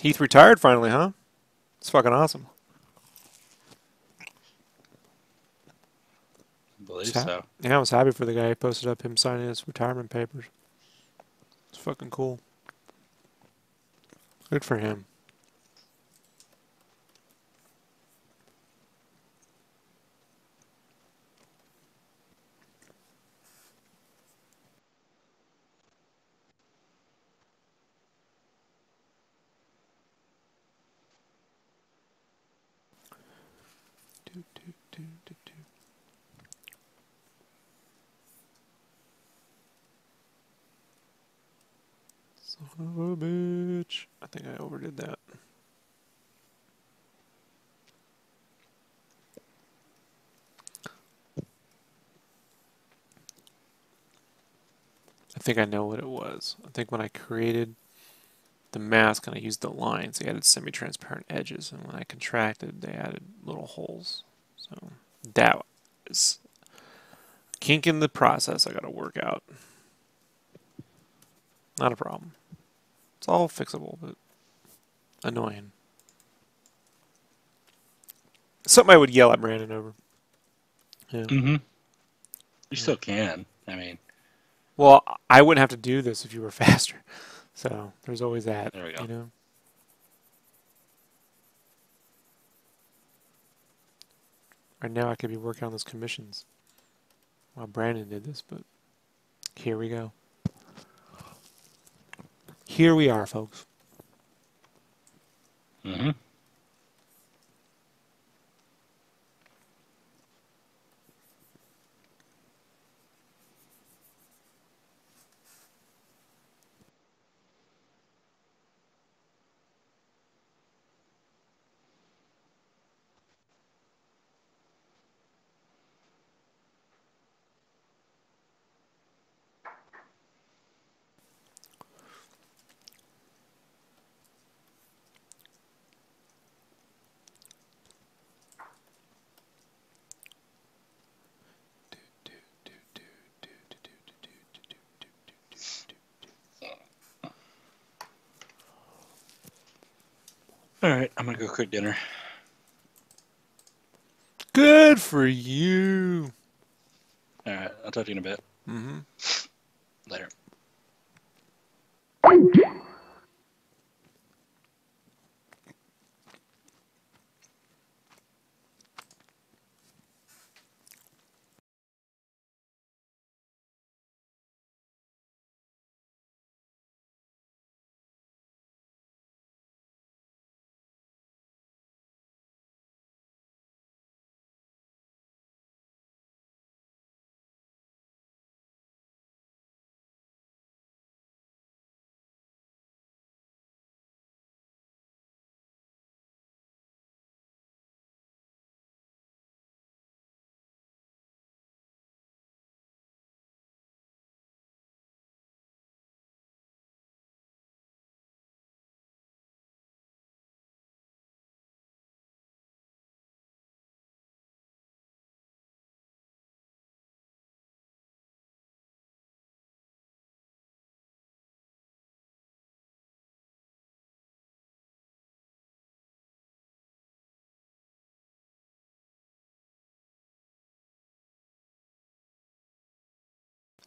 Heath retired finally, huh? It's fucking awesome. I believe so. Yeah, I was happy for the guy who posted up him signing his retirement papers. It's fucking cool. Good for him. Do, do, do, do, do. Son of a bitch. I think I overdid that. I think I know what it was. I think when I created the mask and I used the lines. They added semi-transparent edges, and when I contracted, they added little holes. So that is a kink in the process I got to work out. Not a problem. It's all fixable, but annoying. Something I would yell at Brandon over. Yeah. Mm-hmm. You still can. I mean, Well, I wouldn't have to do this if you were faster. So there's always that, there we go. you know. Right now I could be working on those commissions while Brandon did this, but here we go. Here we are, folks. Mm-hmm. All right, I'm gonna go cook dinner. Good for you. All right, I'll talk to you in a bit. Mm-hmm. Later.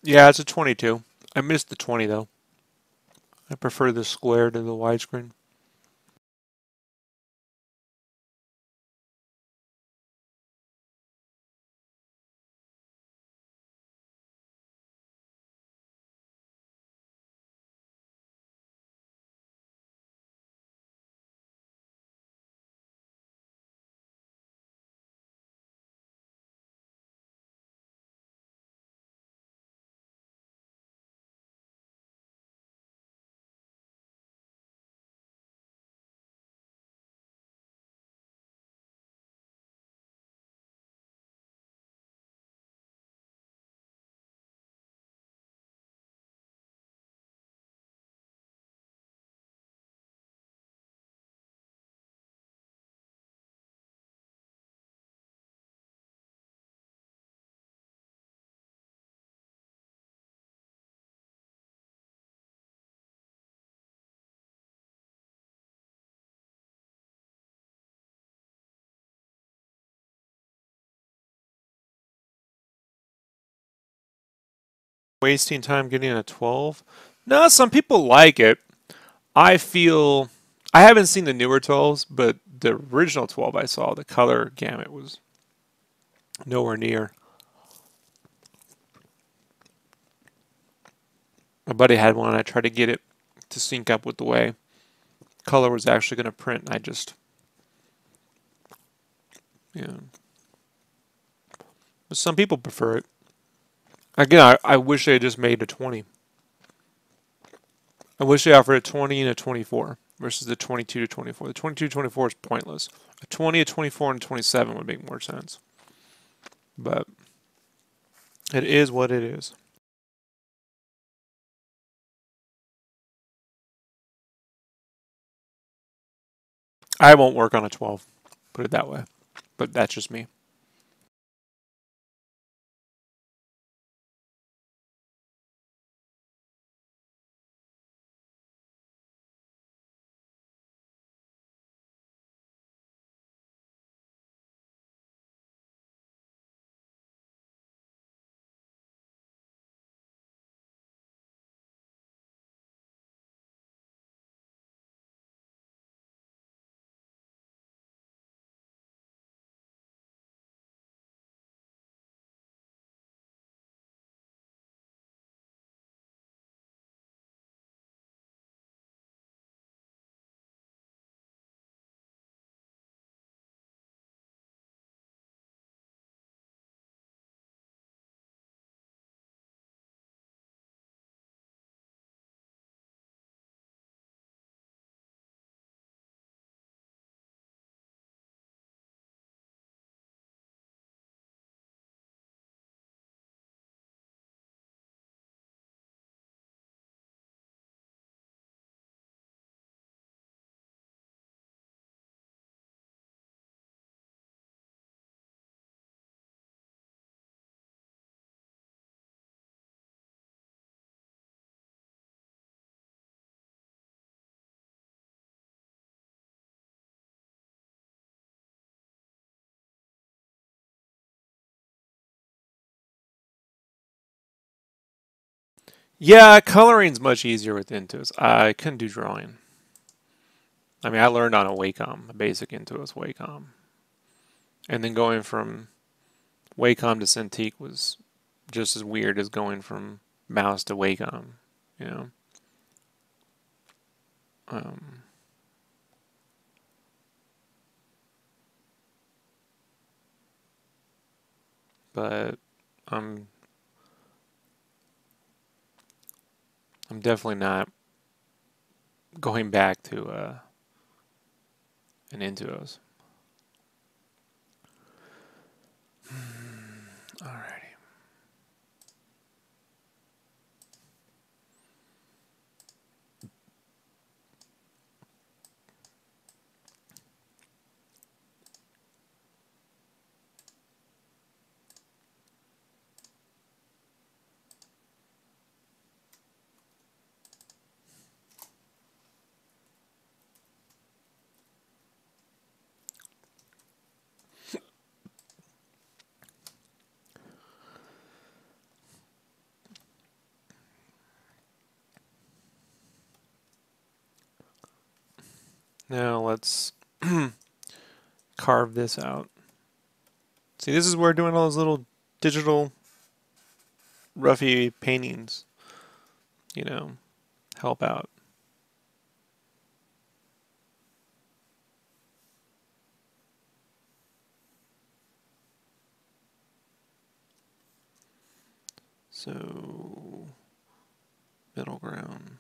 Yeah, it's a 22. I missed the 20 though. I prefer the square to the widescreen. Wasting time getting a 12? No, some people like it. I feel I haven't seen the newer 12s, but the original 12 I saw, the color gamut was nowhere near. My buddy had one and I tried to get it to sync up with the way color was actually going to print. And I just, yeah. But some people prefer it. Again, I wish they had just made a 20. I wish they offered a 20 and a 24 versus the 22 to 24. The 22 to 24 is pointless. A 20, a 24, and a 27 would make more sense. But it is what it is. I won't work on a 12, put it that way. But that's just me. Yeah, coloring's much easier with Intuos. I couldn't do drawing. I mean, I learned on a Wacom, a basic Intuos Wacom. And then going from Wacom to Cintiq was just as weird as going from mouse to Wacom, you know. Um, but I'm I'm definitely not going back to an Intuos. Alrighty. Now let's carve this out. See, this is where doing all those little digital roughy paintings, help out. So, middle ground.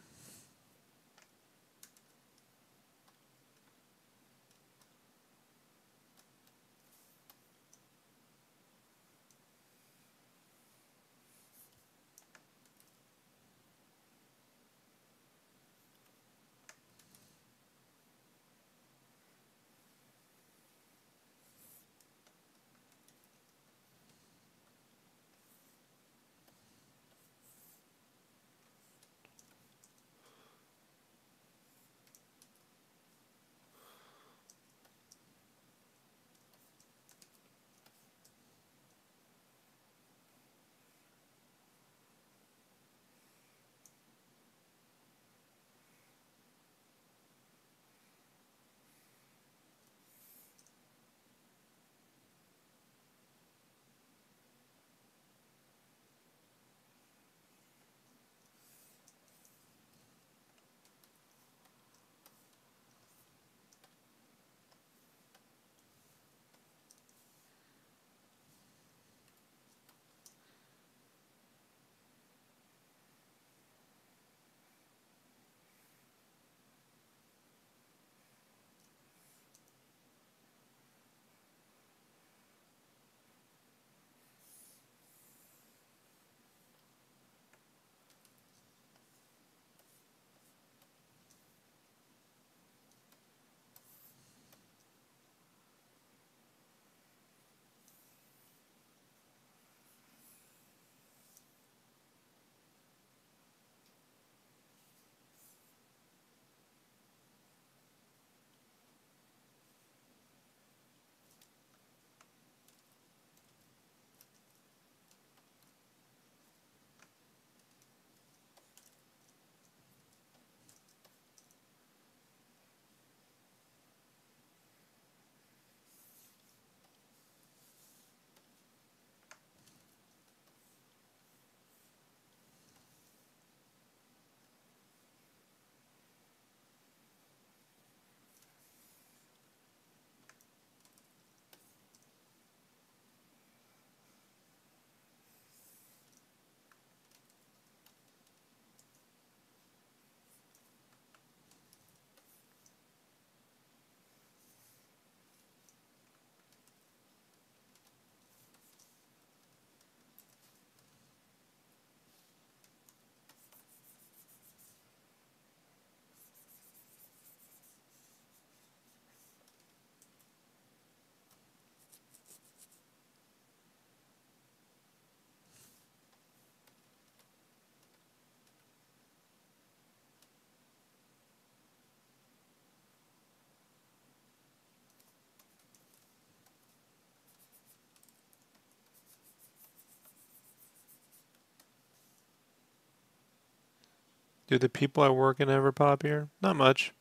Do the people I work in ever pop here? Not much.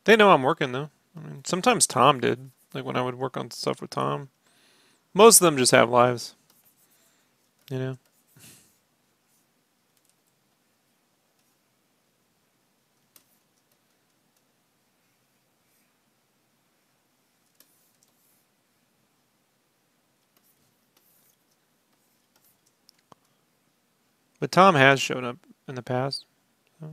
They know I'm working though. I mean, sometimes Tom did. Like when I would work on stuff with Tom. Most of them just have lives, you know. But Tom has shown up in the past. So.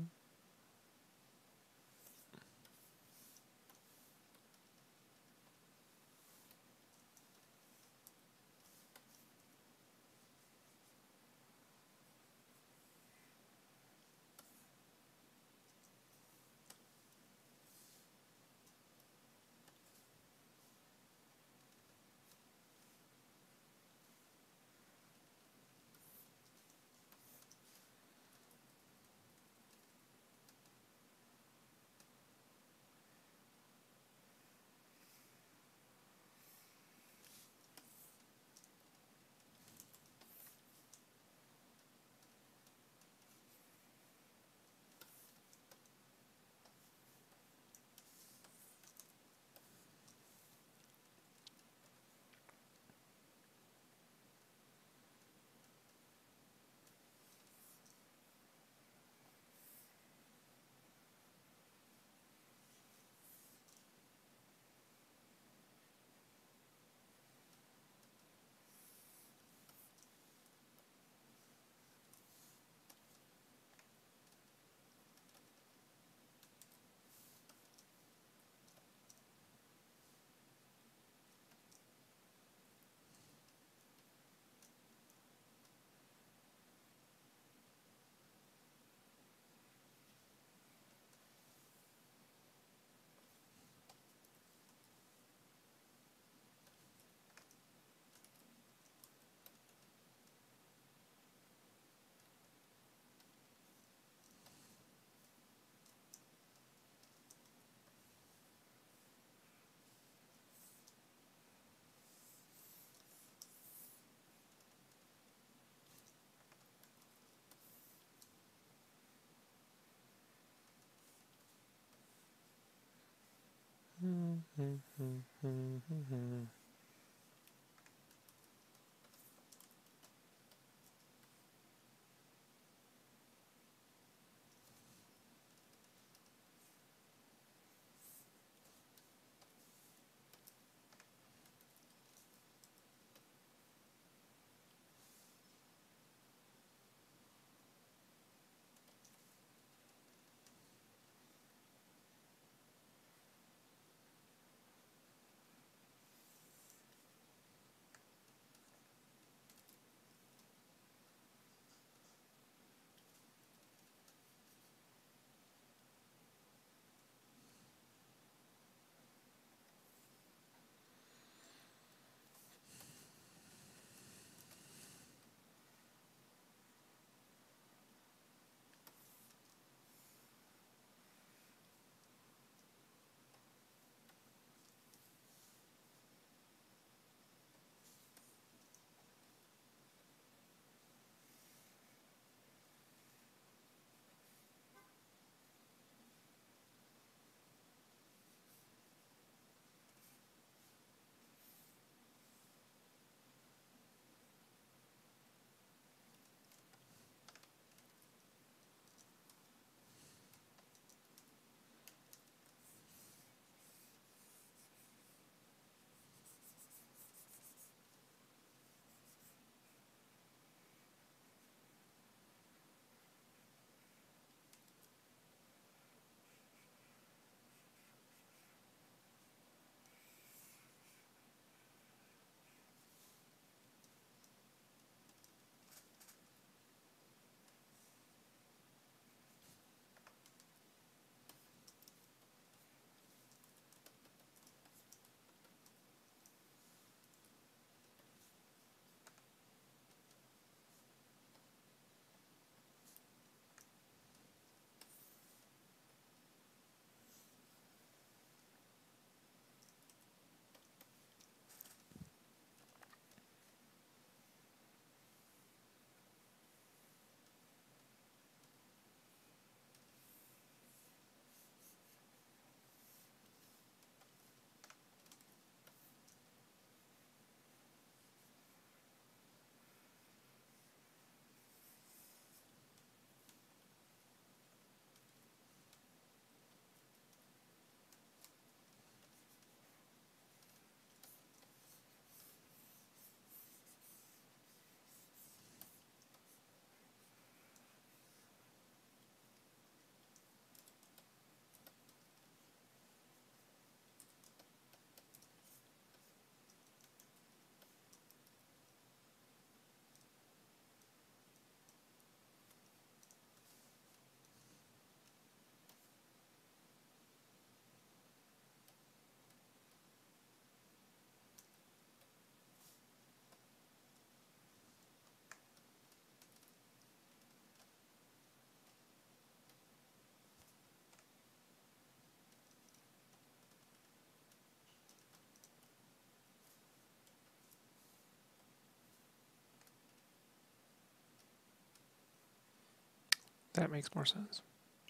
that makes more sense.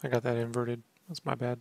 I got that inverted. That's my bad.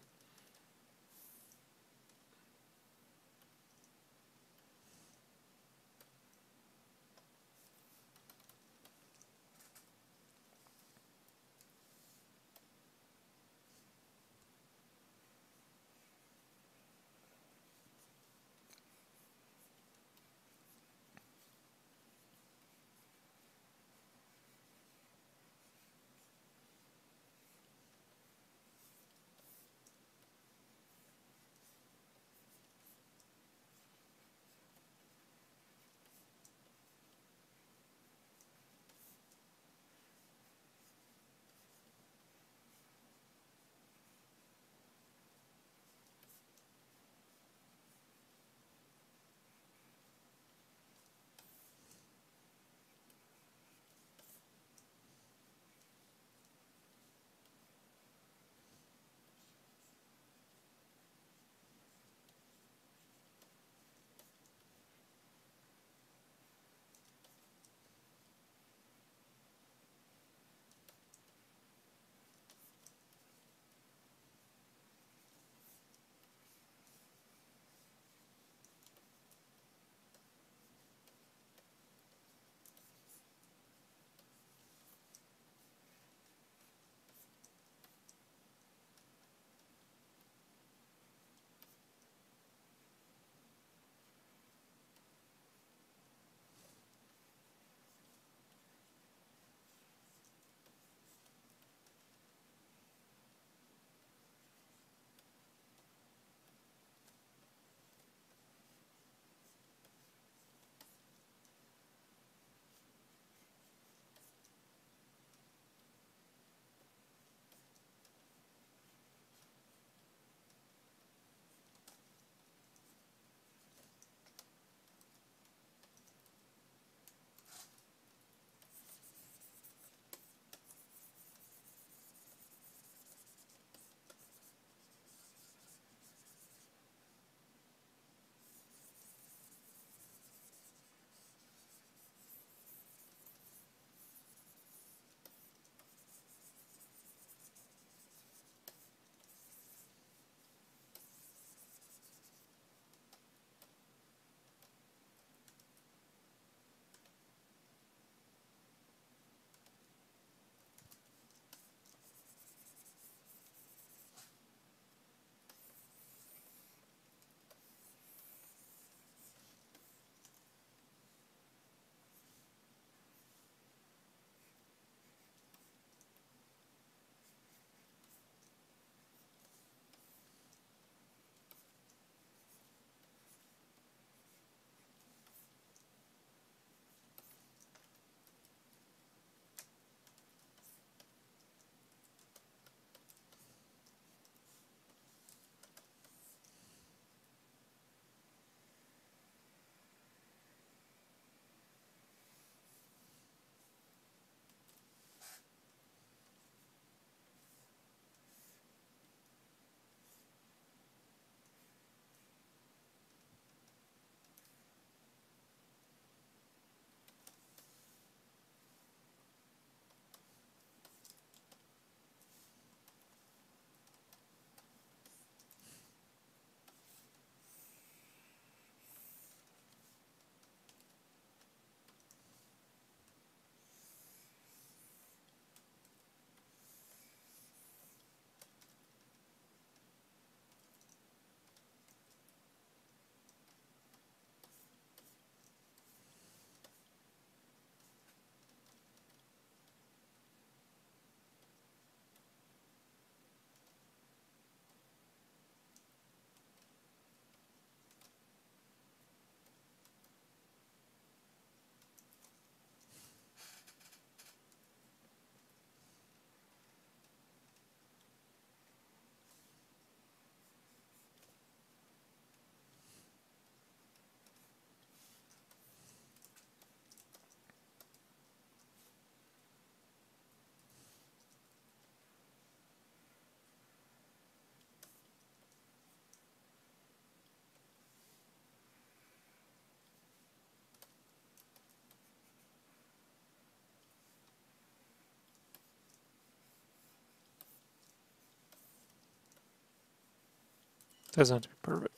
Doesn't have to be perfect.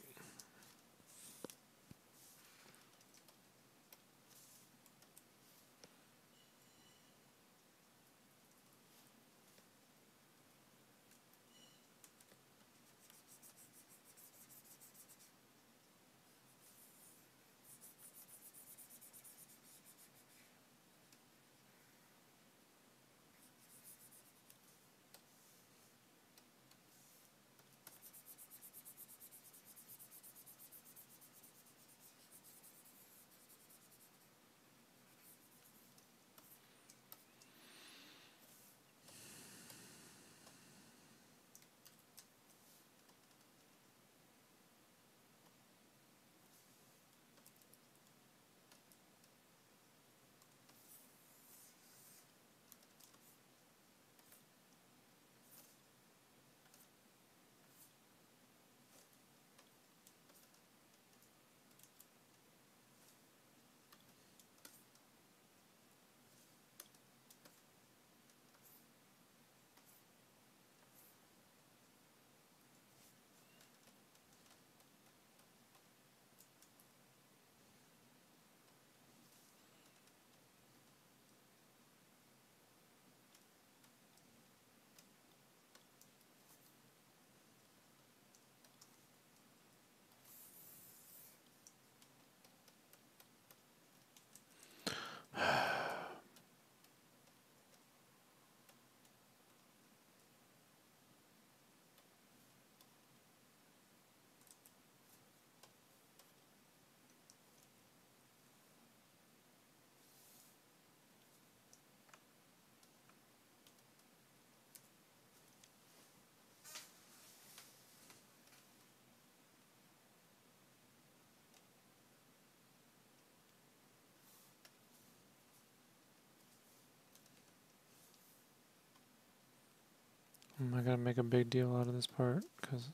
Am I gonna make a big deal out of this part? Because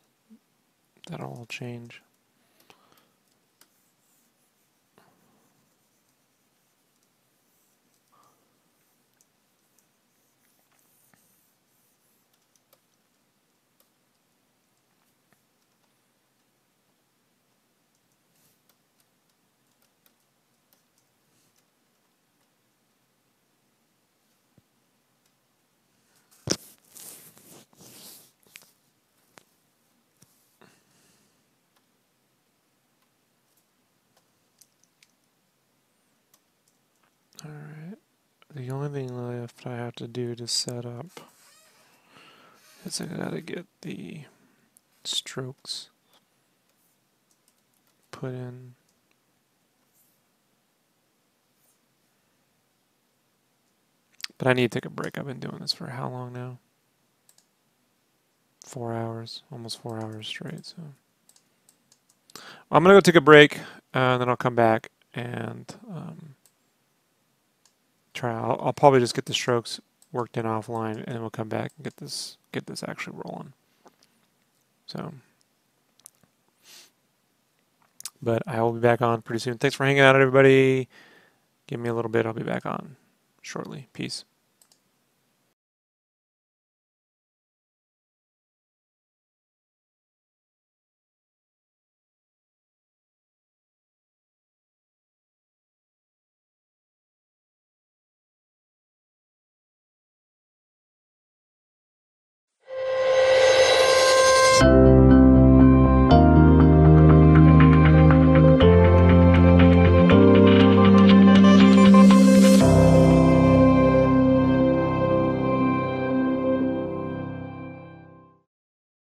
that'll all change. Alright. The only thing left I have to do to set up is I gotta get the strokes put in. But I need to take a break. I've been doing this for how long now? 4 hours, almost 4 hours straight. So I'm gonna go take a break, and then I'll come back and try. I'll probably just get the strokes worked in offline, and then we'll come back and get this actually rolling. So, but I will be back on pretty soon. Thanks for hanging out, everybody. Give me a little bit. I'll be back on shortly. Peace.